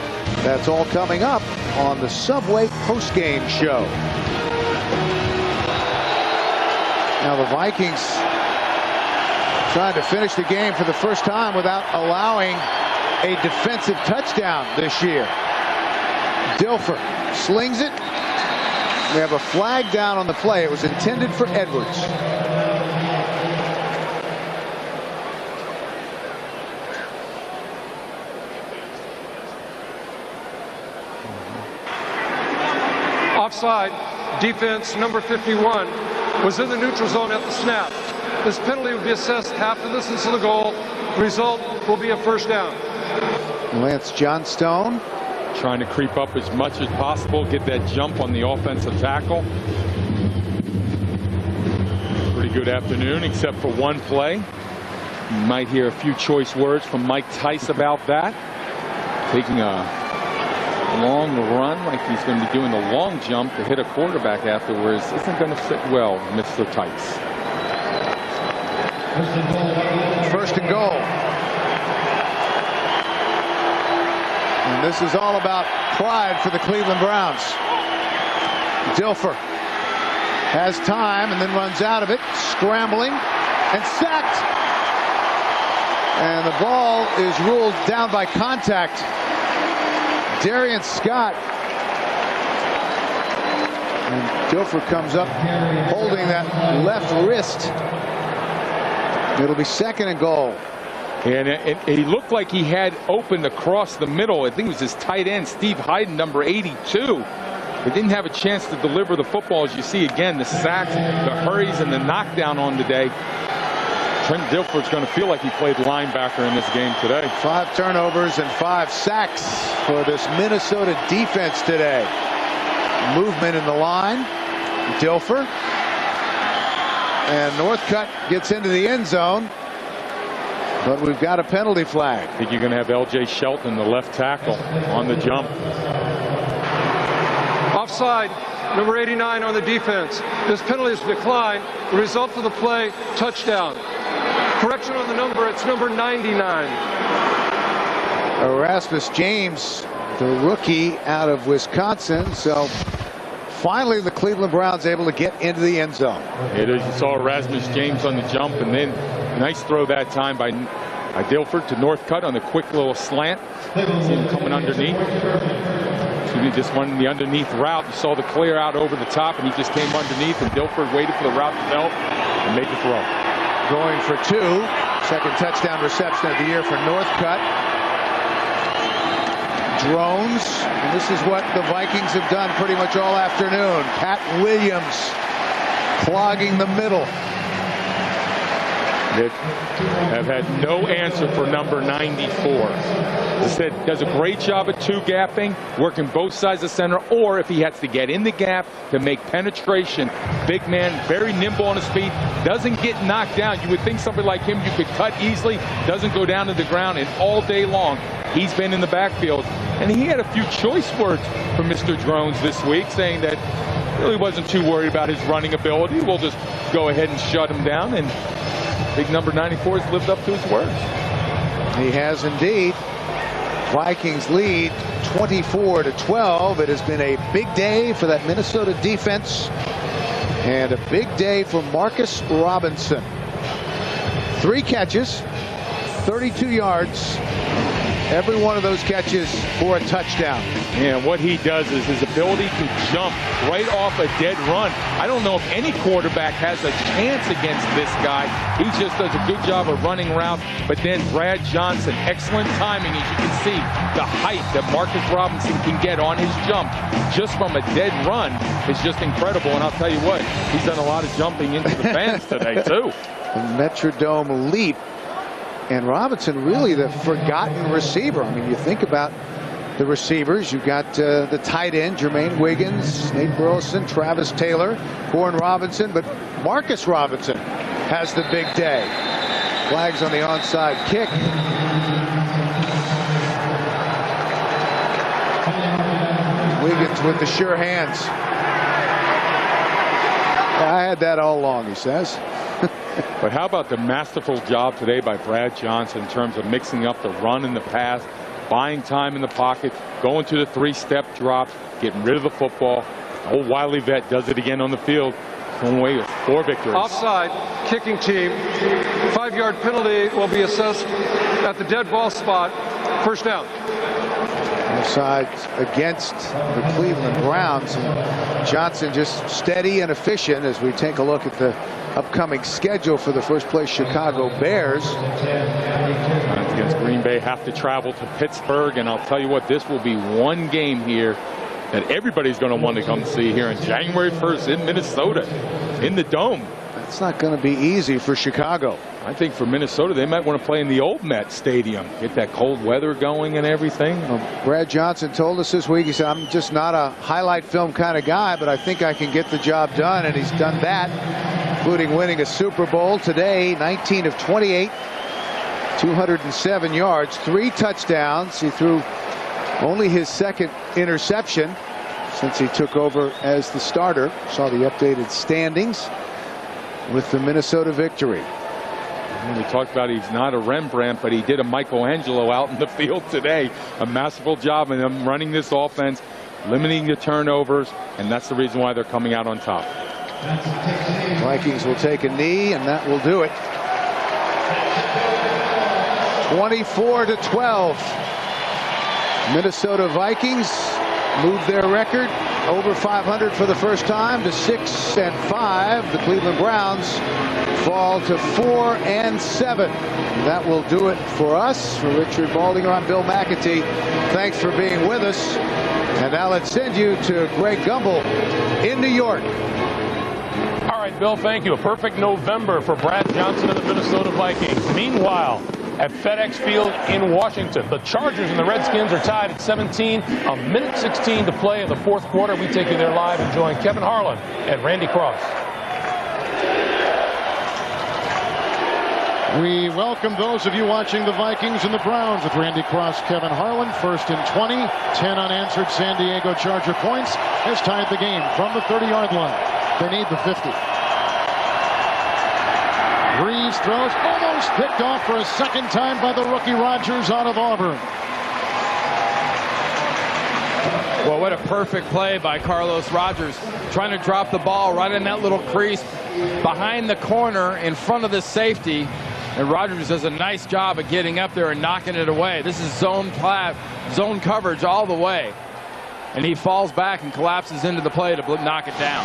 That's all coming up on the Subway postgame show. Now the Vikings trying to finish the game for the first time without allowing a defensive touchdown this year. Dilfer slings it. We have a flag down on the play. It was intended for Edwards. Offside. Defense number 51 was in the neutral zone at the snap. This penalty will be assessed half the distance of the goal. Result will be a first down. Lance Johnstone trying to creep up as much as possible, get that jump on the offensive tackle. Pretty good afternoon, except for one play. You might hear a few choice words from Mike Tice about that. Taking a long run, like he's going to be doing a long jump to hit a quarterback afterwards, isn't going to sit well, Mr. Tice. First and goal. And this is all about pride for the Cleveland Browns. Dilfer has time and then runs out of it, scrambling and sacked. And the ball is ruled down by contact. Darian Scott. And Dilfer comes up holding that left wrist. It'll be 2nd and goal. And he looked like he had opened across the middle. I think it was his tight end, Steve Hyden, number 82. He didn't have a chance to deliver the football. As you see again, the sacks, the hurries, and the knockdown on today. Trent Dilfer's going to feel like he played linebacker in this game today. 5 turnovers and 5 sacks for this Minnesota defense today. Movement in the line. Dilfer. And Northcutt gets into the end zone. But we've got a penalty flag. I think you're going to have L.J. Shelton, the left tackle, on the jump. Offside, number 89 on the defense. This penalty is declined. The result of the play, touchdown. Correction on the number, it's number 99. Erasmus James, the rookie out of Wisconsin. So finally the Cleveland Browns able to get into the end zone. It is. You saw Erasmus James on the jump, and then nice throw that time by Dilford to Northcutt on the quick little slant. See him coming underneath. Just running the underneath route. You saw the clear out over the top, and he just came underneath, and Dilford waited for the route to develop and made the throw. Going for 2. Second touchdown reception of the year for Northcutt. Drones, and this is what the Vikings have done pretty much all afternoon. Pat Williams clogging the middle. They have had no answer for number 94. He said does a great job at 2-gapping, working both sides of center, or if he has to get in the gap to make penetration. Big man, very nimble on his feet, doesn't get knocked down. You would think somebody like him you could cut easily, doesn't go down to the ground, and all day long he's been in the backfield. And he had a few choice words from Mr. Drones this week, saying that really wasn't too worried about his running ability. We'll just go ahead and shut him down, and big number 94 has lived up to his words. He has indeed. Vikings lead 24-12. It has been a big day for that Minnesota defense and a big day for Marcus Robinson. 3 catches, 32 yards. Every one of those catches for a touchdown. And what he does is his ability to jump right off a dead run. I don't know if any quarterback has a chance against this guy. He just does a good job of running routes. But then Brad Johnson, excellent timing, as you can see. The height that Marcus Robinson can get on his jump just from a dead run is just incredible. And I'll tell you what, he's done a lot of jumping into the fans today, too. The Metrodome leap. And Robinson, really the forgotten receiver. I mean, you think about the receivers. You've got the tight end, Jermaine Wiggins, Nate Burleson, Travis Taylor, Warren Robinson. But Marcus Robinson has the big day. Flags on the onside kick. Wiggins with the sure hands. I had that all along, he says. But how about the masterful job today by Brad Johnson in terms of mixing up the run and the pass, buying time in the pocket, going to the 3-step drop, getting rid of the football. Old Wiley vet does it again on the field, going away with 4 victories. Offside, kicking team. 5-yard penalty will be assessed at the dead ball spot. First down. Offside against the Cleveland Browns. Johnson just steady and efficient as we take a look at the upcoming schedule for the first place Chicago Bears. Against Green Bay, have to travel to Pittsburgh, and I'll tell you what, this will be one game here that everybody's going to want to come see here on January 1st in Minnesota, in the Dome. That's not going to be easy for Chicago. I think for Minnesota, they might want to play in the old Met Stadium, get that cold weather going and everything. Brad Johnson told us this week, he said, I'm just not a highlight film kind of guy, but I think I can get the job done, and he's done that, including winning a Super Bowl today, 19 of 28, 207 yards, 3 touchdowns. He threw only his 2nd interception since he took over as the starter. Saw the updated standings with the Minnesota victory. And we talked about he's not a Rembrandt, but he did a Michelangelo out in the field today. A masterful job in them running this offense, limiting the turnovers, and that's the reason why they're coming out on top. Vikings will take a knee, and that will do it. 24-12. Minnesota Vikings move their record over 500 for the first time to 6-5. The Cleveland Browns fall to 4-7. That will do it for us. For Richard Baldinger, I'm Bill McAtee. Thanks for being with us. And now let's send you to Greg Gumbel in New York. All right, Bill, thank you. A perfect November for Brad Johnson and the Minnesota Vikings. Meanwhile, at FedEx Field in Washington, the Chargers and the Redskins are tied at 17. A minute 16 to play in the 4th quarter. We take you there live and join Kevin Harlan and Randy Cross. We welcome those of you watching the Vikings and the Browns with Randy Cross, Kevin Harlan. 1st and 20. 10 unanswered San Diego Charger points has tied the game from the 30-yard line. They need the 50. Breeze throws, almost picked off for a 2nd time by the rookie Rodgers out of Auburn. Well, what a perfect play by Carlos Rogers, trying to drop the ball right in that little crease behind the corner in front of the safety. And Rogers does a nice job of getting up there and knocking it away. This is zone coverage all the way. And he falls back and collapses into the play to knock it down.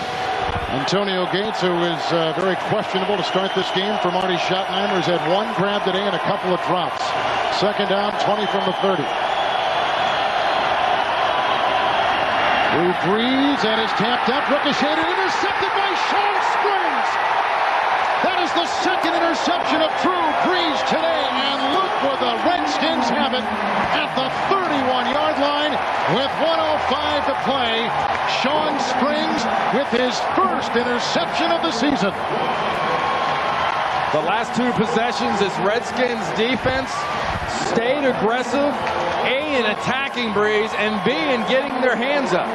Antonio Gates, who is very questionable to start this game for Marty Schottenheimer, has had one grab today and a couple of drops. Second down, 20 from the 30. Drew Brees, and is tapped up, ricocheted, intercepted by Sean Springs. That is the second interception of Drew Brees today, and look where the Redskins have it at the 31-yard line with 1:05 to play. Sean Springs with his first interception of the season. The last two possessions, this Redskins defense stayed aggressive, A, in attacking Brees, and B, in getting their hands up.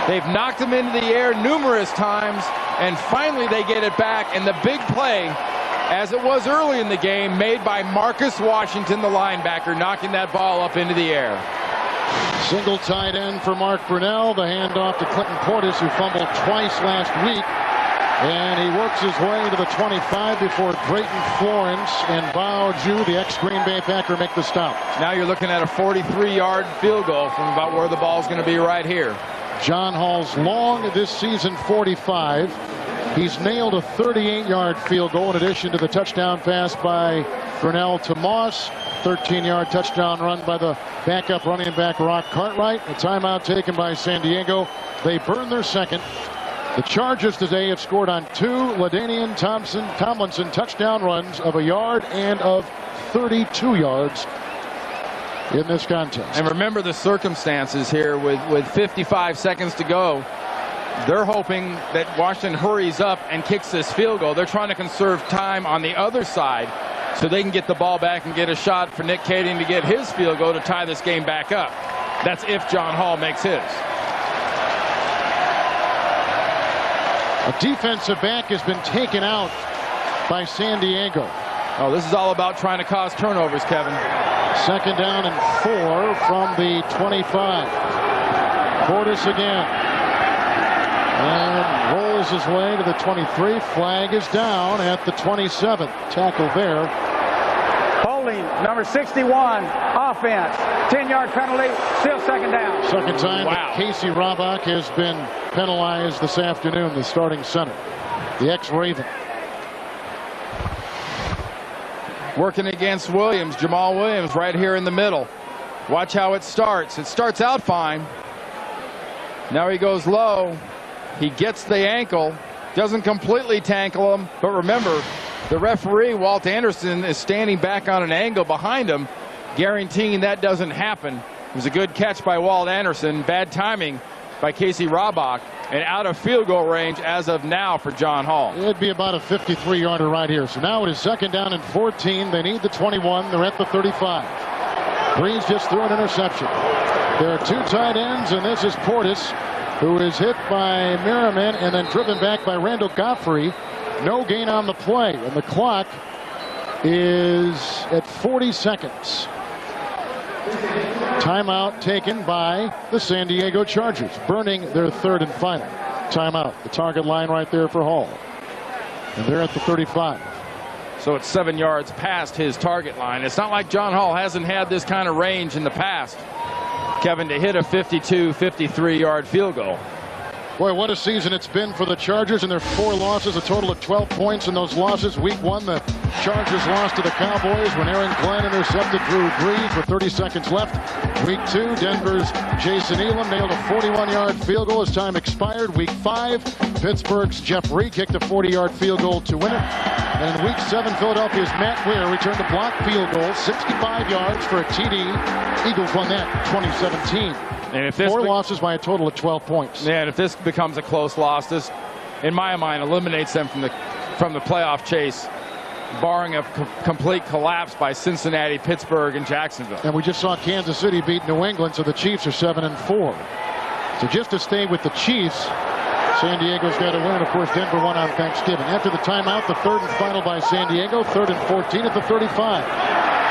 They've knocked him into the air numerous times, and finally they get it back. And the big play, as it was early in the game, made by Marcus Washington, the linebacker, knocking that ball up into the air. Single tight end for Mark Brunell. The handoff to Clinton Portis, who fumbled twice last week. And he works his way to the 25 before Drayton Florence and Bao Ju, the ex-Green Bay Packer, make the stop. Now you're looking at a 43-yard field goal from about where the ball's going to be right here. John Hall's long this season, 45. He's nailed a 38-yard field goal in addition to the touchdown pass by Brunell to Moss. 13-yard touchdown run by the backup running back Rock Cartwright. A timeout taken by San Diego. They burn their second. The Chargers today have scored on two LaDainian Tomlinson touchdown runs of 1 yard and of 32 yards in this contest. And remember the circumstances here with 55 seconds to go. They're hoping that Washington hurries up and kicks this field goal. They're trying to conserve time on the other side so they can get the ball back and get a shot for Nick Kading to get his field goal to tie this game back up. That's if John Hall makes his. A defensive back has been taken out by San Diego. Oh, this is all about trying to cause turnovers, Kevin. Second down and 4 from the 25. Portis again. And rolls his way to the 23. Flag is down at the 27. Tackle there. Holding, number 61, offense. 10-yard penalty, still second down. Second time that Casey Robach has been penalized this afternoon, the starting center, the ex-Raven. Working against Williams, Jamal Williams right here in the middle. Watch how it starts. It starts out fine. Now he goes low. He gets the ankle, doesn't completely tackle him, but remember, the referee, Walt Anderson, is standing back on an angle behind him, guaranteeing that doesn't happen. It was a good catch by Walt Anderson, bad timing by Casey Robach, and out of field goal range as of now for John Hall. It'd be about a 53-yarder right here. So now it is second down and 14. They need the 21. They're at the 35. Brees just threw an interception. There are two tight ends, and this is Portis, who is hit by Merriman and then driven back by Randall Godfrey. No gain on the play, and the clock is at 40 seconds. Timeout taken by the San Diego Chargers, burning their third and final. Timeout. The target line right there for Hall. And they're at the 35. So it's 7 yards past his target line. It's not like John Hall hasn't had this kind of range in the past, Kevin, to hit a 52, 53-yard field goal. Boy, what a season it's been for the Chargers, and their 4 losses, a total of 12 points in those losses. Week 1, the Chargers lost to the Cowboys when Aaron Glenn intercepted Drew Brees with 30 seconds left. Week 2, Denver's Jason Elam nailed a 41-yard field goal as time expired. Week 5, Pittsburgh's Jeff Reed kicked a 40-yard field goal to win it. And in Week 7, Philadelphia's Matt Weir returned a blocked field goal, 65 yards for a TD. Eagles won that 2017. And if this 4 losses by a total of 12 points. Yeah, and if this becomes a close loss, this, in my mind, eliminates them from the playoff chase, barring a complete collapse by Cincinnati, Pittsburgh, and Jacksonville. And we just saw Kansas City beat New England, so the Chiefs are 7-4. So just to stay with the Chiefs, San Diego's got to win. Of course, Denver won on Thanksgiving. After the timeout, the third and final by San Diego, 3rd and 14 at the 35.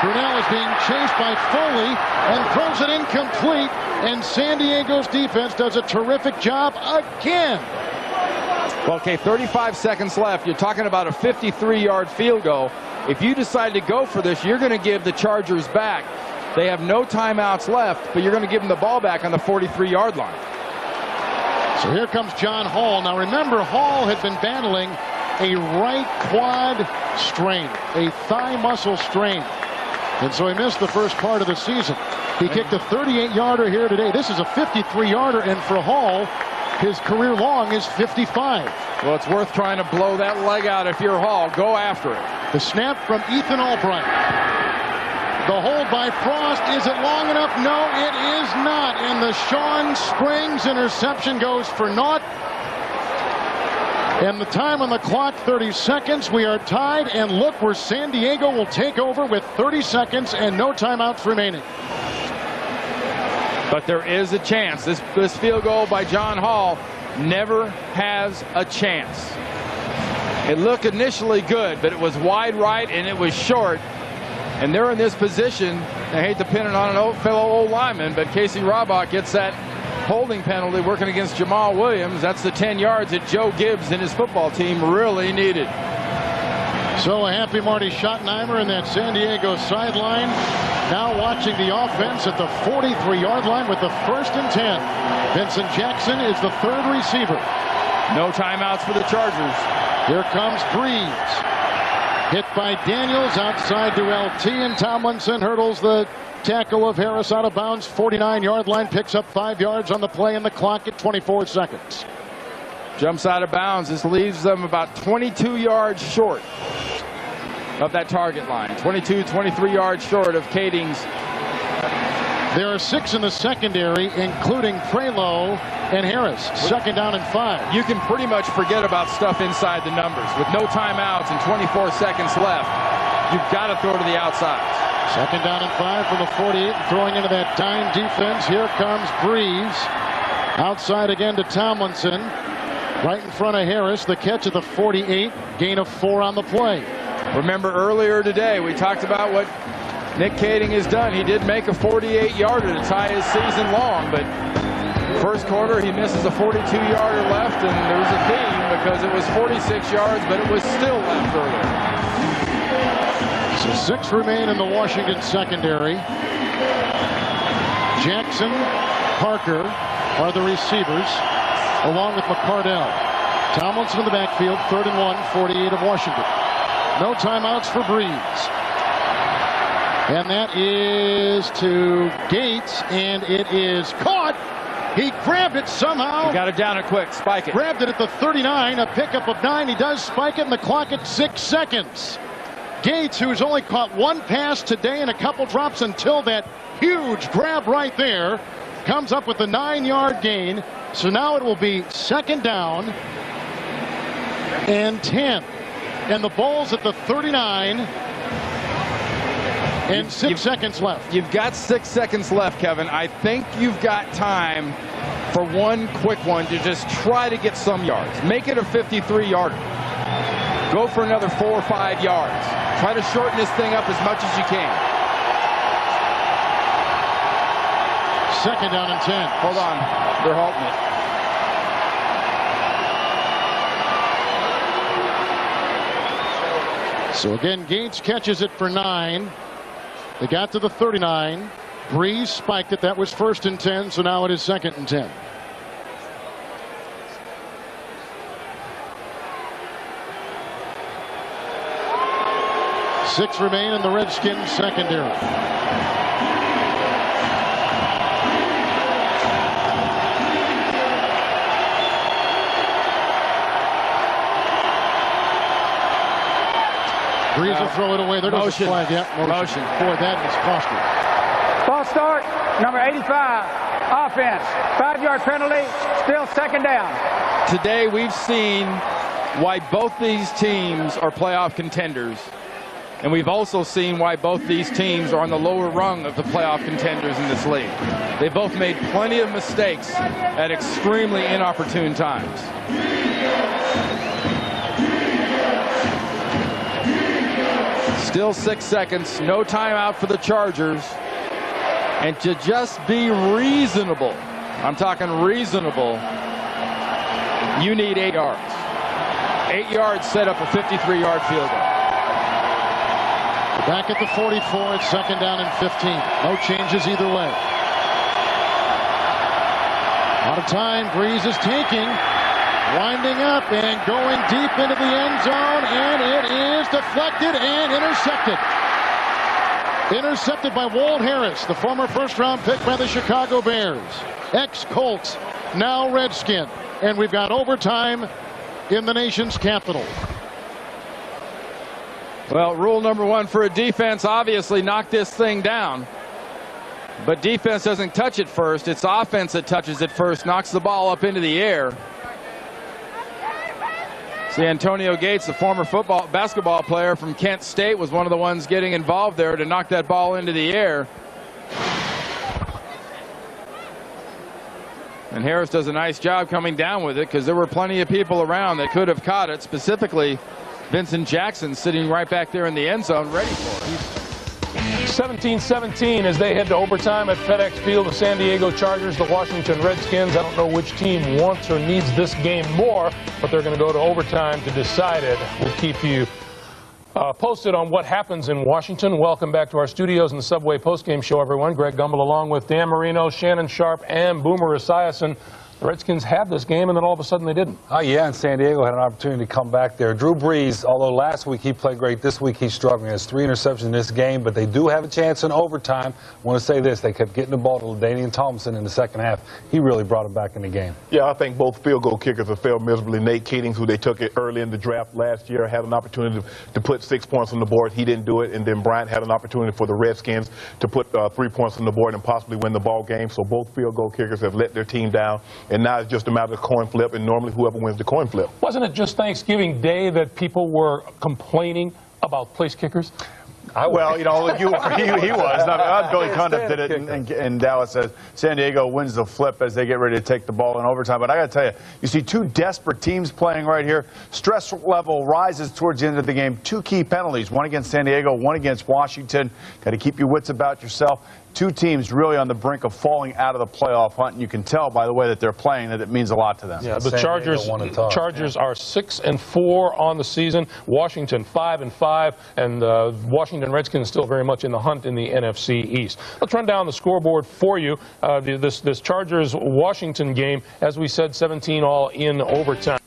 Crennel is being chased by Foley and throws it incomplete, and San Diego's defense does a terrific job again. Well, okay, 35 seconds left. You're talking about a 53-yard field goal. If you decide to go for this, you're going to give the Chargers back. They have no timeouts left, but you're going to give them the ball back on the 43-yard line. So here comes John Hall. Now remember, Hall had been battling a right quad strain, a thigh muscle strain. And so he missed the first part of the season. He kicked a 38-yarder here today. This is a 53-yarder, and for Hall, his career long is 55. Well, it's worth trying to blow that leg out if you're Hall. Go after it. The snap from Ethan Albright. The hold by Frost. Is it long enough? No, it is not. And the Sean Springs interception goes for naught. And the time on the clock, 30 seconds. We are tied, and look where San Diego will take over with 30 seconds and no timeouts remaining. But there is a chance. This field goal by John Hall never has a chance. It looked initially good, but it was wide right and it was short. And they're in this position. I hate to pin it on an fellow old lineman, but Casey Robach gets that holding penalty working against Jamal Williams. That's the 10 yards that Joe Gibbs and his football team really needed. So a happy Marty Schottenheimer in that San Diego sideline. Now watching the offense at the 43-yard line with the 1st and 10. Vincent Jackson is the 3rd receiver. No timeouts for the Chargers. Here comes Breeze. Hit by Daniels outside to LT, and Tomlinson hurdles the tackle of Harris out of bounds. 49-yard line, picks up 5 yards on the play, and the clock at 24 seconds. Jumps out of bounds. This leaves them about 22 yards short of that target line. 22, 23 yards short of Kading's. There are 6 in the secondary, including Prelo and Harris. 2nd down and 5. You can pretty much forget about stuff inside the numbers. With no timeouts and 24 seconds left, you've got to throw to the outside. 2nd down and 5 from the 48, and throwing into that dime defense. Here comes Breeze. Outside again to Tomlinson. Right in front of Harris. The catch at the 48. Gain of 4 on the play. Remember earlier today, we talked about what Nick Kading has done. He did make a 48-yarder to tie his season long, but first quarter he misses a 42-yarder left, and there was a theme because it was 46 yards, but it was still left earlier. So 6 remain in the Washington secondary. Jackson, Parker are the receivers, along with McCardell. Tomlinson in the backfield, 3rd and 1, 48 of Washington. No timeouts for Breeze. And that is to Gates, and it is caught. He grabbed it somehow. He got it down and quick. Spike it. Grabbed it at the 39, a pickup of 9. He does spike it, and the clock at 6 seconds. Gates, who's only caught 1 pass today and a couple drops until that huge grab right there, comes up with a 9-yard gain. So now it will be 2nd down and 10. And the ball's at the 39. And 6 seconds left. You've got 6 seconds left, Kevin. I think you've got time for one quick one to just try to get some yards. Make it a 53-yarder. Go for another 4 or 5 yards. Try to shorten this thing up as much as you can. 2nd down and 10. Hold on. They're halting it. So again, Gates catches it for 9. They got to the 39. Breeze spiked it. That was 1st and 10, so now it is 2nd and 10. Six remain in the Redskins secondary. Breeze will throw it away. There goes the flag. Yep, motion. Boy, that is costly. False start, number 85, offense. 5-yard penalty, still 2nd down. Today we've seen why both these teams are playoff contenders. And we've also seen why both these teams are on the lower rung of the playoff contenders in this league. They both made plenty of mistakes at extremely inopportune times. Still 6 seconds. No timeout for the Chargers. And to just be reasonable, I'm talking reasonable, you need 8 yards. 8 yards set up a 53-yard field goal. Back at the 44, it's second down and 15. No changes either way. Out of time, Breeze is taking, winding up and going deep into the end zone, and it is deflected and intercepted. Intercepted by Walt Harris, the former first-round pick by the Chicago Bears. Ex-Colts, now Redskin. And we've got overtime in the nation's capital. Well, rule number 1 for a defense, obviously knock this thing down. But defense doesn't touch it first. It's offense that touches it first, knocks the ball up into the air. See, Antonio Gates, the former basketball player from Kent State, was one of the ones getting involved there to knock that ball into the air. And Harris does a nice job coming down with it, because there were plenty of people around that could have caught it, specifically Vincent Jackson sitting right back there in the end zone ready for it. 17-17 as they head to overtime at FedEx Field. The San Diego Chargers, the Washington Redskins. I don't know which team wants or needs this game more, but they're going to go to overtime to decide it. We'll keep you posted on what happens in Washington. Welcome back to our studios in the Subway postgame show, everyone. Greg Gumbel along with Dan Marino, Shannon Sharp, and Boomer Esiason. The Redskins had this game, and then all of a sudden they didn't. Oh, yeah, and San Diego had an opportunity to come back there. Drew Brees, although last week he played great, this week he's struggling. He has 3 interceptions in this game, but they do have a chance in overtime. I want to say this, they kept getting the ball to LaDainian Tomlinson in the second half. He really brought them back in the game. Yeah, I think both field goal kickers have failed miserably. Nate Keating, who they took it early in the draft last year, had an opportunity to put 6 points on the board. He didn't do it, and then Bryant had an opportunity for the Redskins to put 3 points on the board and possibly win the ball game. So both field goal kickers have let their team down, and now it's just a matter of coin flip, and normally whoever wins the coin flip. Wasn't it just Thanksgiving Day that people were complaining about place kickers? Well, you know, he was. Billy Cundiff did it in Dallas. Says San Diego wins the flip as they get ready to take the ball in overtime. But I got to tell you, you see 2 desperate teams playing right here. Stress level rises towards the end of the game. 2 key penalties, one against San Diego, one against Washington. Got to keep your wits about yourself. 2 teams really on the brink of falling out of the playoff hunt, and you can tell by the way that they're playing that it means a lot to them. Yeah, the Chargers are 6-4 on the season. Washington 5-5, and Washington Redskins still very much in the hunt in the NFC East. Let's run down the scoreboard for you. This Chargers-Washington game, as we said, 17-all in overtime.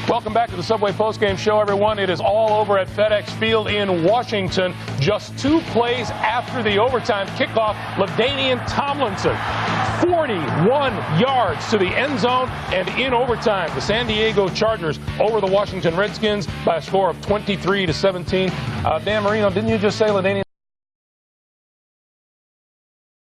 Welcome back to the Subway postgame show, everyone. It is all over at FedEx Field in Washington. Just 2 plays after the overtime kickoff, LaDainian Tomlinson, 41 yards to the end zone, and in overtime, the San Diego Chargers over the Washington Redskins by a score of 23-17. Dan Marino, didn't you just say LaDainian